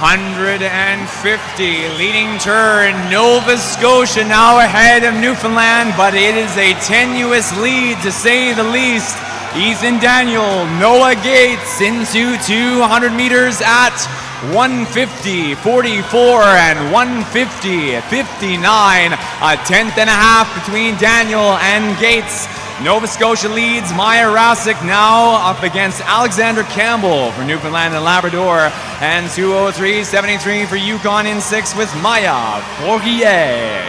.150 leading turn. Nova Scotia now ahead of Newfoundland, but it is a tenuous lead to say the least. Ethan Daniel, Noah Gates into 200 meters at 150.44 and 150.59. A tenth and a half between Daniel and Gates. Nova Scotia leads Maya Rasic now up against Alexander Campbell for Newfoundland and Labrador, and 2:03.73 for Yukon in 6th with Maya Fourier.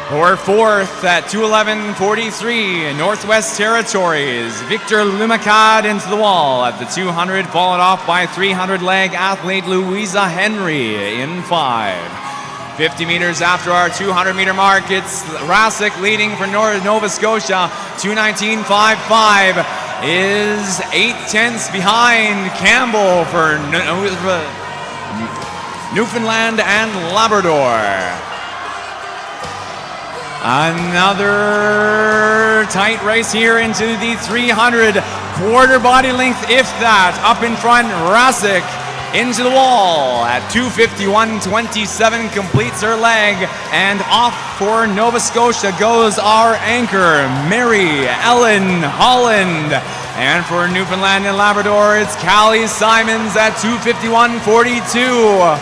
For 4th at 2:11.43, Northwest Territories, Victor Lumacad into the wall at the 200, followed off by 300 leg athlete Louisa Henry in 5. 50 meters after our 200 meter mark, it's Rasic leading for Nova Scotia. 2:19.55 is 8/10 behind Campbell for Newfoundland and Labrador. Another tight race here into the 300, quarter body length, if that. Up in front, Rasic into the wall at 2:51.27, completes her leg, and off for Nova Scotia goes our anchor, Mary Ellen Holland. And for Newfoundland and Labrador, it's Callie Simons at 2:51.42.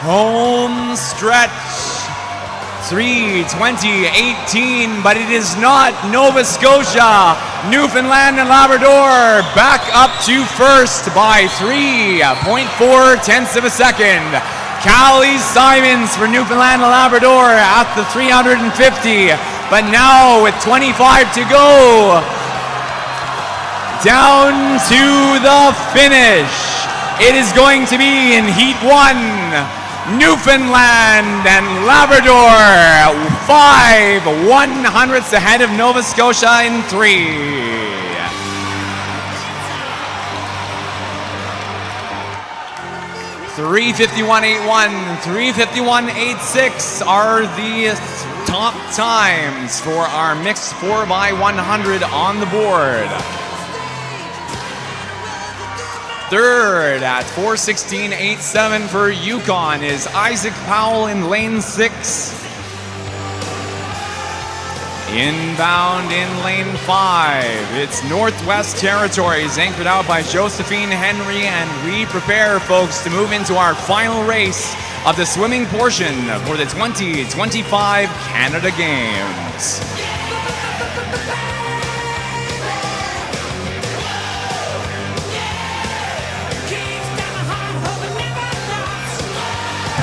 Home stretch, 3:20.18, but it is not Nova Scotia. Newfoundland and Labrador back up to first by 3.4 of a second. Callie Simons for Newfoundland and Labrador at the 350, but now with 25 to go, down to the finish. It is going to be in Heat 1. Newfoundland and Labrador, 5/100ths ahead of Nova Scotia in 3. .351.81, 3:51.86 are the top times for our mixed 4x100 on the board. Third at 4:16.87 for Yukon is Isaac Powell in lane 6. Inbound in lane 5, it's Northwest Territories, anchored out by Josephine Henry, and we prepare, folks, to move into our final race of the swimming portion for the 2025 Canada Games.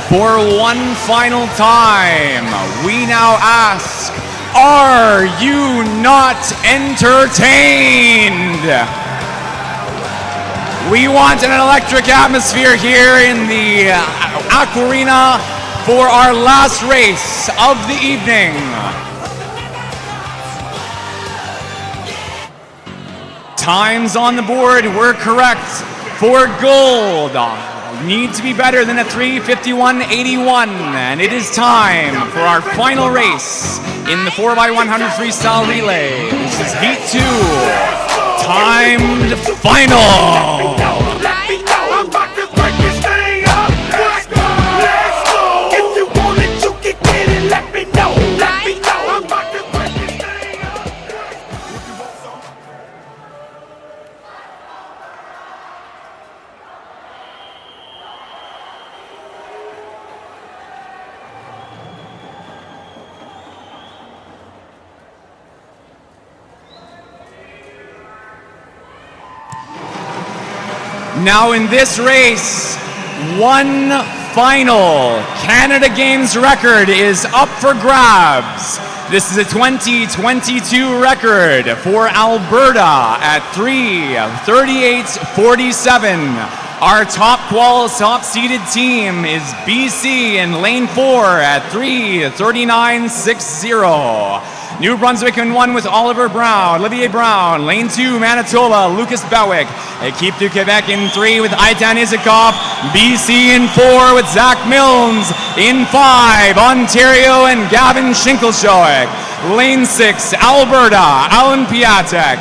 For one final time, we now ask, are you not entertained? We want an electric atmosphere here in the Aquarena for our last race of the evening. Times on the board were correct. For gold, need to be better than a 3:51.81, and it is time for our final race in the 4x100 freestyle relay. This is Heat 2, timed final. Now in this race, one final Canada Games record is up for grabs. This is a 2022 record for Alberta at 3:38.47. Our top seeded team is BC in lane 4 at 3:39.60. New Brunswick in 1 with Oliver Brown, Olivier Brown. Lane 2, Manitoba, Lucas Bewick. Équipe du Québec in 3 with Aitan Isikoff. BC in 4 with Zach Milnes. In 5, Ontario and Gavin Schinkelshoek. Lane 6, Alberta, Alan Piatek.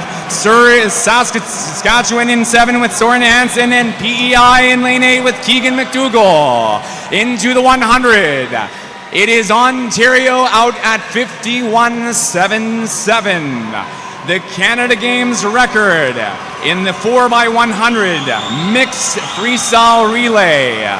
Saskatchewan in 7 with Soren Hansen, and PEI in lane 8 with Keegan McDougall. Into the 100. It is Ontario out at 51.77. the Canada Games record in the 4x100 mixed freestyle relay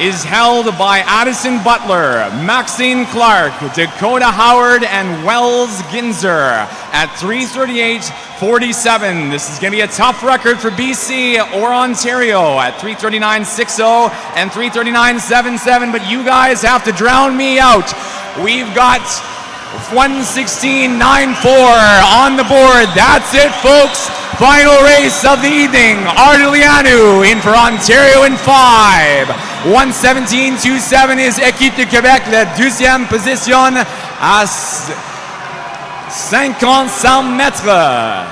is held by Addison Butler, Maxine Clark, Dakota Howard, and Wells Ginzer at 3:38.47. This is going to be a tough record for BC or Ontario at 3:39.60 and 3:39.77, but you guys have to drown me out. We've got 1:16.94 on the board. That's it, folks. Final race of the evening. Ardelianu in for Ontario in 5. 1:17.27 is Équipe de Québec, la deuxième position à 55 mètres.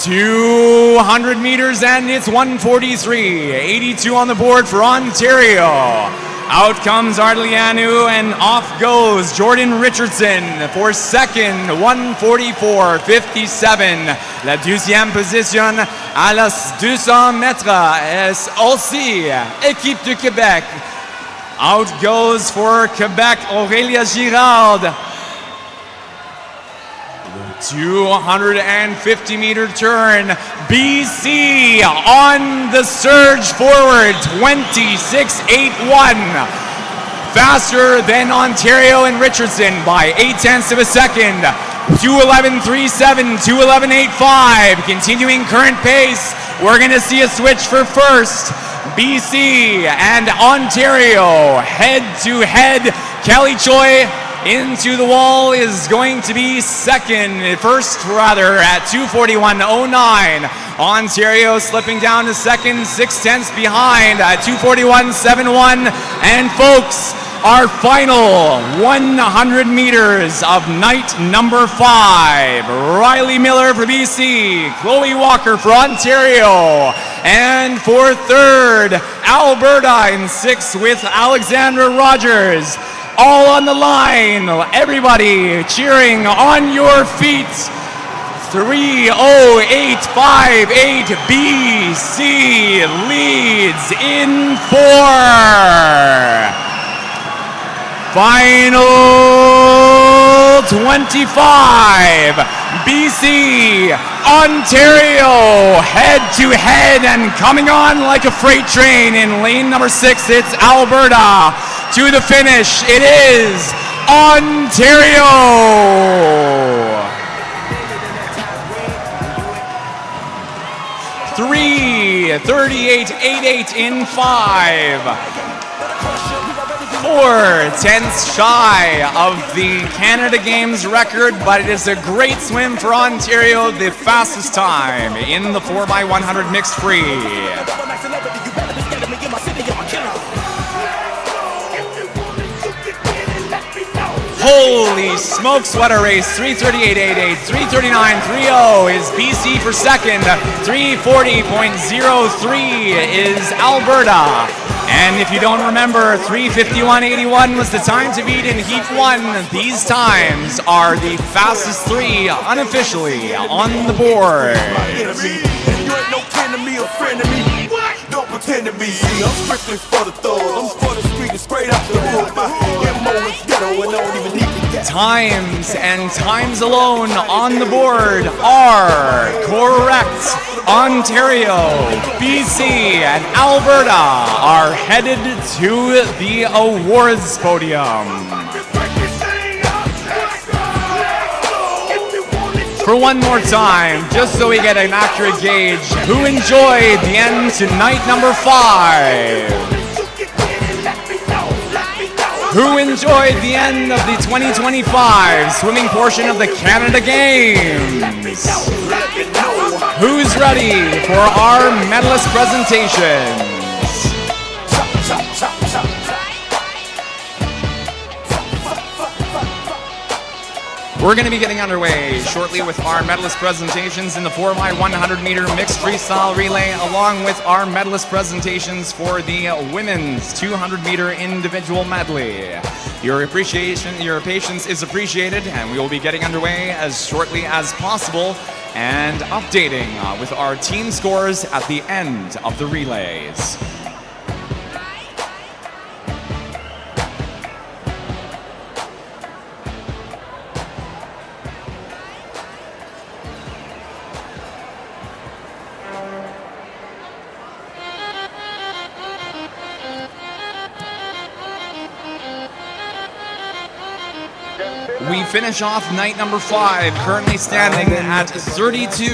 200 meters and it's 1:43.82 on the board for Ontario. Out comes Ardelianu and off goes Jordan Richardson for second, 1:44.57. La deuxième position à las 200 mètres is aussi Équipe de Québec. Out goes for Quebec, Aurélia Girard. 250-meter turn. BC on the surge forward, 26.81. Faster than Ontario and Richardson by 0.8 of a second. 2:11.37, 2:11.85. Continuing current pace. We're going to see a switch for first. BC and Ontario head to head. Kelly Choi into the wall is going to be first at 2:41.09. Ontario slipping down to second, 0.6 behind at 2:41.71. And folks, our final 100 meters of night number 5. Riley Miller for BC, Chloe Walker for Ontario, and for third, Alberta in 6th with Alexandra Rogers. All on the line, everybody cheering on your feet. 3:08.58, BC leads in 4. Final 25, BC, Ontario, head to head and coming on like a freight train in lane number 6, it's Alberta. To the finish, it is Ontario. 3:38.88 in 5. 4/10 shy of the Canada Games record, but it is a great swim for Ontario, the fastest time in the 4x100 mixed free. Holy smokes, what a race. 3:38.88, 3:39.30 is BC for second, 3:40.03 is Alberta. And if you don't remember, 3:51.81 was the time to beat in Heat 1. These times are the fastest 3 unofficially on the board. Don't pretend to be me. I'm strictly for the thug. I'm for the street and straight out the hood. My MO is ghetto and don't even need to get. Times and times alone on the board are correct. Ontario, BC, and Alberta are headed to the awards podium. For one more time, just so we get an accurate gauge, who enjoyed the end to night number 5? Who enjoyed the end of the 2025 swimming portion of the Canada Games? Who's ready for our medalist presentations? We're going to be getting underway shortly with our medalist presentations in the 4x100 meter mixed freestyle relay, along with our medalist presentations for the women's 200 meter individual medley. Your patience is appreciated, and we will be getting underway as shortly as possible and updating with our team scores at the end of the relays. we finish off night number 5, currently standing at 32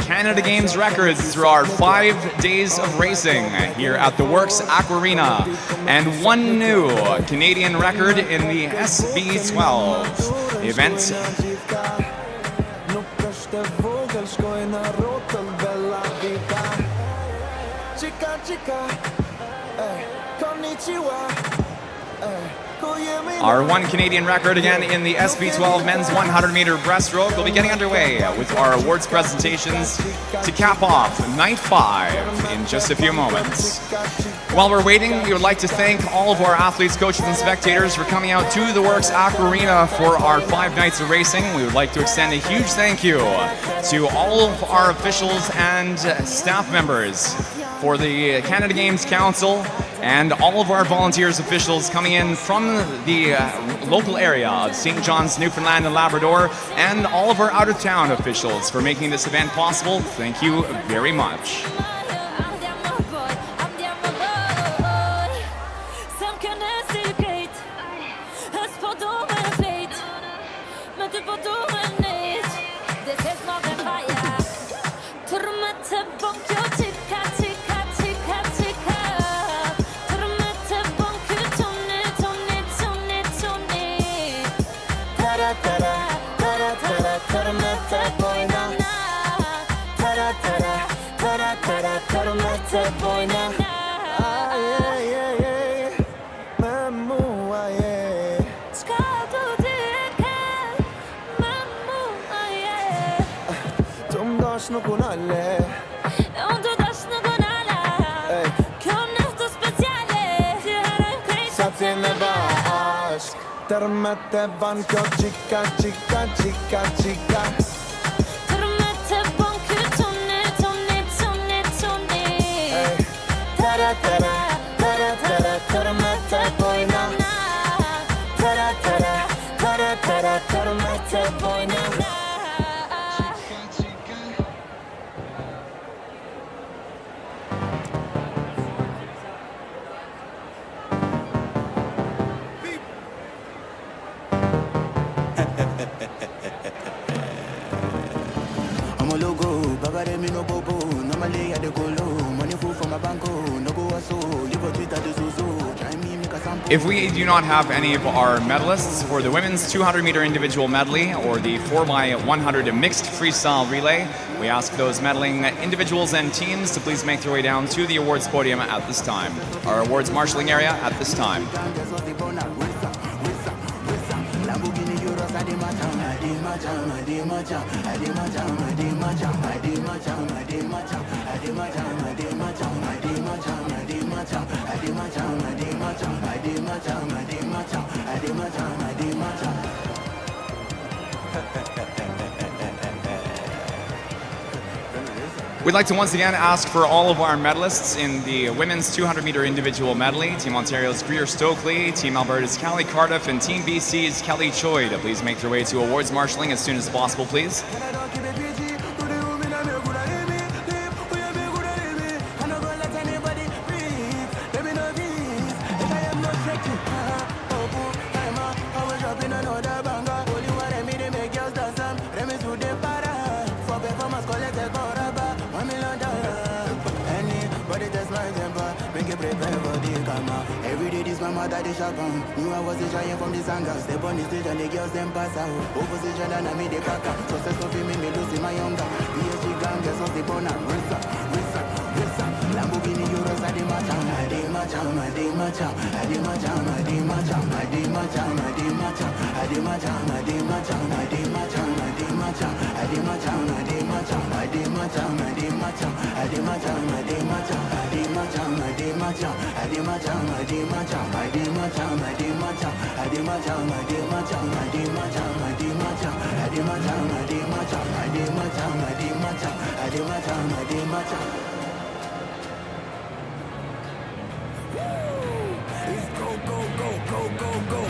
Canada Games records through our 5 days of racing here at the Works Aquarena, and 1 new Canadian record in the SB12 event. Our 1 Canadian record again in the SB12 men's 100-meter breaststroke will be getting underway with our awards presentations to cap off night 5 in just a few moments. While we're waiting, we would like to thank all of our athletes, coaches, and spectators for coming out to the Works Aquarena for our 5 nights of racing. We would like to extend a huge thank you to all of our officials and staff members for the Canada Games Council, and all of our volunteers officials coming in from the local area of St. John's, Newfoundland and Labrador, and all of our out-of-town officials for making this event possible. Thank you very much. If we do not have any of our medalists for the women's 200-meter individual medley or the 4x100 mixed freestyle relay, we ask those medaling individuals and teams to please make their way down to the awards podium at this time. Our awards marshalling area at this time. We'd like to once again ask for all of our medalists in the women's 200-meter individual medley. Team Ontario's Greer Stokely, Team Alberta's Callie Cardiff, and Team BC's Kelly Choi to please make their way to awards marshalling as soon as possible, please. Knew I was a giant from the Sangha. Step on the stage and the girls them pass out. Opposition and I made the pack out. Successful for me losing my younger. PSG gang gets on the corner. Rinsa. Lamborghini Euros at the macham. I did macham.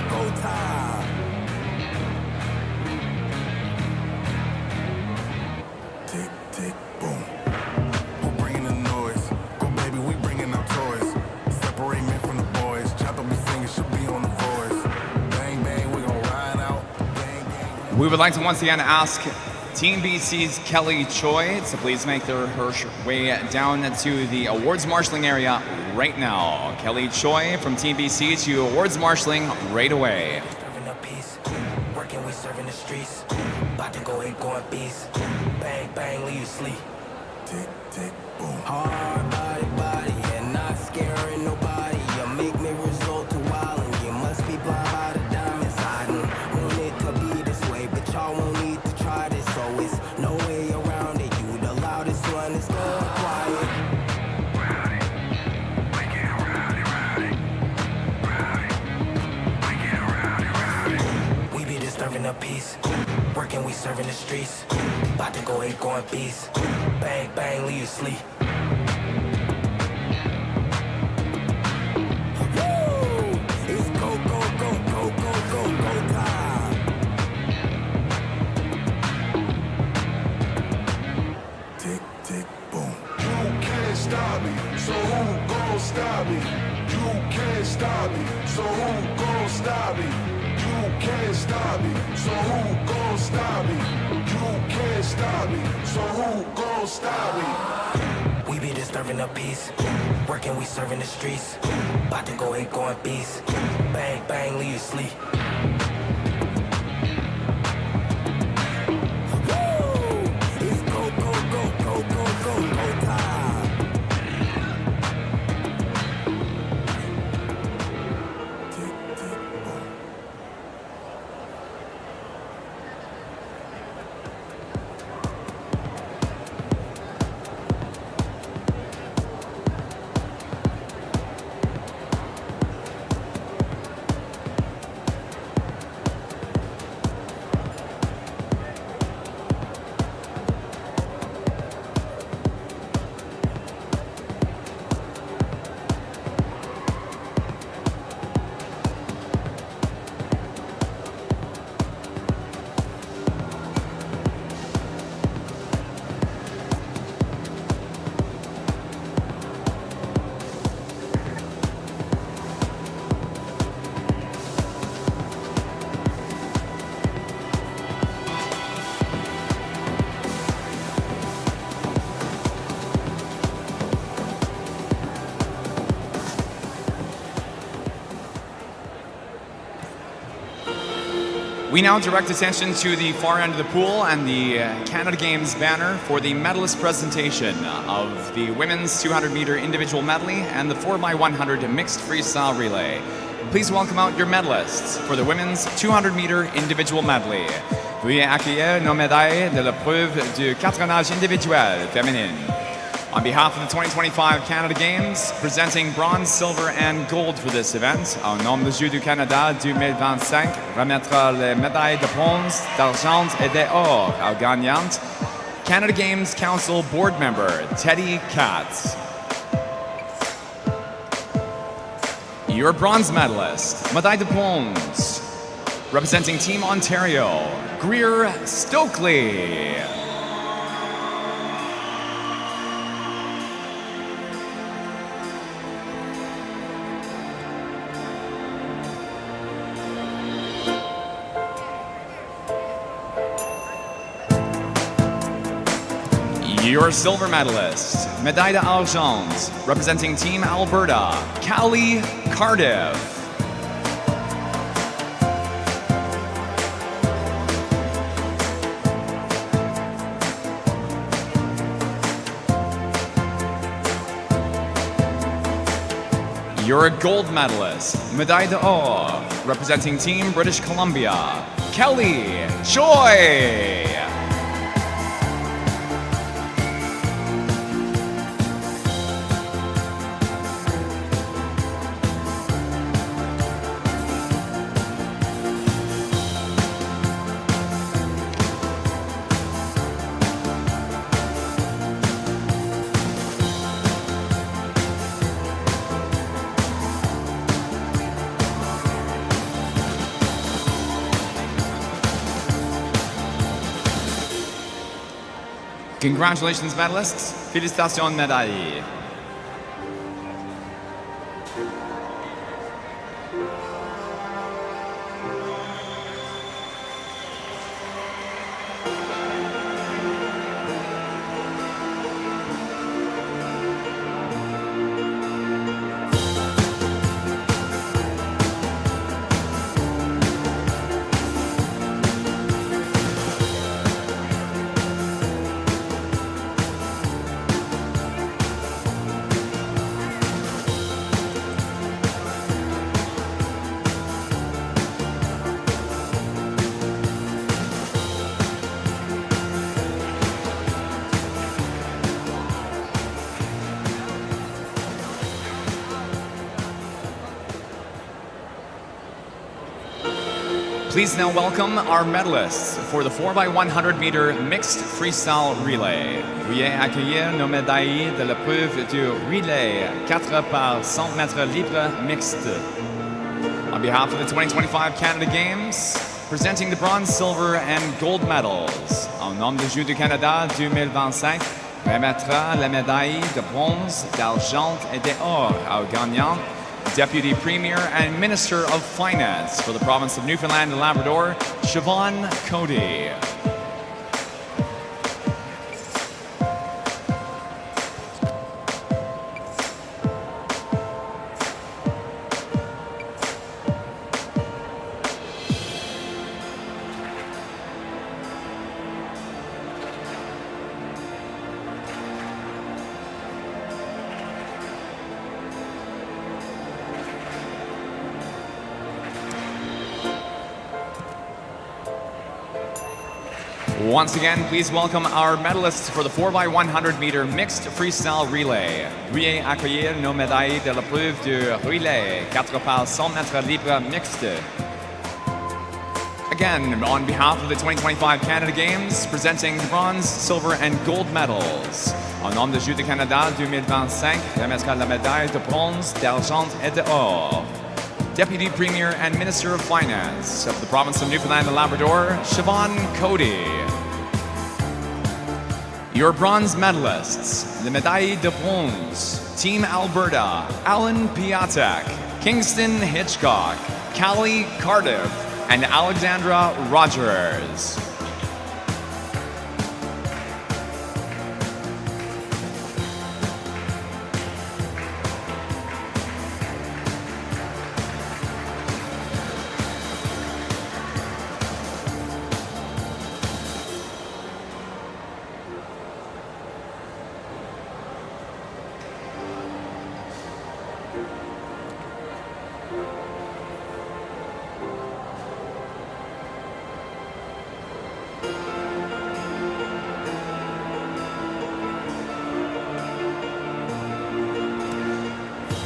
Go time. Tick, tick, boom. Who bringing the noise? Go baby, we bringing our toys. Separate men from the boys. Chop up be singing, should be on the voice. Bang, bang, we gon' ride out. Gang, We would like to once again ask Team BC's Kelly Choi to please make her way down to the awards marshalling area right now. Kelly Choi from Team BC to awards marshalling right away. Serving up peace, working, we serving the streets. About to go ain't going beast. Bang, bang, leave you sleep. Tick, tick, boom. Hard body, and not scaring nobody. You make me resort to wild, and you must be blind by the diamonds hiding. Want it to be this way, but y'all won't need to try this, so it's no way around it. You the loudest one, it's still quiet. Rowdy, we get rowdy, rowdy, rowdy, we get rowdy, rowdy. We be disturbing the peace, working, we serving the streets. About to go ain't going beast. Bang, bang, leave you sleep. Woo! It's go, go, go, go, go, go, go time. Tick, tick, boom. You can't stop me, so who gon' stop me? You can't stop me, so who gon' stop me? You can't stop me, so who gon' stop me? You can't stop me, so who gon' stop me? We be disturbing the peace, working, we serving the streets. About to go ain't going beast. Bang, bang, leave you sleep. Woo! It's go, go, go, go, go, go, go time. Tick, tick, boom. We now direct attention to the far end of the pool and the Canada Games banner for the medalist presentation of the women's 200-meter individual medley and the 4x100 mixed freestyle relay. Please welcome out your medalists for the women's 200-meter individual medley. Veuillez accueillir nos médailles de l'épreuve du 4 nage individuel féminine. On behalf of the 2025 Canada Games, presenting bronze, silver, and gold for this event, au nom du Jeux du Canada 2025, remettra les médailles de bronze, d'argent et d'or aux gagnantes, Canada Games Council Board Member Teddy Katz. Your bronze medalist, médaille de bronze, representing Team Ontario, Greer Stokely. Your silver medalist, médaille d'argent, representing Team Alberta, Callie Cardiff. Your gold medalist, médaille d'or, representing Team British Columbia, Kelly Choi. Congratulations, medalists. Félicitations, médailles. Please now welcome our medalists for the 4x100 meter mixed freestyle relay. Veuillez accueillir nos médailles de l'épreuve du relay 4 par 100 mètres libre mixte. On behalf of the 2025 Canada Games, presenting the bronze, silver, and gold medals. En nom du Jeux du Canada 2025, remettra la médaille de bronze, d'argent et d'or aux gagnants, Deputy Premier and Minister of Finance for the province of Newfoundland and Labrador, Siobhan Cody. Once again, please welcome our medalists for the 4x100 meter mixed freestyle relay. Veuillez accueillir nos médailles de l'épreuve du relay 4 par 100 mètres libre mixte. Again, on behalf of the 2025 Canada Games, presenting bronze, silver, and gold medals. En nom du Jeux du Canada 2025, remettra la médaille de bronze, d'argent et d'or. Deputy Premier and Minister of Finance of the province of Newfoundland and Labrador, Siobhan Cody. Your bronze medalists, the médaille de bronze, Team Alberta, Alan Piatek, Kingston Hitchcock, Callie Cardiff, and Alexandra Rogers.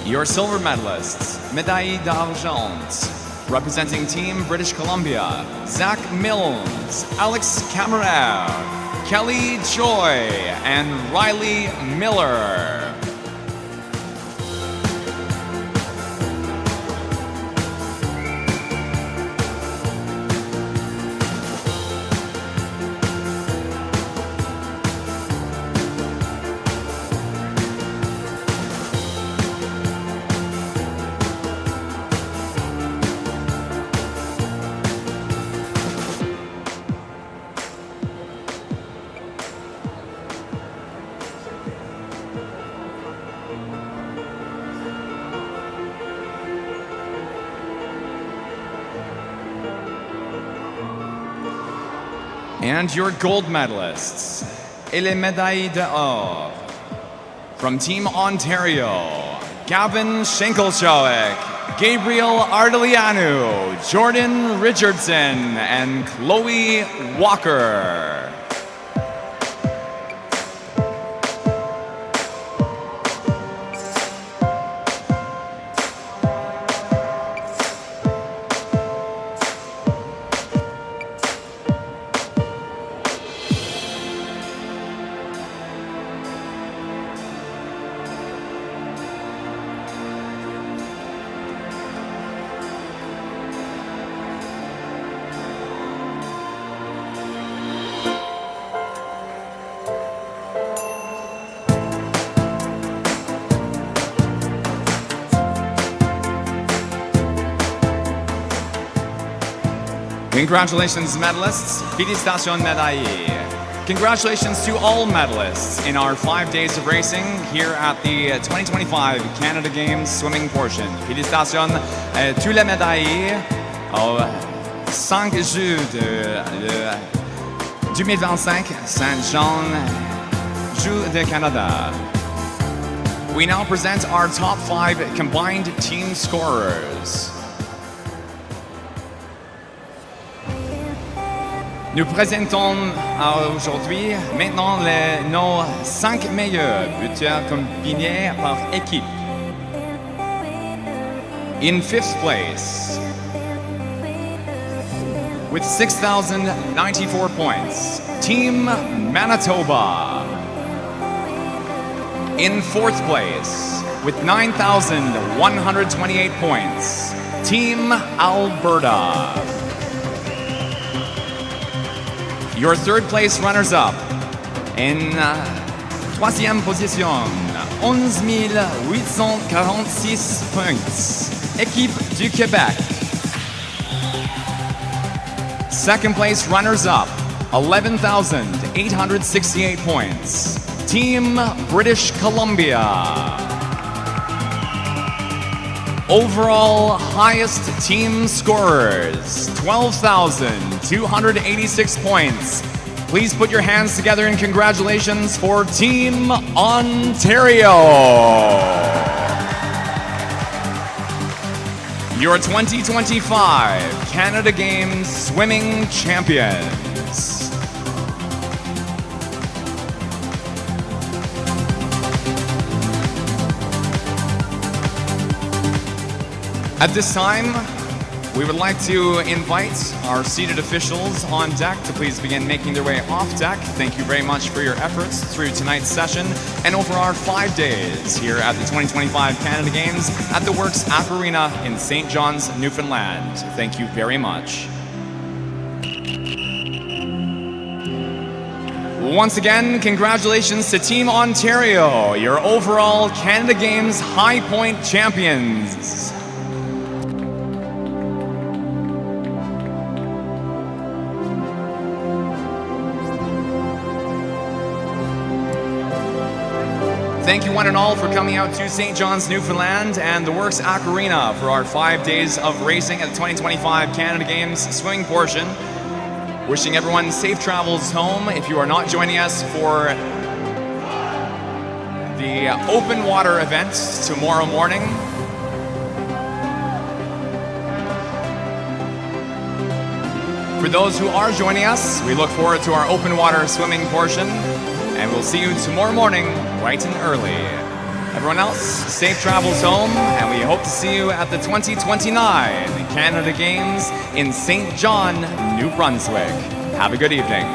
Your silver medalists, médaille d'argent, representing Team British Columbia, Zach Milnes, Alex Cameron, Kelly Joy, and Riley Miller. And your gold medalists, et les médailles d'or. From Team Ontario, Gavin Schenkelchowick, Gabriel Ardelianu, Jordan Richardson, and Chloe Walker. Congratulations, medalists. Félicitations, médaillés. Congratulations to all medalists in our 5 days of racing here at the 2025 Canada Games swimming portion. Félicitations tous les médaillés aux 5 Jeux de 2025 Saint-Jean, Jeux de Canada. We now present our top 5 combined team scorers. Nous présentons aujourd'hui maintenant nos 5 meilleurs buteurs combinés par équipe. In 5th place, with 6,094 points, Team Manitoba. In fourth place, with 9,128 points, Team Alberta. Your third place runners-up in troisième position, 11 846 points, Équipe du Québec. Second place runners-up, 11,868 points, Team British Columbia. Overall highest team scorers, 12,286 points. Please put your hands together in congratulations for Team Ontario. Your 2025 Canada Games swimming champions. At this time, we would like to invite our seated officials on deck to please begin making their way off deck. Thank you very much for your efforts through tonight's session and over our 5 days here at the 2025 Canada Games at the Works Aquarena in St. John's, Newfoundland. Thank you very much. Once again, congratulations to Team Ontario, your overall Canada Games High Point champions. Thank you one and all for coming out to St. John's, Newfoundland and the Works Aquarena for our 5 days of racing at the 2025 Canada Games swimming portion. Wishing everyone safe travels home. If you are not joining us for the open water event tomorrow morning, for those who are joining us, we look forward to our open water swimming portion. And we'll see you tomorrow morning, bright and early. Everyone else, safe travels home, and we hope to see you at the 2029 Canada Games in St. John, New Brunswick. Have a good evening.